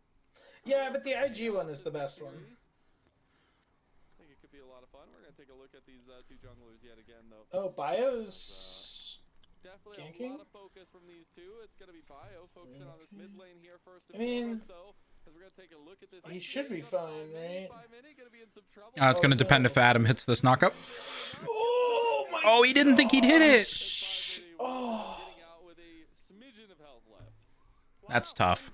S5: Yeah, but the IG one is the best one.
S2: I think it could be a lot of fun. We're gonna take a look at these two junglers yet again, though.
S5: Oh, Bio's
S2: Definitely a
S5: ganking?
S2: lot of focus from these two. It's gonna be Bio focusing on this mid lane here first.
S5: I mean,
S2: though, as we're gonna take a look at this.
S5: he should be fine, right?
S2: Gonna be in some trouble.
S1: It's going to depend if Adam hits this knockup.
S5: Oh my!
S1: Oh, he didn't think he'd hit it.
S5: Oh.
S2: Getting out with a smidgen of health left.
S1: That's tough.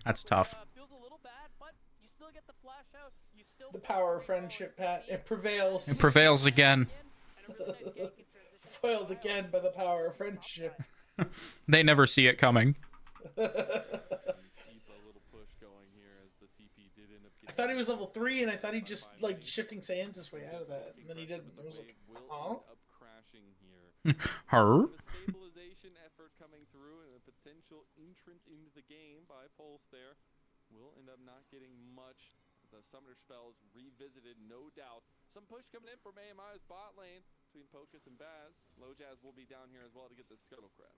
S1: That's tough.
S3: Feels a little bad, but you still get the flash out. You still
S5: The power of friendship, Pat. It prevails.
S1: It prevails again.
S5: Foiled again by the power of friendship.
S1: They never see it coming.
S2: Keep a little push going here as the TP did end up
S5: I thought he was level 3, and I thought he just like shifting Saiyans his way out of that, and then he didn't. I was like,
S2: will
S5: huh?
S2: end up crashing here.
S1: Her?
S2: The stabilization effort coming through and a potential entrance into the game by Pulse there will end up not getting much. The summoner spells revisited, no doubt. Some push coming in from AMI's bot lane between Pocus and Baz. Low Jazz will be down here as well to get the scuttle crab.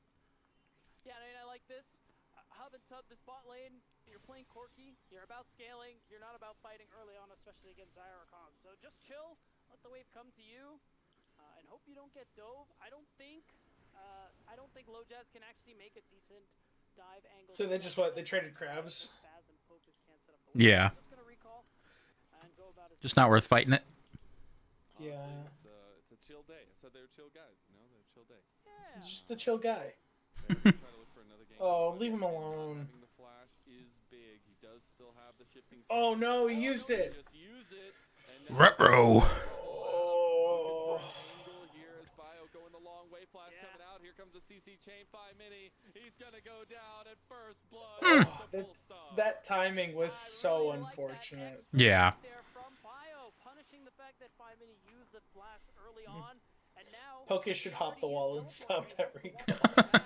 S3: Yeah, I mean, I like this. Hub and sub this bot lane. You're playing Corky. You're about scaling. You're not about fighting early on, especially against Zyrakan. So just chill. Let the wave come to you, and hope you don't get dove. I don't think Low Jazz can actually make a decent dive angle.
S5: So they just what? They traded crabs.
S3: Baz and Pocus can't set up the wave.
S1: Yeah.
S3: Just gonna recall and go about his
S1: Just not worth fighting it.
S5: Yeah.
S2: It's a chill day. I said they were chill guys, you know? They're a chill day.
S3: Yeah.
S5: He's just a chill guy.
S2: Try to look for another game.
S5: Oh, leave him alone.
S2: Having the flash is big. He does still have the shifting.
S5: Oh no, he used it.
S2: Just use it. And now
S1: Ruh-roh.
S5: Oh.
S2: angle here as Bio going the long way. Flash coming out. Here comes the CC chain 5 mini. He's gonna go down at first blood.
S5: That timing was so unfortunate.
S1: Yeah.
S3: There from Bio, punishing the fact that 5 Mini used the flash early on, and now
S5: Pocus should hop the wall and stop that recall.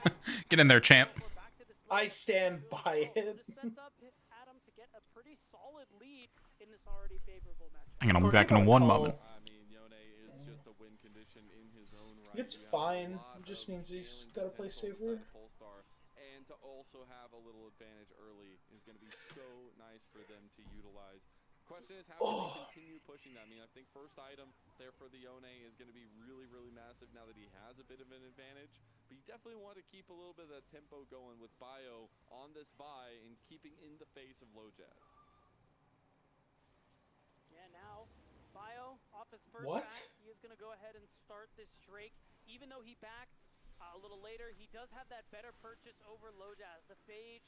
S1: Get in there, champ.
S3: we're back to this
S5: I stand by it.
S3: This sets up Adam to get a pretty solid lead in this already favorable matchup.
S1: Hang on, I'll be back in one moment.
S2: I mean, Yone is just a win condition in his own right.
S5: It's
S2: You have a
S5: fine.
S2: lot
S5: It just
S2: of
S5: means he's
S2: scaling
S5: gotta play
S2: potential
S5: safer.
S2: inside Polestar, and to also have a little advantage early is going to be so nice for them to utilize. Question is, how can they continue pushing that? I mean, I think first item there for the Yone is going to be really, really massive now that he has a bit of an advantage. But you definitely want to keep a little bit of that tempo going with Bio on this buy and keeping in the face of Low Jazz.
S3: Yeah, now Bio off his first
S5: What?
S3: back, he is going to go ahead and start this Drake. Even though he backed a little later, he does have that better purchase over Low Jazz. The Phage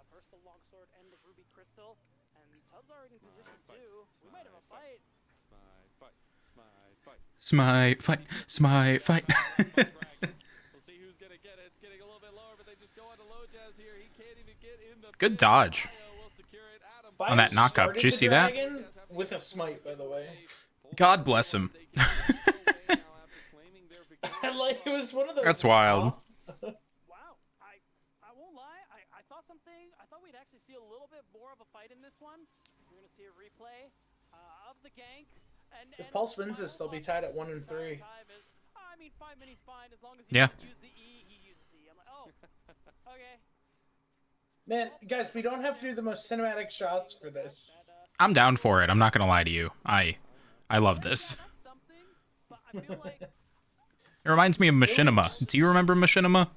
S3: First the longsword and the ruby crystal, and Tubbs already in position too. We might have a fight.
S1: Smite fight. Smite fight.
S2: We'll see who's gonna get it. It's getting a little bit lower, but they just go on to low jazz here. He can't even get in the
S1: Good dodge. On that knockup. Did you see that?
S5: With a smite, by the way.
S1: God bless him.
S5: Like, it was one of those.
S1: That's wild.
S3: Wow, I won't lie. I thought something. I thought we'd actually see a little bit more of a fight in this one. We're gonna see a replay of the gank. And
S5: If Pulse wins this, they'll be tied at 1 and 3.
S3: I mean, 5 minutes fine as long as he doesn't use the E. He uses the E. I'm like, oh, okay.
S5: Man, guys, we don't have to do the most cinematic shots for this.
S1: I'm down for it. I'm not gonna lie to you. I love this.
S3: That's something, but I feel like
S1: It reminds me of Machinima. Do you remember Machinima?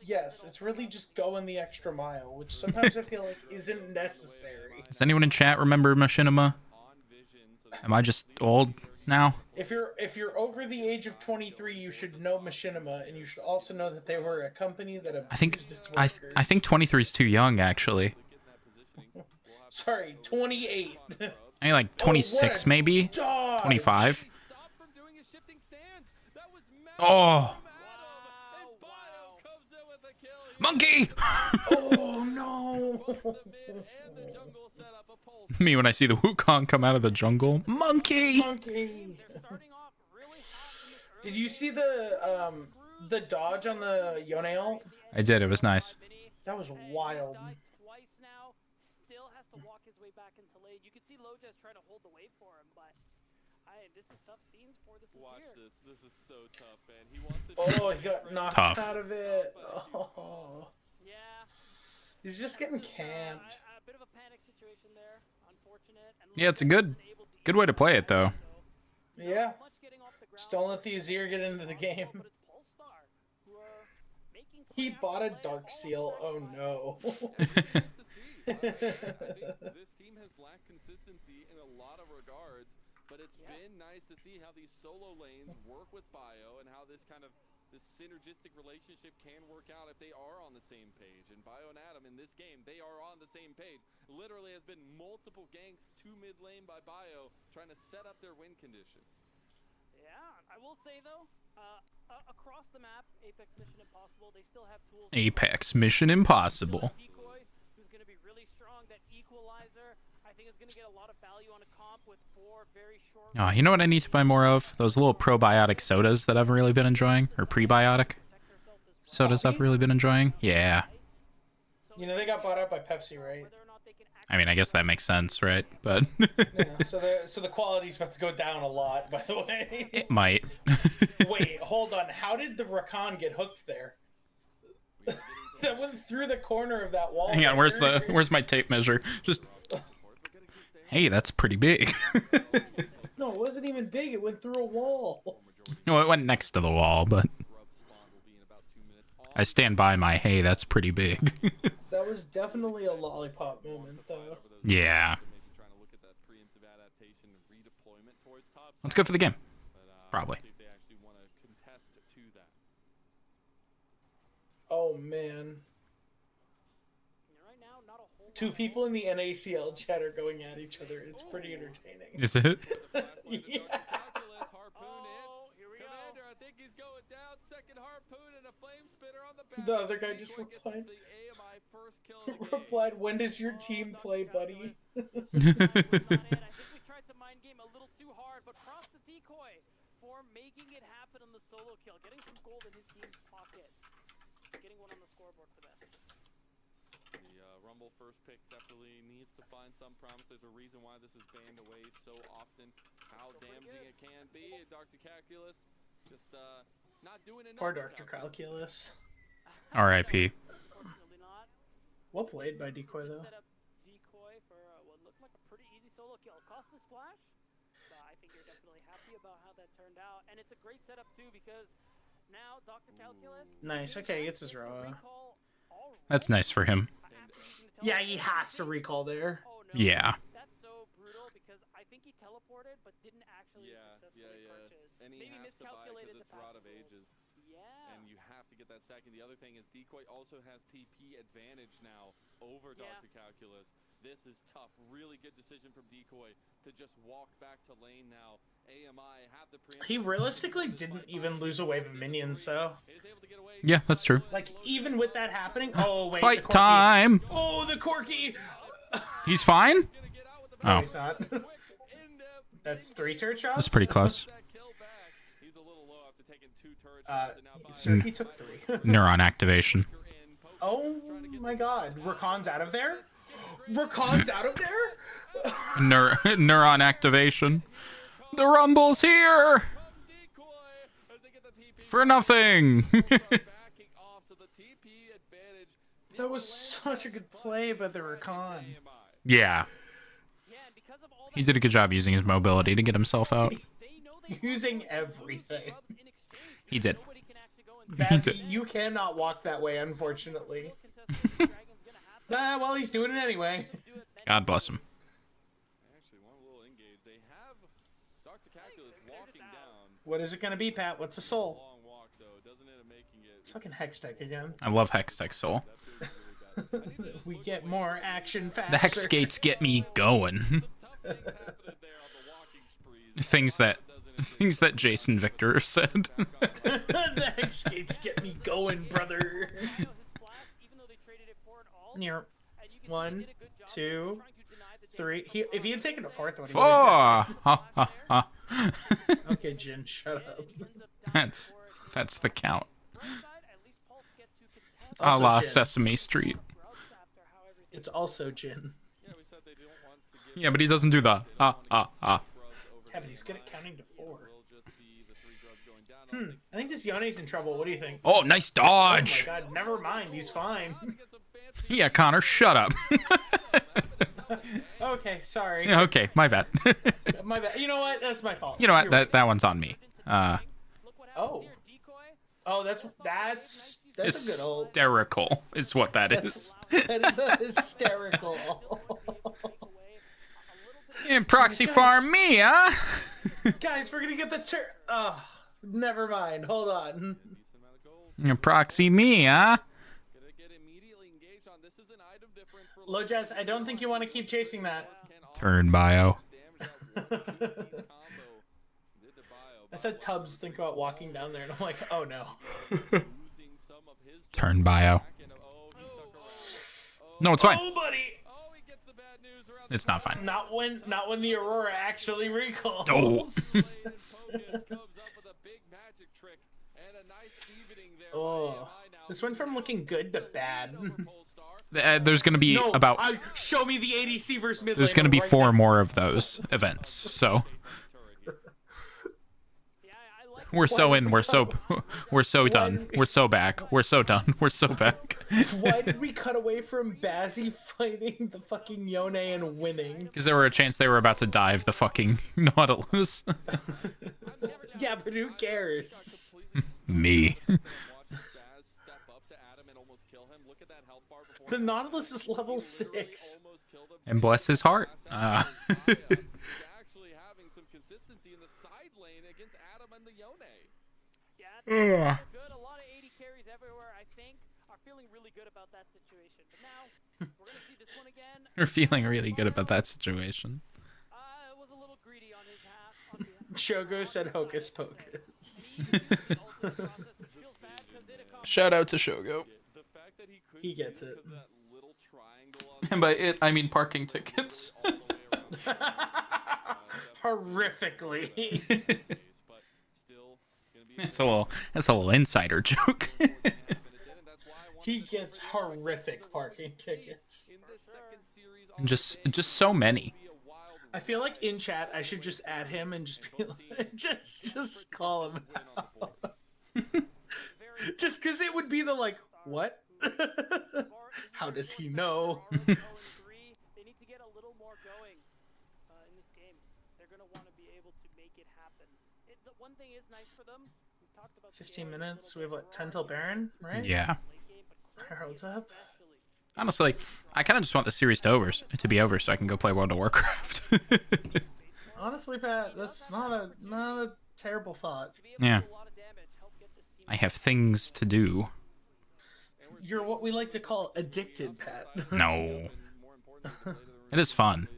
S5: Yes, it's really just going the extra mile, which sometimes I feel like isn't necessary.
S1: Does anyone in chat remember Machinima? Am I just old now?
S5: If you're over the age of 23, you should know Machinima, and you should also know that they were a company that abused its workers.
S1: I think 23 is too young, actually.
S5: Sorry, 28.
S1: I mean, like 26 maybe? 25? Oh! Monkey!
S5: Oh no!
S1: Me when I see the Wukong come out of the jungle. Monkey!
S5: Monkey! Did you see the dodge on the Yone ult?
S1: I did, it was nice.
S5: That was wild.
S3: Twice now, still has to walk his way back into lane. You can see Lojas trying to hold the wave for him, but this is tough scenes for this.
S2: Watch this. This is so tough, man. He wants to.
S5: Oh, he got knocked
S1: Tough.
S5: out of it. Oh.
S3: Yeah.
S5: He's just getting camped.
S3: A bit of a panic situation there. Unfortunate. And
S1: Yeah, it's a good way to play it, though.
S5: Yeah. Just don't let the Azir get into the game. He bought a Dark Seal. Oh no.
S2: This team has lacked consistency in a lot of regards, but it's been nice to see how these solo lanes work with Bio and how this synergistic relationship can work out if they are on the same page. And Bio and Adam in this game, they are on the same page. Literally has been multiple ganks to mid lane by Bio trying to set up their win condition.
S3: Yeah, I will say though, across the map, Apex Mission Impossible, they still have tools.
S1: Apex Mission Impossible.
S3: Decoy, who's going to be really strong. That equalizer, I think, is going to get a lot of value on a comp with 4 very short.
S1: Oh, you know what I need to buy more of? Those little probiotic sodas that I've really been enjoying, or prebiotic sodas I've really been enjoying. Yeah.
S5: You know they got bought out by Pepsi, right?
S1: I mean, I guess that makes sense, right? But
S5: Yeah, so the quality's about to go down a lot, by the way.
S1: it might.
S5: Wait, hold on. How did the Rakan get hooked there? That went through the corner of that wall.
S1: Hang on, where's my tape measure? Just hey, that's pretty big.
S5: No, it wasn't even big. It went through a wall.
S1: No, it went next to the wall, but I stand by my hey, that's pretty big.
S5: That was definitely a lollipop moment, though.
S1: Yeah. Let's go for the game. Probably.
S5: Oh man. Two people in the NACL chat are going at each other. It's pretty entertaining.
S1: Is it?
S5: Yeah. The other guy just replied. Replied, "When does your team play, buddy?"
S3: I think we tried to mind game a little too hard, but props to Decoy for making it happen on the solo kill, getting some gold in his team's pocket, getting one on the scoreboard for that.
S2: The Rumble first pick definitely needs to find some promise. There's a reason why this is banned away so often. How damaging it can be. Dr. Calculus just not doing enough.
S5: Or Dr. Calculus.
S1: R.I.P.
S3: Unfortunately not.
S5: Well played by Decoy, though.
S3: Set up Decoy for what looked like a pretty easy solo kill. Cost his flash, so I think you're definitely happy about how that turned out. And it's a great setup too because now Dr. Calculus.
S5: Nice. Okay, it's his Roa.
S1: That's nice for him.
S5: Yeah, he has to recall there.
S3: Oh, no.
S1: Yeah.
S3: That's so brutal because I think he teleported but didn't actually successfully purchase.
S2: And he
S3: Maybe
S2: has to buy it
S3: miscalculated
S2: 'cause
S3: the
S2: it's Rod of
S3: passive
S2: Ages. and you have to get that second. The other thing is Decoy also has TP advantage now over Dr. Calculus. This is tough. Really good decision from Decoy to just walk back to lane now. AMI have the
S5: He realistically didn't even lose a wave of minions, so.
S1: Yeah, that's true.
S5: Like, even with that happening... Oh, wait.
S1: Fight
S5: the Corki.
S1: time!
S5: Oh, the Corki!
S1: He's fine?
S5: No,
S1: Oh,
S5: he's not. That's 3 turret shots?
S1: that's pretty close.
S5: Serki took 3.
S1: Neuron activation.
S5: Oh my god. Rakan's out of there? Rakan's out of there?
S1: Neuron activation. The Rumble's here! For nothing!
S5: That was such a good play by the Rakan.
S1: Yeah. He did a good job using his mobility to get himself out.
S5: Using everything.
S1: He did.
S5: Bazzy, you cannot walk that way, unfortunately. Well, he's doing it anyway.
S1: God bless him.
S5: What is it going to be, Pat? What's the soul? It's fucking Hextech again.
S1: I love Hextech Soul.
S5: We get more action faster.
S1: The Hex Gates get me going. Things that Jason Victor have said.
S5: The Hex Gates get me going, brother. Near 1, 2, 3. If he had taken a 4th one, he
S1: 4! Ha ha ha.
S5: Okay, Jin, shut up.
S1: That's the count.
S5: It's
S1: A
S5: also
S1: la
S5: Jin.
S1: Sesame Street.
S5: It's also Jin.
S1: Yeah, but he doesn't do the
S5: Yeah, but he's good at counting to 4. I think this Yone's in trouble. What do you think?
S1: Oh, nice
S5: Oh my
S1: dodge!
S5: god, never mind. He's fine.
S1: Yeah, Connor, shut up.
S5: Okay, sorry.
S1: Okay, my bad.
S5: My bad. You know what? That's my fault.
S1: You know what?
S5: You're right.
S1: That one's on me.
S5: Oh, that's a good old.
S1: Hysterical is what that is.
S5: That is a hysterical.
S1: And proxy farm me, huh?
S5: Guys, we're gonna get the turn. Oh, never mind. Hold on.
S1: And proxy me, huh?
S5: Lojaz, I don't think you want to keep chasing that.
S1: Turn bio.
S5: I said Tubbs think about walking down there, and I'm like, oh no.
S1: Turn bio. No, it's fine.
S5: Oh, buddy.
S1: It's not fine.
S5: Not when the Aurora actually recalls. Oh, this went from looking good to bad.
S1: There's gonna be about.
S5: Show me the ADC versus mid.
S1: There's gonna be 4 more of those events. So we're so in. We're so done. We're so back. We're so done. We're so back.
S5: Why did we cut away from Bazzy fighting the fucking Yone and winning?
S1: Because there were a chance they were about to dive the fucking Nautilus.
S5: Yeah, but who cares?
S1: Me.
S5: The Nautilus is level 6.
S1: And bless his heart.
S2: Actually having some consistency in the side lane against Adam and the Yone.
S3: Yeah, good. A lot of 80 carries everywhere, I think, are feeling really good about that situation. But now, we're going to see this one again.
S1: We're feeling really good about that situation.
S3: It was a little greedy on his half.
S5: Shogo said hocus pocus.
S1: Shout out to Shogo.
S5: He gets it.
S1: And by it, I mean parking tickets.
S5: Horrifically.
S1: That's a little insider joke.
S5: He gets horrific parking tickets.
S1: just so many.
S5: I feel like in chat I should just add him and just be like, just call him out. Just because it would be the like, what? How does he know?
S3: They need to get a little more going in this game. They're going to want to be able to make it happen. The one thing is nice for them. We've talked about
S5: 15 minutes. We have what, 10 till Baron, right?
S1: Yeah.
S5: Herald's up.
S1: Honestly, I kind of just want the series to be over so I can go play World of Warcraft.
S5: Honestly, Pat, that's not a terrible thought.
S1: Yeah. I have things to do.
S5: You're what we like to call addicted, Pat.
S1: No. It is fun.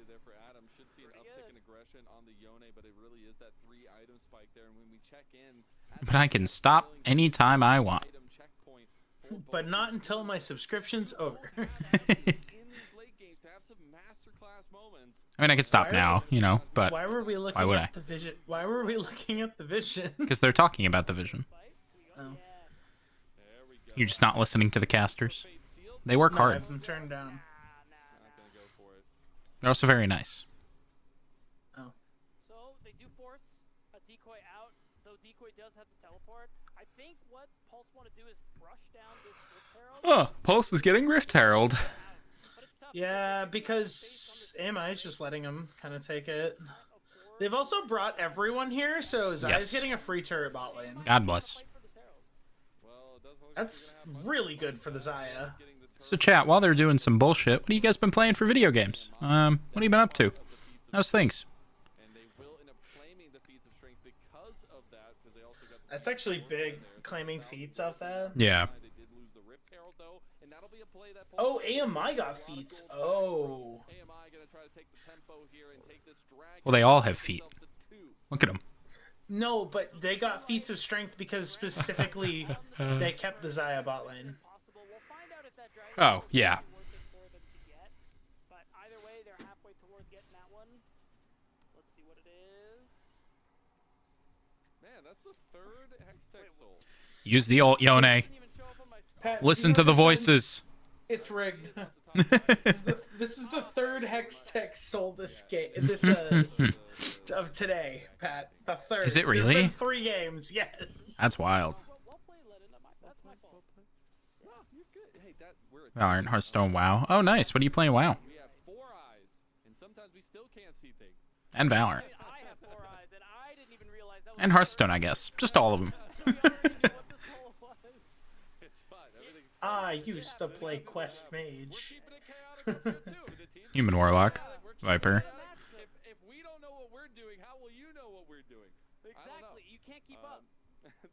S1: But I can stop anytime I want.
S5: But not until my subscription's over.
S1: I mean, I could stop now, you know, but
S5: Why were we looking
S1: would
S5: at the vision? Why were we looking at the vision?
S1: because they're talking about the vision.
S5: Oh.
S1: You're just not listening to the casters. They work
S5: No, I
S1: hard.
S5: have them turned down.
S1: They're also very nice.
S5: Oh.
S3: So they do force a decoy out, though decoy does have the teleport. I think what Pulse want to do is brush down this Rift Herald.
S1: Oh, Pulse is getting Rift Herald.
S3: But it's tough.
S5: Yeah, because AMI is just letting them kind of take it. They've also brought everyone here, so Zai's
S1: Yes.
S5: getting a free turret bot lane.
S1: God bless.
S5: That's really good for the Zaya.
S1: So chat, while they're doing some bullshit, what have you guys been playing for video games? What have you been up to? How's things?
S5: That's actually big, claiming feats off that.
S1: Yeah.
S5: Oh, AMI got feats. Oh.
S1: Well, they all have feet. Look at them.
S5: No, but they got feats of strength because specifically they kept the Zaya bot lane.
S1: Oh, yeah.
S3: But either way, they're halfway towards getting that one. Let's see what it is.
S2: Man, that's the third Hextech soul.
S1: Use the ult, Yone.
S3: Didn't even show up on my
S5: Pat,
S1: Listen
S5: you
S1: to
S5: know
S1: the
S5: what this
S1: voices.
S5: It's rigged. This is the third Hextech soul this game. This of today, Pat. The third.
S1: Is it
S5: There's
S1: really?
S5: been 3 games. Yes.
S1: That's wild.
S3: well played, Lennon. That's my fault.
S2: Oh, you're good. Hey, we're a
S1: Valorant, Hearthstone, WoW. Oh, nice. What are you playing, WoW?
S2: We have 4 eyes, and sometimes we still can't see things.
S1: And Valorant.
S3: I have 4 eyes, and I didn't even realize that was
S1: And Hearthstone, I guess. Just all of them.
S3: what this whole was.
S2: It's fun. Everything's
S5: I used to play Quest Mage.
S2: keeping it chaotic over here, too. The team's
S1: Human Warlock. Viper.
S2: If we don't know what we're doing, how will you know what we're doing? I don't know.
S3: Exactly. You can't keep up.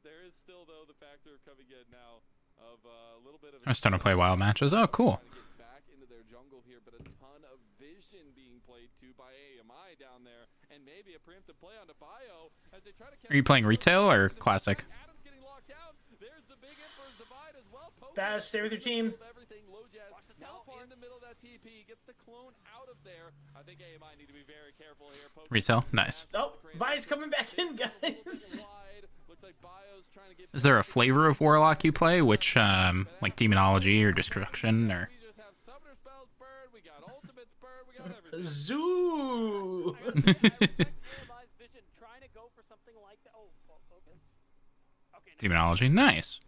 S2: There is still, though, the factor coming in now of a little bit of
S1: I just don't play WoW matches. Oh, cool.
S2: trying to get back into their jungle here, but a ton of vision being played to by AMI down there, and maybe a preemptive play onto Bio as they try to.
S1: Are you playing retail or classic?
S2: Adam's getting locked out. There's the big Emperor's Divide as well.
S5: Baz, stay with your team.
S2: Everything. Lojaz now in the middle of that TP gets the clone out of there. I think AMI need to be very careful here.
S1: Retail? Nice.
S5: Oh, Vi's coming back in, guys.
S2: Looks like Bio's trying to get.
S1: Is there a flavor of Warlock you play? Which, like Demonology or Destruction or...
S2: We just have Summoner Spells Bird. We got Ultimate Bird. We got everything.
S5: Zoo.
S3: I respect AMI's vision, trying to go for something like that. Oh, focus. Okay.
S1: Demonology? Nice.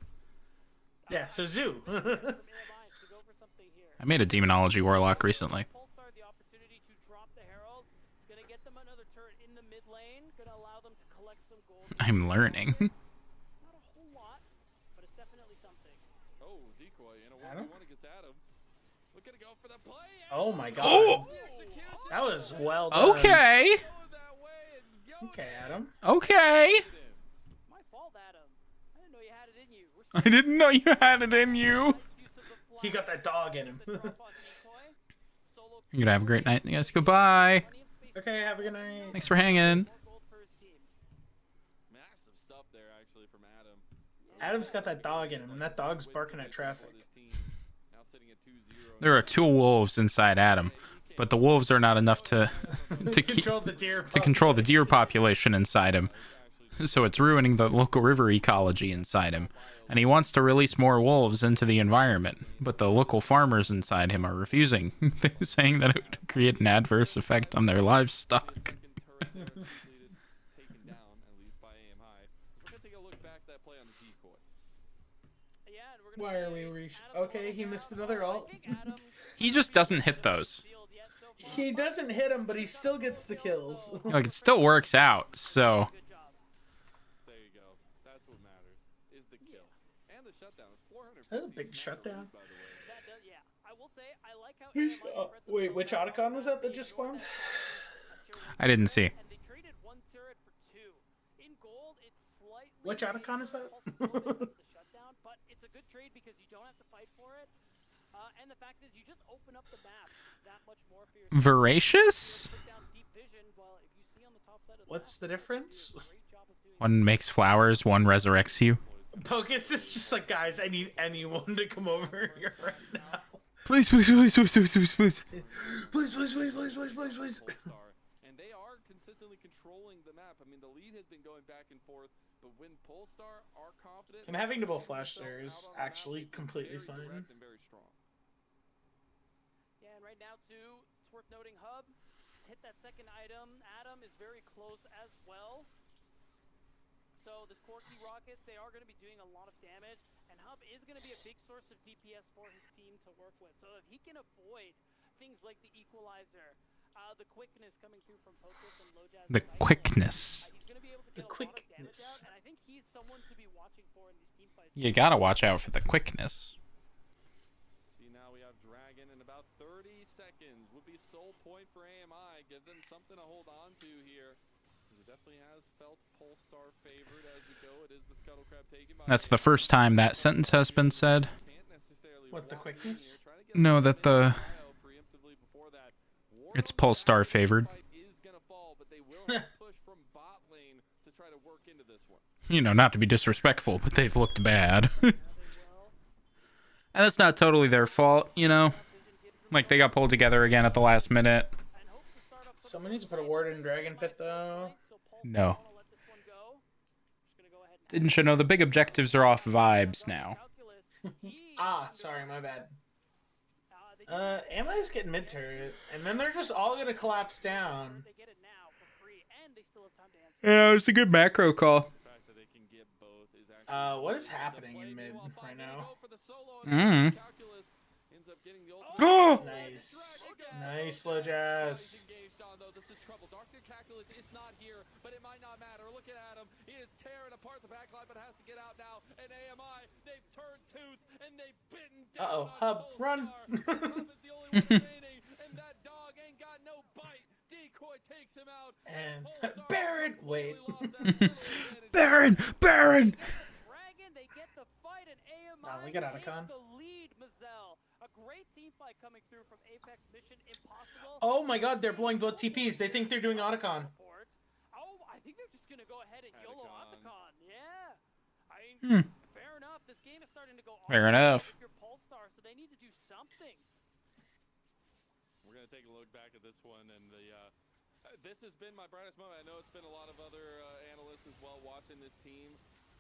S5: Yeah, so Zoo.
S3: AMI to go for something here.
S1: I made a Demonology Warlock recently.
S3: Polestar the opportunity to drop the Herald. It's gonna get them another turret in the mid lane. Gonna allow them to collect some gold.
S1: I'm learning.
S3: Not a whole lot, but it's definitely something.
S2: Oh, decoy in a
S5: Adam?
S2: 1v1 against Adam. Looking to go for the play.
S5: Oh my god.
S1: Oh!
S5: That was well done.
S1: Okay.
S5: Okay, Adam.
S1: Okay.
S3: My fault, Adam. I didn't know you had it in you. We're
S1: I didn't know you had it in you.
S3: use of the
S5: He got that dog in him.
S3: drop on decoy. Solo
S1: You're gonna have a great night, you guys. Goodbye.
S3: plenty of space
S5: Okay, have a good night.
S1: Thanks for hanging.
S3: more gold for his team.
S2: Massive stuff there actually from Adam.
S5: Adam's got that dog in him, and that dog's barking at traffic.
S2: Now sitting at 2-0.
S1: There are 2 wolves inside Adam, but the wolves are not enough to
S5: Control the deer.
S1: control the deer population inside him. So it's ruining the local river ecology inside him. And he wants to release more wolves into the environment, but the local farmers inside him are refusing, saying that it would create an adverse effect on their livestock.
S2: Taken down, at least by AMI. We're gonna take a look back at that play on the decoy.
S3: Yeah, and we're gonna
S5: Why are
S3: see
S5: we reach?
S3: Adam
S5: Okay, he
S3: going
S5: missed
S3: down.
S5: another
S3: I
S5: ult.
S3: think Adam
S1: He just doesn't hit those.
S3: field yet so far.
S5: He doesn't hit him, but he still gets the kills.
S1: Like, it still works out, so...
S3: Good job.
S2: There you go. That's what matters. Is the kill. And the shutdown is 400.
S5: That's a big shutdown.
S2: By the way.
S3: That does, yeah. I will say I like how
S5: Who's-
S3: AMI spread the
S5: wait,
S3: zone
S5: which
S3: out.
S5: Otacon was that just spawned?
S1: I didn't see.
S3: And they traded 1 turret for 2. In gold, it's slightly
S5: Which Otacon is that?
S3: But it's a good trade because you don't have to fight for it. And the fact is, you just open up the map that much more for yourself.
S1: Voracious?
S5: What's the difference?
S1: One makes flowers, one resurrects you.
S5: Pocus is just like, guys, I need anyone to come over here right now.
S1: Please, please, please, please, please, please, please.
S5: Please, please, please, please, please, please, please.
S2: And they are consistently controlling the map. I mean, the lead has been going back and forth, but when Polestar are confident,
S5: I'm having to both flash there is actually completely fine.
S2: Very strong.
S3: Yeah, and right now too, it's worth noting Hub hit that second item. Adam is very close as well. So this Corky Rockets, they are going to be doing a lot of damage, and Hub is going to be a big source of DPS for his team to work with. So if he can avoid things like the equalizer, the quickness coming through from Pocus and Lojaz,
S1: The quickness.
S3: he's going to be able to get a lot of damage out, and I think he's someone to be watching for in these team fights.
S1: You gotta watch out for the quickness.
S2: See, now we have Dragon in about 30 seconds. Would be sole point for AMI. Give them something to hold on to here. It definitely has felt Polestar favored as we go. It is the Scuttle Crab taken by.
S1: That's the first time that sentence has been said.
S5: What, the quickness?
S1: No, that the... It's Polestar favored. You know, not to be disrespectful, but they've looked bad. And that's not totally their fault, you know? Like, they got pulled together again at the last minute.
S5: Someone needs to put a ward in Dragon Pit, though.
S1: No. Didn't you know the big objectives are off vibes now?
S5: Ah, sorry, my bad. Ami's getting mid turret, and then they're just all gonna collapse down.
S1: Yeah, it was a good macro call.
S5: What is happening in mid right now?
S1: Oh!
S5: Nice. Nice, Lojaz.
S2: This is trouble. Dr. Calculus is not here, but it might not matter. Look at Adam. He is tearing apart the backline, but has to get out now. And AMI, they've turned tooth, and they've bitten down.
S5: Uh-oh, Hub, run.
S2: Hub is the only one remaining, and that dog ain't got no bite. Decoy takes him out.
S5: And Baron, wait.
S1: Baron! Baron!
S3: They get the fight, and AMI
S5: we got Otacon.
S3: the lead, Mazel. A great team fight coming through from Apex Mission Impossible.
S5: Oh my god, they're blowing both TPs. They think they're doing Otacon.
S3: Oh, I think they're just gonna go ahead and YOLO Otacon. Yeah. I mean, fair enough. This game is starting to go
S1: Fair enough.
S3: Your Polestar, so they need to do something.
S2: We're gonna take a look back at this one, and the this has been my brightest moment. I know it's been a lot of other analysts as well watching this team,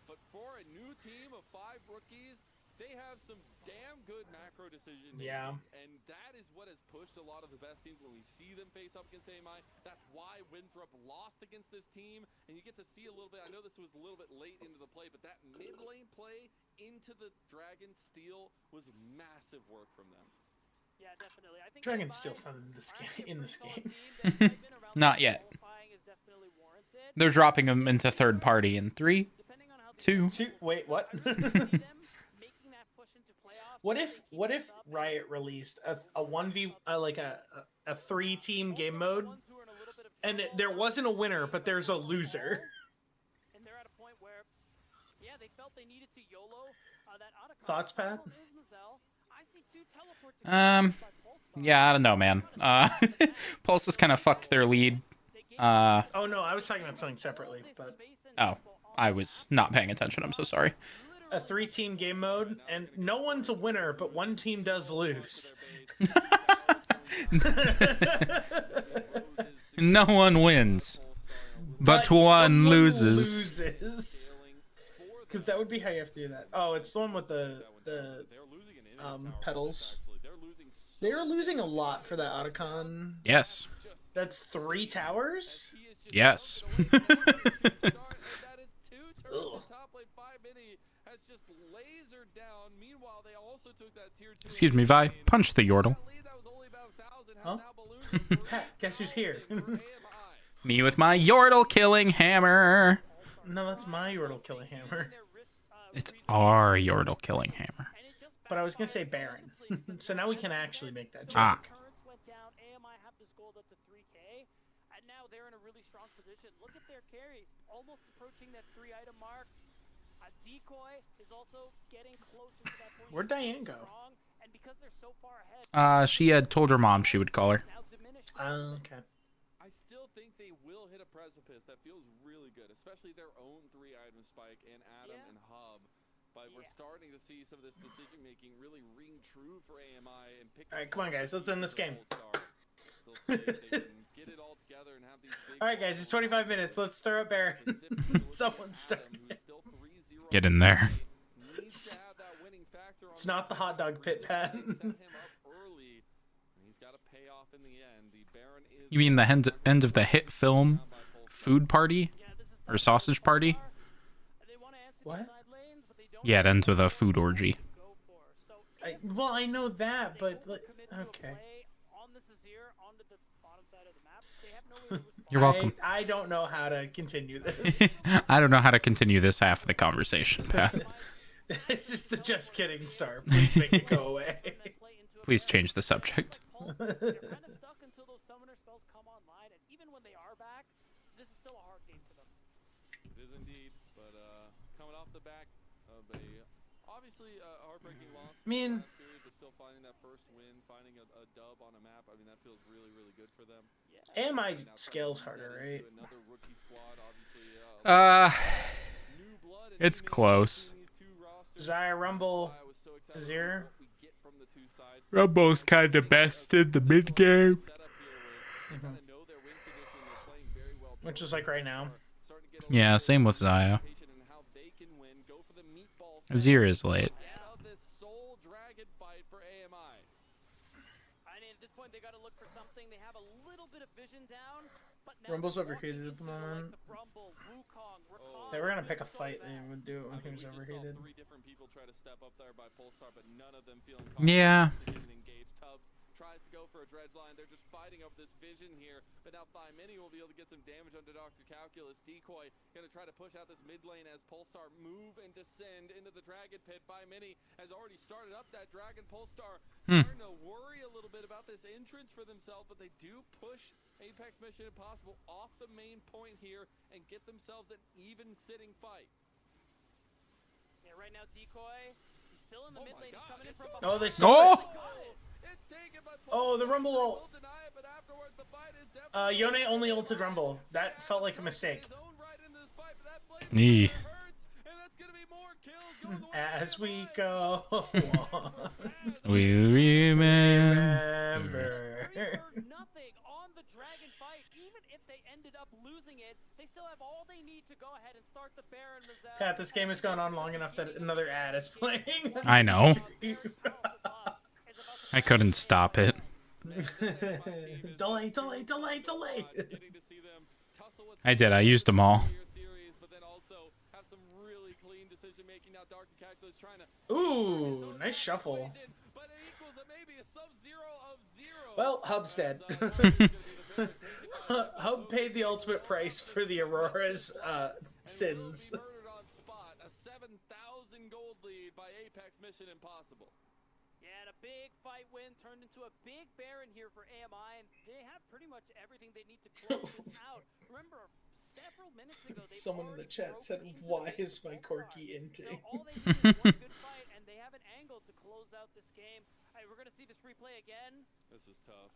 S2: but for a new team of 5 rookies, they have some damn good macro decisions.
S5: Yeah.
S2: And that is what has pushed a lot of the best teams when we see them face up against AMI. That's why Winthrop lost against this team. And you get to see a little bit. I know this was a little bit late into the play, but that mid lane play into the Dragon Steal was massive work from them.
S3: Yeah, definitely. I think
S5: Dragon Steal's not in this game.
S1: Not yet. They're dropping them into third party in 3, 2.
S5: Wait, what? What if Riot released a 1v like a 3-team game mode, and there wasn't a winner, but there's a loser?
S3: And they're at a point where, yeah, they felt they needed to YOLO that Otacon.
S5: Thoughts, Pat?
S1: Yeah, I don't know, man. Pulse has kind of fucked their lead.
S5: Oh no, I was talking about something separately, but
S1: Oh, I was not paying attention. I'm so sorry.
S5: A 3-team game mode, and no one's a winner, but one team does lose.
S1: No one wins, but one loses.
S5: Because that would be how you have to do that. Oh, it's the one with the pedals. They're losing a lot for that Otacon.
S1: Yes.
S5: That's 3 towers?
S1: Yes. Excuse me, Vi. Punch the Yordle.
S5: Huh? Guess who's here?
S1: Me with my Yordle killing hammer.
S5: No, that's my Yordle killing hammer.
S1: It's our Yordle killing hammer.
S5: But I was gonna say Baron. So now we can actually make that joke.
S1: Ah.
S3: And now they're in a really strong position. Look at their carries, almost approaching that 3-item mark. Decoy is also getting closer to that point.
S5: Where'd Diane go?
S3: And because they're so far ahead,
S1: She had told her mom she would call her.
S3: now diminished.
S5: Okay.
S2: I still think they will hit a precipice. That feels really good, especially their own 3-item spike and Adam and Hub. But we're starting to see some of this decision making really ring true for AMI and pick.
S5: All right, come on, guys. Let's end this game.
S2: Get it all together and have these big
S5: All right, guys. It's 25 minutes. Let's throw up Baron. Someone start.
S1: Get in there.
S5: It's not the hot dog pit, Pat.
S1: You mean the end of the hit film Food Party? Or Sausage Party?
S5: What?
S1: Yeah, it ends with a food orgy.
S5: Well, I know that, but okay.
S1: You're welcome.
S5: I don't know how to continue this.
S1: I don't know how to continue this half of the conversation, Pat.
S5: It's just the just kidding star. Please make it go away.
S1: Please change the subject.
S2: It is indeed, but coming off the back of obviously a heartbreaking loss.
S5: I mean,
S2: But still finding that first win, finding a dub on a map. I mean, that feels really, really good for them.
S5: AMI scales harder, right?
S2: Another rookie squad, obviously.
S1: Uh,
S2: New blood and
S1: it's
S2: new
S1: close.
S2: names between these two rosters.
S5: Zaya Rumble
S2: I was so excited to see
S5: Azir.
S2: what we get from the two sides.
S1: Rumbo's kind of best in the mid game.
S2: Setup here where they kinda know their win condition, they're playing very well.
S5: Which is like right now.
S2: Starting to get a
S1: Yeah,
S2: little
S1: same with Zaya.
S2: patient in how they can win. Go for the meatball
S1: Azir is late.
S2: Ahead of this soul dragon fight for AMI.
S3: I mean, at this point, they got to look for something. They have a little bit of vision down, but now
S5: Rumble's
S3: they're
S5: overheated
S3: walking
S5: at the
S3: into, like,
S5: moment.
S3: the Rumble, Wukong, Rakan,
S5: They were gonna pick a
S3: so
S5: fight
S3: bad.
S5: and would do it when
S2: I
S5: he
S2: mean,
S5: was
S2: we just
S5: overheated.
S2: saw 3 different people try to step up there by Pulsar, but none of them feeling
S1: Yeah.
S2: confident to get engaged. Tubbs tries to go for a dredge line. They're just fighting over this vision here, but now Mini will be able to get some damage onto Dr. Calculus. Decoy gonna try to push out this mid lane as Pulsar move and descend into the Dragon Pit. Mini has already started up that Dragon. Pulsar starting to worry a little bit about this entrance for themselves, but they do push Apex Mission Impossible off the main point here and get themselves an even sitting fight.
S3: Yeah, right now, Decoy, he's still in the
S2: Oh
S3: mid
S2: my
S3: lane. He's
S2: God,
S3: coming in
S2: it's
S3: from
S2: so-
S3: behind.
S5: Oh, they stole it.
S2: It's taken, but
S5: Oh, the Rumble ult.
S2: will deny it, but afterwards the fight is definitely
S5: Yone only ulted Rumble. That felt like a mistake.
S2: his own right into this fight, but that flame
S1: Eeh.
S2: hurts, and that's gonna be more kills going the way of
S5: As we
S2: AMI.
S5: go on.
S1: We remember.
S5: Remember.
S3: Three for nothing on the Dragon fight. Even if they ended up losing it, they still have all they need to go ahead and start the Baron Rizal.
S5: Pat, this game has gone on long enough that another ad is playing.
S1: I know. I couldn't stop it.
S5: delay.
S2: Getting to see them tussle with
S1: I did. I used them all.
S2: your series, but then also have some really clean decision making. Now Dr. Calculus trying to
S5: Ooh, nice shuffle.
S2: but it equals maybe a sub-zero of 0.
S5: Well, Hub's dead. Hub paid the ultimate price for the Aurora's sins.
S2: Murdered on spot. A 7,000 gold lead by Apex Mission Impossible.
S3: Yeah, and a big fight win turned into a big Baron here for AMI, and they have pretty much everything they need to close this out. Remember, several minutes ago, they
S5: Someone in the chat said, "Why is my corky inting?"
S3: So all they need is one good fight, and they have an angle to close out this game. All right, we're gonna see this replay again.
S2: This is tough.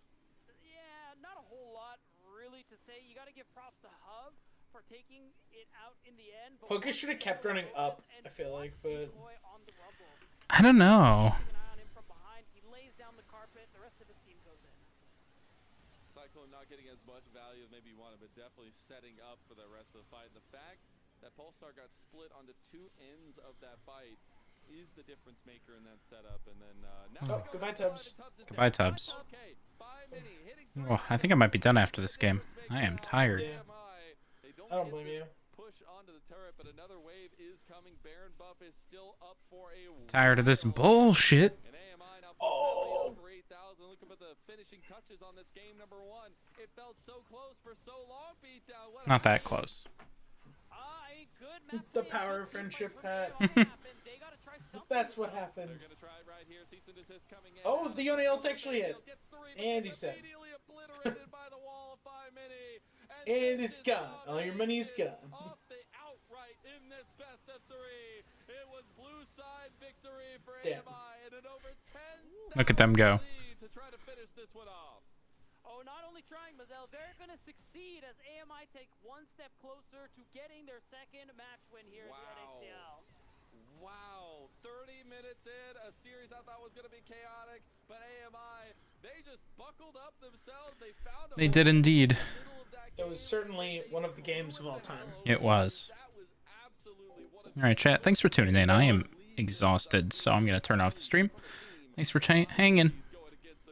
S3: Yeah, not a whole lot really to say. You got to give props to Hub for taking it out in the end. But
S5: Poker should have kept running up, I feel like, but
S3: Decoy on the Rumble.
S1: I don't know.
S3: Keeping an eye on him from behind. He lays down the carpet. The rest of his team goes in.
S2: Cyclone not getting as much value as maybe he wanted, but definitely setting up for the rest of the fight. The fact that Polestar got split onto 2 ends of that fight is the difference maker in that setup. And then now
S5: Oh, goodbye, Tubbs.
S1: Goodbye, Tubbs.
S2: Okay,
S1: Oh, I think I might be done after this game. I am tired.
S5: Yeah. I don't blame you.
S2: Push onto the turret, but another wave is coming. Baron buff is still up for a
S1: Tired of this bullshit.
S2: and AMI now pushing over 8,000. Looking at the finishing touches on this game number 1. It felt so close for so long. Beatdown. What
S1: Not that close.
S3: A good map
S5: The
S3: play,
S5: power
S3: good
S5: of
S3: team
S5: friendship,
S3: fight
S5: Pat.
S3: for AMI. They gotta try something.
S5: That's what happened.
S2: They're gonna try it right here. Cease and desist coming in.
S5: Oh, the Yone ult actually hit.
S2: Get 3, but
S5: And
S2: gets
S5: he's dead.
S2: immediately obliterated by the wall of 5 mini.
S5: And
S2: this
S5: it's
S2: is
S5: gone.
S2: what
S5: All your money's
S2: is
S5: gone.
S2: Off the outright in this best of 3. victory for
S5: Damn.
S2: AMI and an over 10,000
S1: Look at them go.
S2: lead to try to finish this one off.
S3: Oh, not only trying, Mazel, they're going to succeed as AMI take one step closer to getting their second match win here at the NACL.
S2: Wow, 30 minutes in, a series I thought was going to be chaotic, but AMI, they just buckled up themselves. They found
S1: They did indeed.
S5: It was certainly one of the games of all time.
S1: It was.
S2: That was absolutely one of
S1: Alright, chat. Thanks for tuning in. I am exhausted, so I'm going to turn off the stream. Thanks for hanging.